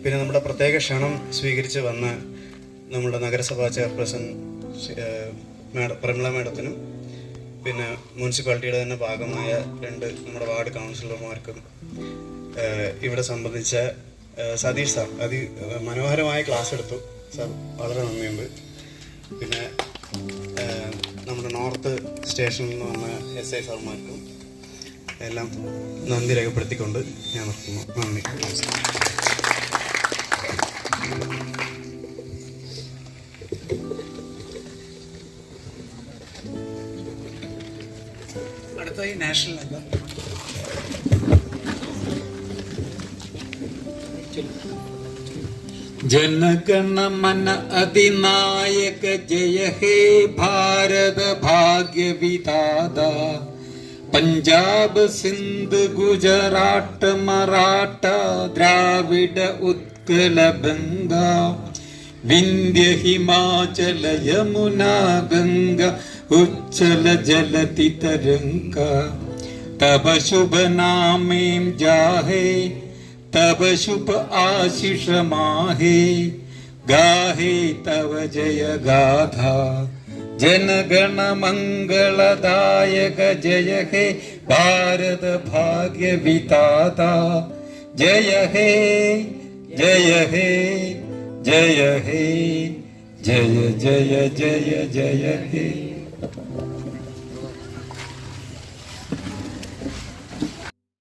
പിന്നെ നമ്മുടെ പ്രത്യേക ക്ഷണം സ്വീകരിച്ച് വന്ന നമ്മുടെ നഗരസഭാ ചെയർപേഴ്സൺ പ്രമിള മാഡത്തിനും പിന്നെ മുനിസിപ്പാലിറ്റിയുടെ തന്നെ ഭാഗമായ 2 നമ്മുടെ വാർഡ് കൗൺസിലർമാർക്കും ഇവിടെ സംബന്ധിച്ച സതീഷ് സാർ മനോഹരമായ ക്ലാസ് എടുത്തു. സാർ വളരെ നന്ദിയുണ്ട്. പിന്നെ നമ്മുടെ നോർത്ത് സ്റ്റേഷനിൽ നിന്ന് വന്ന SI സാർമാർക്കും എല്ലാം നന്ദി രേഖപ്പെടുത്തിക്കൊണ്ട് ഞാൻ നിർത്തുന്നു. നന്ദി. അടുത്തായി നാഷണൽ അംഗം जनगण मन अधिनायक जय हे भारत भाग्य विधाता पंजाब सिंध गुजरात मराठा द्राविड उत्कल बंगा विंध्य हिमाचल यमुना गंगा उच्चल जलति तरंगा तब शुभ नामे जाहे तब शुभ आशीष माहे गाहे तव जय गाथा जनगण मंगलदायक जय हे भारत भाग्य विधाता जय हे जय हे जय हे जय जय जय जय हे.